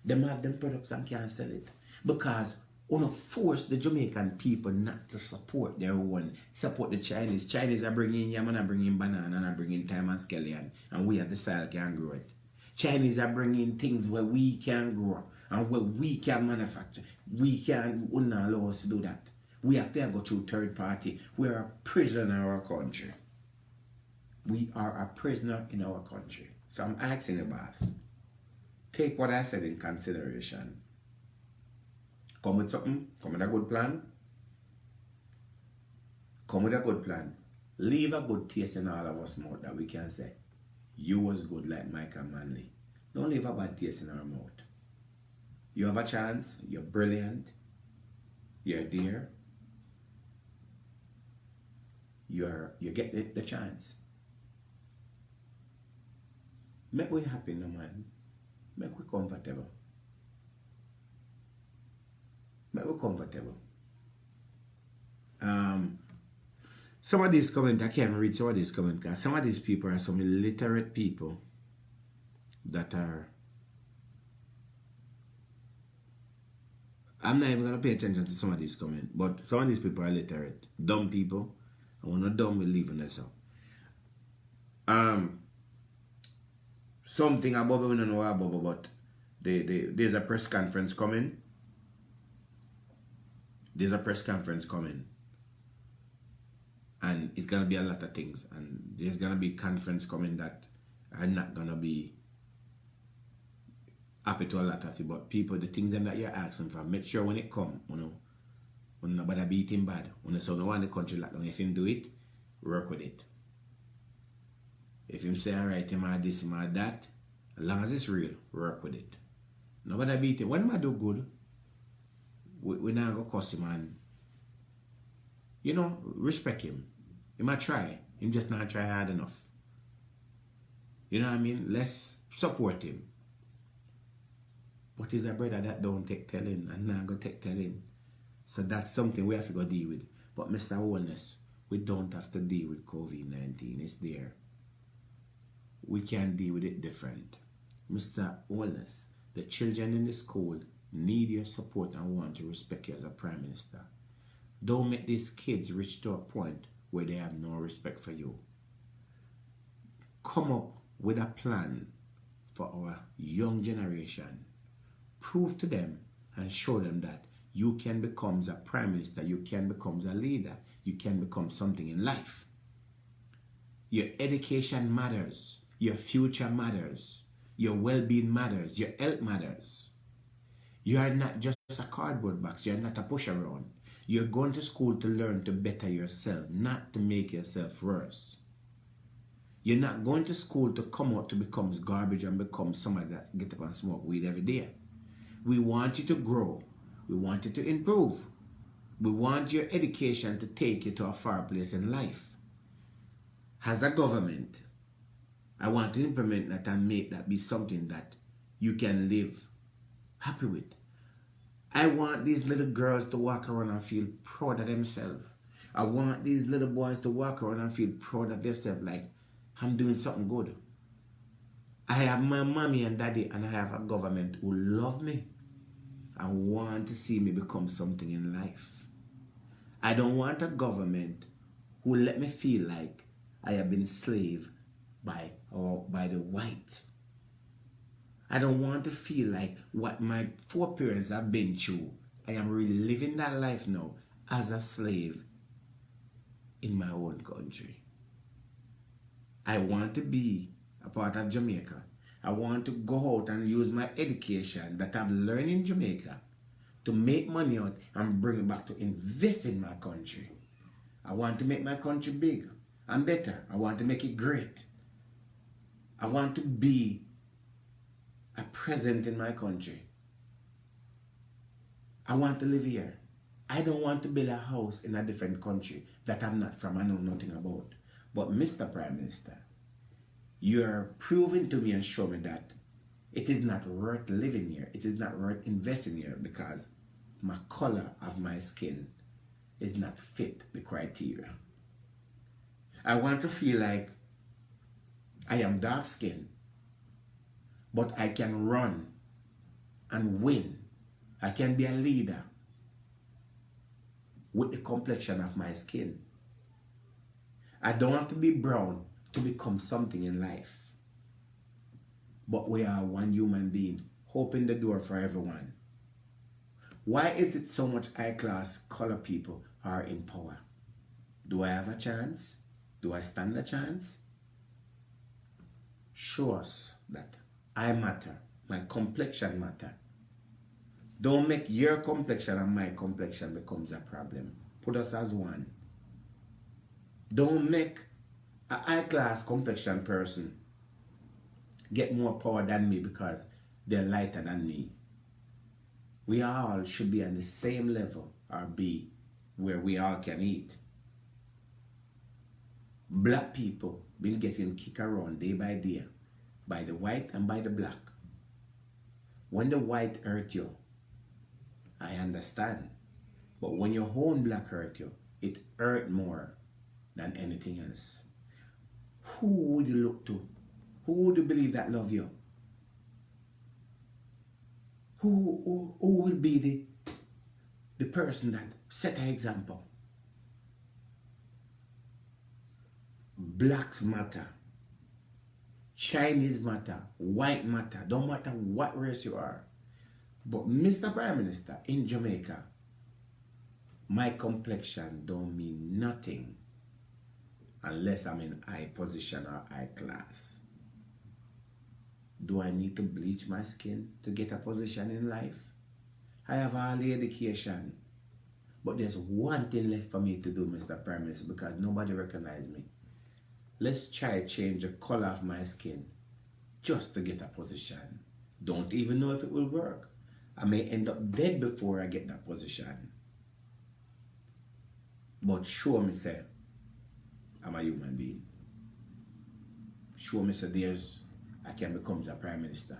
A: Them have them products and can't sell it. Because we don't force the Jamaican people not to support their own, support the Chinese. Chinese are bringing yam and are bringing banana and are bringing thyme and scallion, and we at the soil can grow it. Chinese are bringing things where we can grow and where we can manufacture. We not allow us to do that. We have to go through third party. We are a prisoner in our country. We are a prisoner in our country. So I'm asking the boss, take what I said in consideration. Come with something, come with a good plan. Come with a good plan. Leave a good taste in all of us mouth that we can say, you was good like Michael Manley. Don't leave a bad taste in our mouth. You have a chance, you're brilliant, you're there, you get the chance. Make we happy, no man. Make we comfortable. Make we comfortable. Some of these comments, I can't read some of these comments because some of these people are some illiterate people that are... I'm not even going to pay attention to some of these comments, but some of these people are illiterate. Dumb people. And we're not dumb, we're leaving this out. Something about we don't know about, but there's a press conference coming. There's a press conference coming. And it's going to be a lot of things. And there's going to be conference coming that are not going to be happy to a lot of it. But people, the things that you're asking for, make sure when it comes, when nobody beat him bad. When so no one in the country lock down, if him do it, work with it. If him say, alright, him had this, him had that, as long as it's real, work with it. Nobody beat him. When I do good, we not go cuss him and, respect him. He might try. Him just not try hard enough. You know what I mean? Let's support him. But he's a brother that don't take telling and not go take telling. So that's something we have to go deal with. But Mr. Wellness, we don't have to deal with COVID-19. It's there. We can deal with it different. Mr. Wellness, the children in the school need your support and want to respect you as a Prime Minister. Don't make these kids reach to a point where they have no respect for you. Come up with a plan for our young generation. Prove to them and show them that you can become a Prime Minister, you can become a leader, you can become something in life. Your education matters, your future matters, your well-being matters, your health matters. You are not just a cardboard box, you're not a push around. You're going to school to learn to better yourself, not to make yourself worse. You're not going to school to come out to become garbage and become somebody that get up and smoke weed every day. We want you to grow. We want you to improve. We want your education to take you to a far place in life. As a government, I want to implement that and make that be something that you can live happy with. I want these little girls to walk around and feel proud of themselves. I want these little boys to walk around and feel proud of themselves, like, I'm doing something good. I have my mommy and daddy, and I have a government who love me and want to see me become something in life. I don't want a government who let me feel like I have been slave by the white. I don't want to feel like what my foreparents have been through. I am really living that life now as a slave in my own country. I want to be a part of Jamaica. I want to go out and use my education that I've learned in Jamaica to make money out and bring it back to invest in my country. I want to make my country big and better. I want to make it great. I want to be a present in my country. I want to live here. I don't want to build a house in a different country that I'm not from, I know nothing about. But Mr. Prime Minister, you're proving to me and showing me that it is not worth living here. It is not worth investing here because my color of my skin is not fit the criteria. I want to feel like I am dark skinned, but I can run and win. I can be a leader with the complexion of my skin. I don't have to be brown to become something in life. But we are one human being, open the door for everyone. Why is it so much high-class color people are in power? Do I have a chance? Do I stand a chance? Show us that I matter. My complexion matter. Don't make your complexion and my complexion becomes a problem. Put us as one. Don't make a high-class complexion person get more power than me because they're lighter than me. We all should be on the same level or be where we all can eat. Black people been getting kicked around day by day by the white and by the black. When the white hurt you, I understand. But when your own black hurt you, it hurt more than anything else. Who would you look to? Who would you believe that love you? Who will be the person that set an example? Blacks matter. Chinese matter. White matter. Don't matter what race you are. But Mr. Prime Minister, in Jamaica, my complexion don't mean nothing unless I'm in high position or high class. Do I need to bleach my skin to get a position in life? I have all the education. But there's one thing left for me to do, Mr. Prime Minister, because nobody recognizes me. Let's try to change the color of my skin just to get a position. Don't even know if it will work. I may end up dead before I get that position. But show me, say, I'm a human being. Show me, say, I can become a prime minister.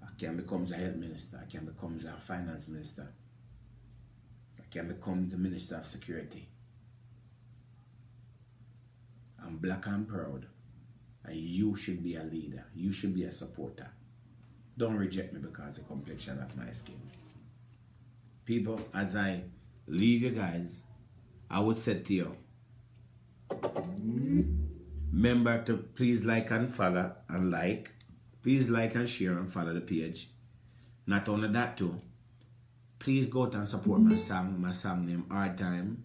A: I can become a health minister. I can become a finance minister. I can become the minister of security. I'm black and proud. And you should be a leader. You should be a supporter. Don't reject me because of the complexion of my skin. People, as I leave you guys, I would say to you, remember to please like and follow and like. Please like and share and follow the page. Not only that too, please go out and support my song named Hard Time.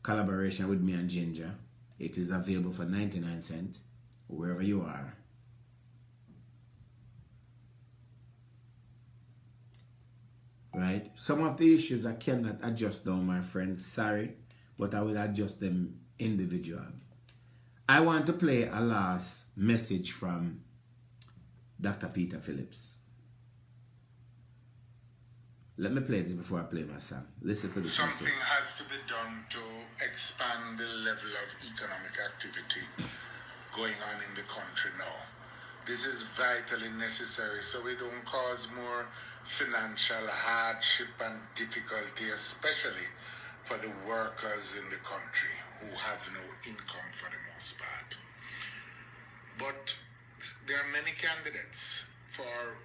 A: Collaboration with me and Ginger. It is available for 99 cents wherever you are. Right? Some of the issues I cannot adjust down, my friends. Sorry, but I will adjust them individual. I want to play a last message from Dr. Peter Phillips. Let me play this before I play my song. Listen to this.
E: Something has to be done to expand the level of economic activity going on in the country now. This is vitally necessary so we don't cause more financial hardship and difficulty, especially for the workers in the country who have no income for the most part. But there are many candidates for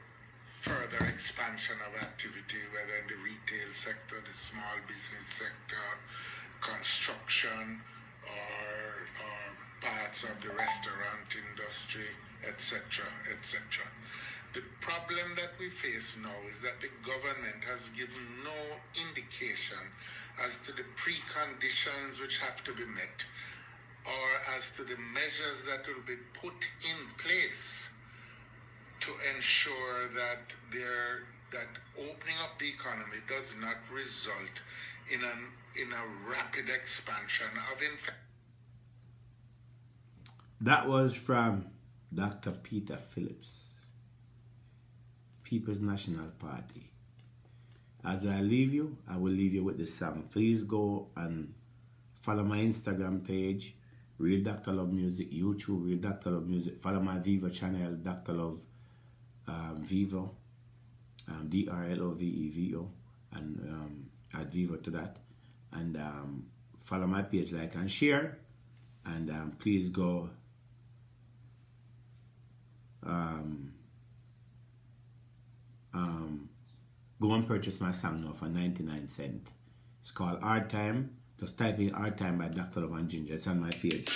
E: further expansion of activity, whether in the retail sector, the small business sector, construction, or parts of the restaurant industry, etc., etc. The problem that we face now is that the government has given no indication as to the preconditions which have to be met, or as to the measures that will be put in place to ensure that that opening up the economy does not result in a rapid expansion of infection.
A: That was from Dr. Peter Phillips, People's National Party. As I leave you, I will leave you with this song. Please go and follow my Instagram page, Real Dr. Love Music, YouTube, Real Dr. Love Music. Follow my Vivo channel, Dr. Love Vivo, DRLOVEVO, and add Vivo to that. And follow my page, like and share. And please go go and purchase my song now for 99 cents. It's called Hard Time. Just type in Hard Time by Dr. Love and Ginger. It's on my page.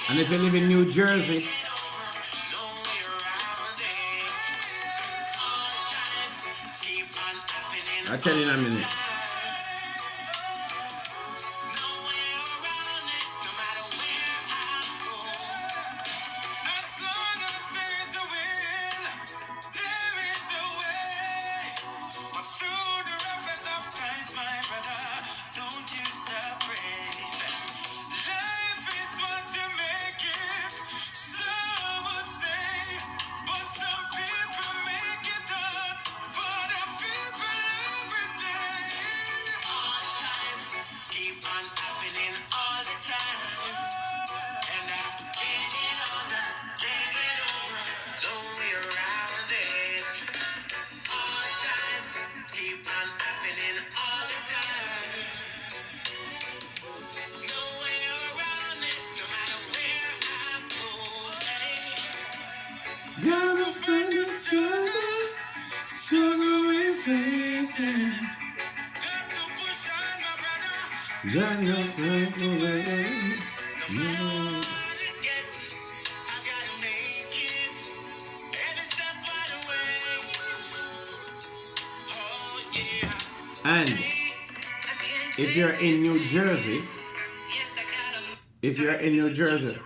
A: And if you live in New Jersey, I'll tell you in a minute. Gotta find the struggle we're facing. Got to push on, my brother. Got no break away. No. I gotta make it. Every step by the way. Oh yeah. And if you're in New Jersey, if you're in New Jersey,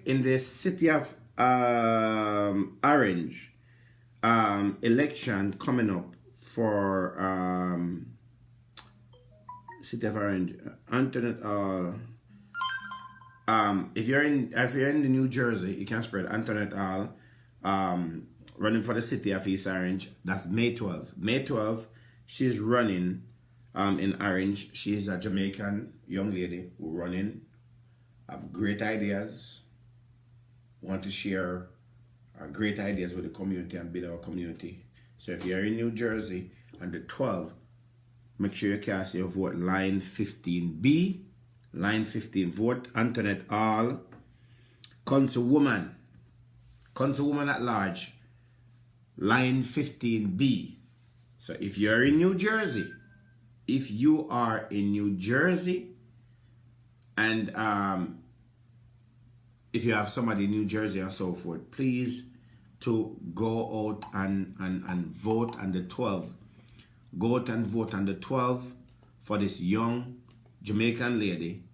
A: in the city of Orange, election coming up for city of Orange, Antoinette. If you're in the New Jersey, you can spread Antoinette Hall, running for the city of East Orange. That's May 12th. May 12th, she's running in Orange. She's a Jamaican young lady who running have great ideas, want to share our great ideas with the community and build our community. So if you're in New Jersey on the 12th, make sure you cast your vote line 15B, line 15 vote, Antoinette Hall, Councilwoman at large, line 15B. So if you're in New Jersey, if you are in New Jersey, and if you have somebody in New Jersey and so forth, please to go out and vote on the 12th. Go out and vote on the 12th for this young Jamaican lady.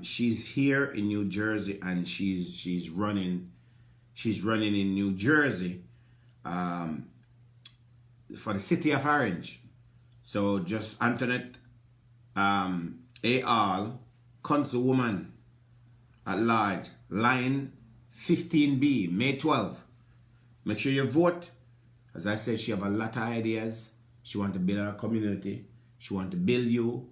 A: She's here in New Jersey, and she's running in New Jersey for the city of Orange. So just Antoinette A. Hall, Councilwoman at large, line 15B, May 12th. Make sure you vote. As I said, she have a lot of ideas. She want to build our community. She want to build you.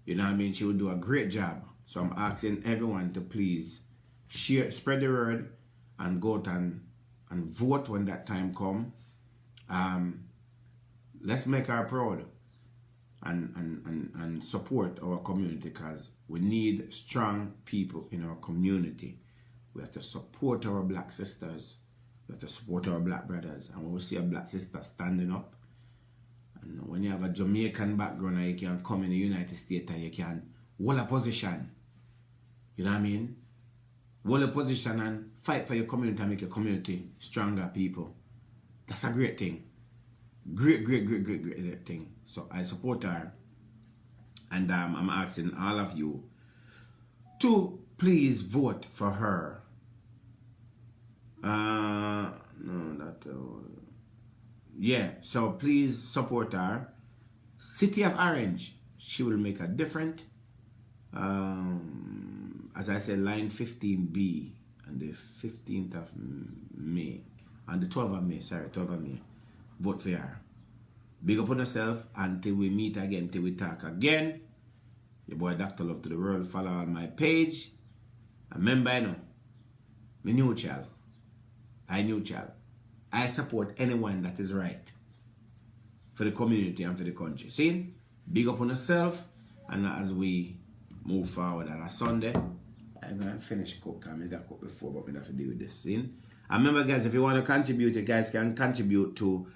A: You know what I mean? She will do a great job. So I'm asking everyone to please share, spread the word, and go out and vote when that time come. Let's make her proud and support our community, because we need strong people in our community. We have to support our black sisters. We have to support our black brothers. And when we see a black sister standing up, and when you have a Jamaican background and you can come in the United States and you can hold a position, you know what I mean? Hold a position and fight for your community and make your community stronger people. That's a great thing. Great thing. So I support her. And I'm asking all of you to please vote for her. Yeah, so please support her. City of Orange, she will make a difference. As I said, line 15B on the 15th of May. On the 12th of May, 12th of May. Vote for her. Big up on yourself until we meet again, till we talk again. Your boy Dr. Love to the World. Follow on my page. And remember, you know, me neutral. I neutral. I support anyone that is right for the community and for the country. See? Big up on yourself. And as we move forward on a Sunday, I'm going to finish cook. I made that cook before, but we have to deal with this. See? And remember, guys, if you want to contribute, you guys can contribute to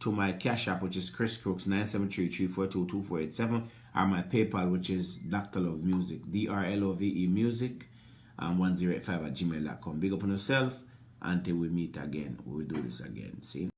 A: my Cash App, which is Chris Crooks 973-342-2487, or my PayPal, which is Dr. Love Music, DRLOVE Music, 1085 @gmail.com. Big up on yourself. Until we meet again, we'll do this again. See?